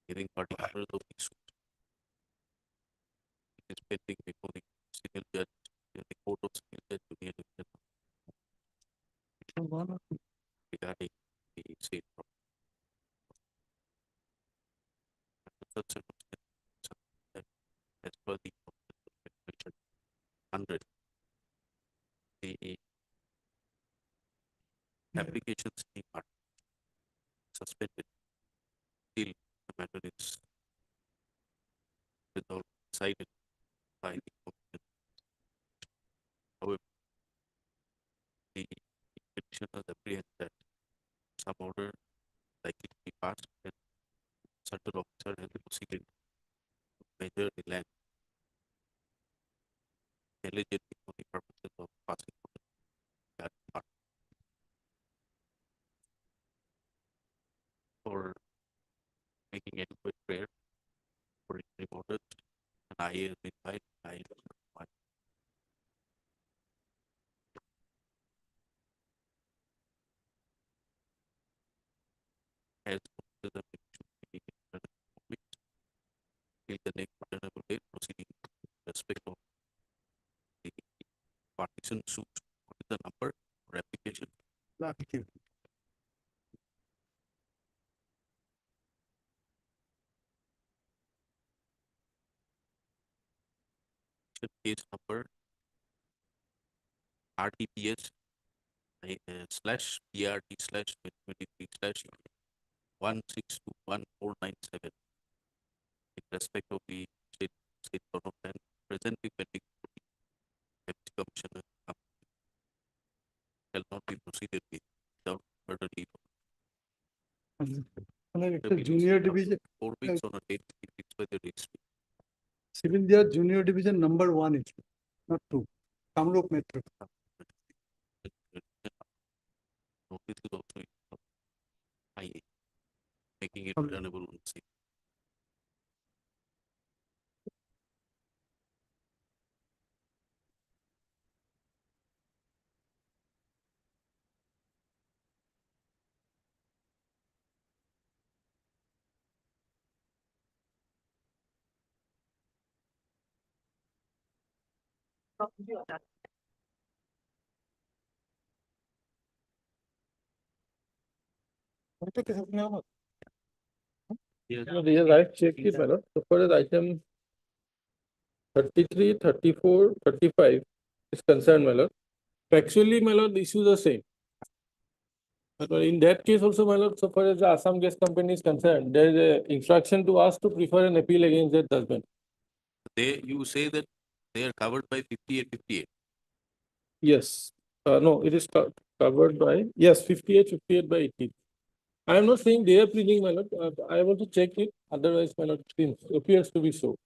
giving particulars of the suit. It is pending before the civil judge in the court of civil judge Junior Division regarding the same property. Under such circumstances, as per the section 100, the applications are suspended till the matter is without decided by the commission. However, the petitioners apprehend that some order likely to be passed and certain officer has proceeded to measure the land allegedly for the purposes of passing order that part. For making adequate prayer for interim orders, an IA has been filed. IA number 1. As notices have been issued to the weeks till the next ordinable date proceeding in respect of the partition suit. What is the number or application? Case number RTPS slash PRT slash 2023 slash 1621497 in respect of the state government presently pending before the Deputy Commissioner shall not be proceeded with without further leave. Junior division, 4 weeks on a date to be fixed by the registry. civil judge junior division number 1 is not 2. Kamrup Metro. Notice is also issued of IA, making it returnable on the same. Yes, I've checked it, my lord. So far as item 33, 34, 35 is concerned, my lord. Factually, my lord, the issues are same. But in that case also, my lord, so far as the Assam Gas Company is concerned, there is a instruction to us to prefer an appeal against that judgment. You say that they are covered by 58/58. Yes, no, it is covered by, yes, 58 by 18. I am not saying they are pleading, my lord. I want to check it. Otherwise, my lord, it appears to be so.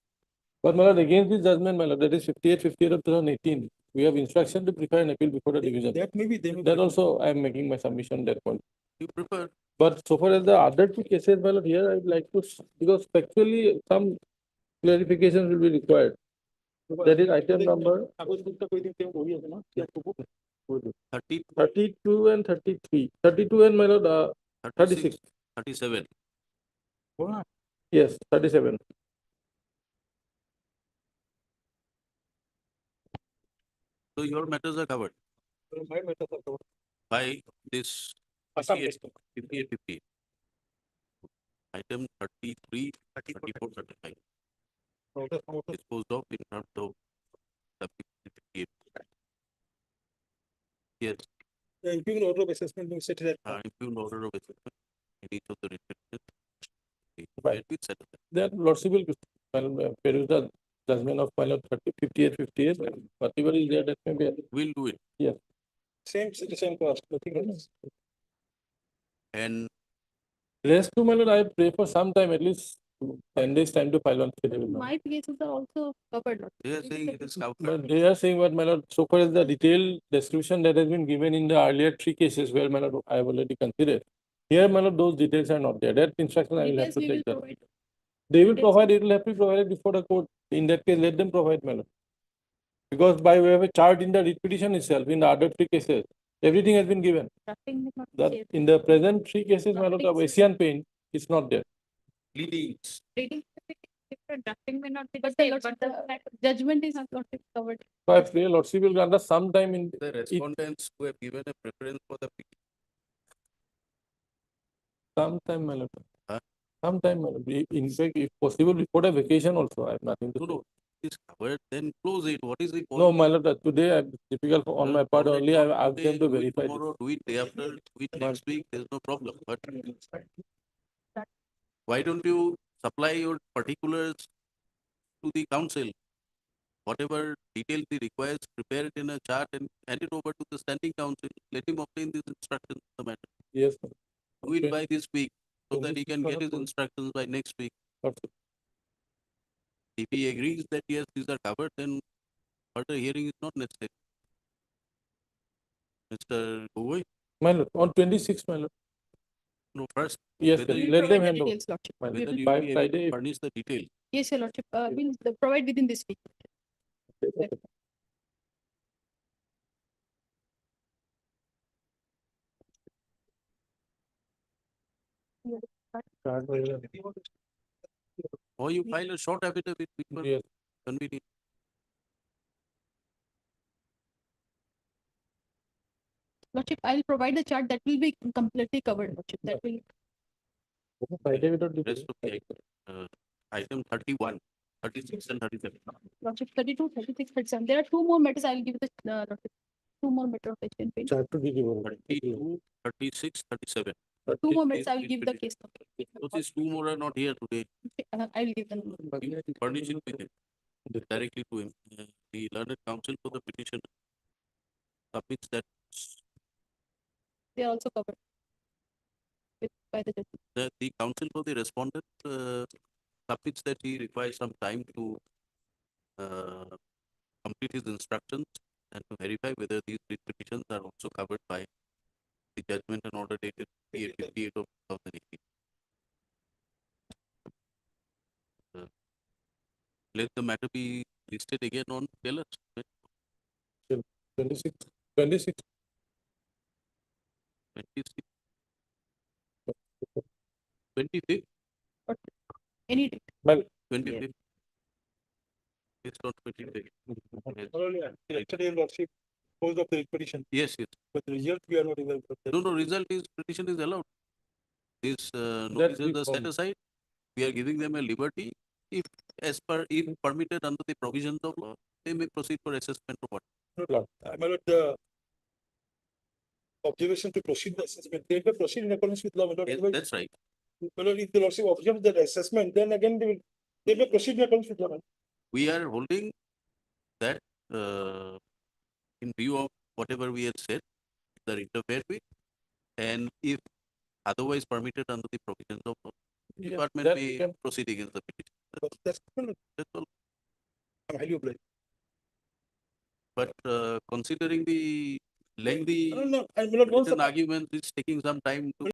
But my lord, against this judgment, my lord, that is 58 of 2018, we have instruction to prepare an appeal before the division. That may be, That also I am making my submission at that point. You prefer. But so far as the other two cases, my lord, here I would like to, because factually some clarifications will be required. That is item number 32 and 33. 32 and my lord, 36. 37. Yes, 37. So your matters are covered My matters are covered. by this Assam 58/58. item 33, 34, 35. Disposed of in terms of WP58. Yes, Impugn order of assessment being set at. impugn order of assessment in each of the restrictions. Right. With settlement. That Lordship will peruse the judgment of my lord 58, whatever is there that may be. We'll do it. Yes. Same cost, nothing else. And Rest to my lord, I pray for some time, at least 10 days time to file on. My cases are also covered. Lord. they are saying it is covered. But they are saying what my lord, so far as the detailed description that has been given in the earlier 3 cases where my lord I have already considered. Here, my lord, those details are not there. That instruction I will have Details to we will take that. provide. They will Details provide, it will have to be provided before the court. In that case, let them provide, my lord. Because by way of a chart in the writ petition itself, in the other 3 cases, everything has been given. Drafting may not be That there. in the present 3 cases, my lord, of Drafting, Asian Paint, it's not there. Pleadings. Reading different, drafting may not be the same, but the judgment is not covered. So I pray Lordship will grant us some time in. The respondents who have given a preference for the Sometime, my lord. Huh? Sometime, my lord. In fact, if possible, before the vacation also, I have nothing to say. no, is covered, then close it. What is the point? No, my lord, today I'm difficult on my part Alright, only. I not asked today, them to do it verify. tomorrow, do it day after, do it next week, there's no problem. But why don't you supply your particulars to the council? Whatever details he requires, prepare it in a chart and hand it over to the standing council. Let him obtain these instructions on the matter. Yes, sir. Do it by this week so that he can get his 26th. instructions by next week. Okay. If he agrees that yes, these are covered, then further hearing is not necessary. Mr. Gogoi, My lord, on 26, my lord. no, first, Yes, whether sir. you Let them provide the hand over. details, Lordship. My whether lord, you by will be able Friday. to furnish the details. Yes, your Lordship, we'll provide within this week. Or you file a short affidavit, which will Yes. convenient. Lordship, I'll provide the chart that will be completely covered, Lordship. That will, Friday without Rest of the item 31, 36 and 37. Lordship, 32, 36, 37. There are 2 more matters I'll give the Lordship. 2 more matter of Asian Paint. Chart to be given. 32, 36, 37. 2 more matters I will give the case. So these 2 more are not here today. I will give them. You furnish it with him, directly to him. The learned counsel for the petition submits that They are also covered by the judge. the counsel for the respondent submits that he requires some time to complete his instructions and to verify whether these petitions are also covered by the judgment and order dated 58 of 2018. Let the matter be listed again on tellers. 26. 26. 25th, Any date. Well, 25th. It's not 25th. Yesterday, Lordship, closed of the petition, Yes, yes. but the result we are not able to. No, result is petition is allowed. This That's notices the are set aside. We are giving them a liberty. If permitted under the provisions of law, they may proceed for assessment or what. My lord, the observation to proceed the assessment, they may proceed in accordance with law, my lord. Yes, Otherwise, that's right. my lord, if the Lordship observes that assessment, then again they may proceed in accordance with law. We are holding that in view of whatever we had said, they're interfered with, and if otherwise permitted under the provisions of law, Yeah, department that may can- proceed against the petition. That's all. I'm highly obliged. But considering the lengthy No, my lord, once written argument, it's taking some time to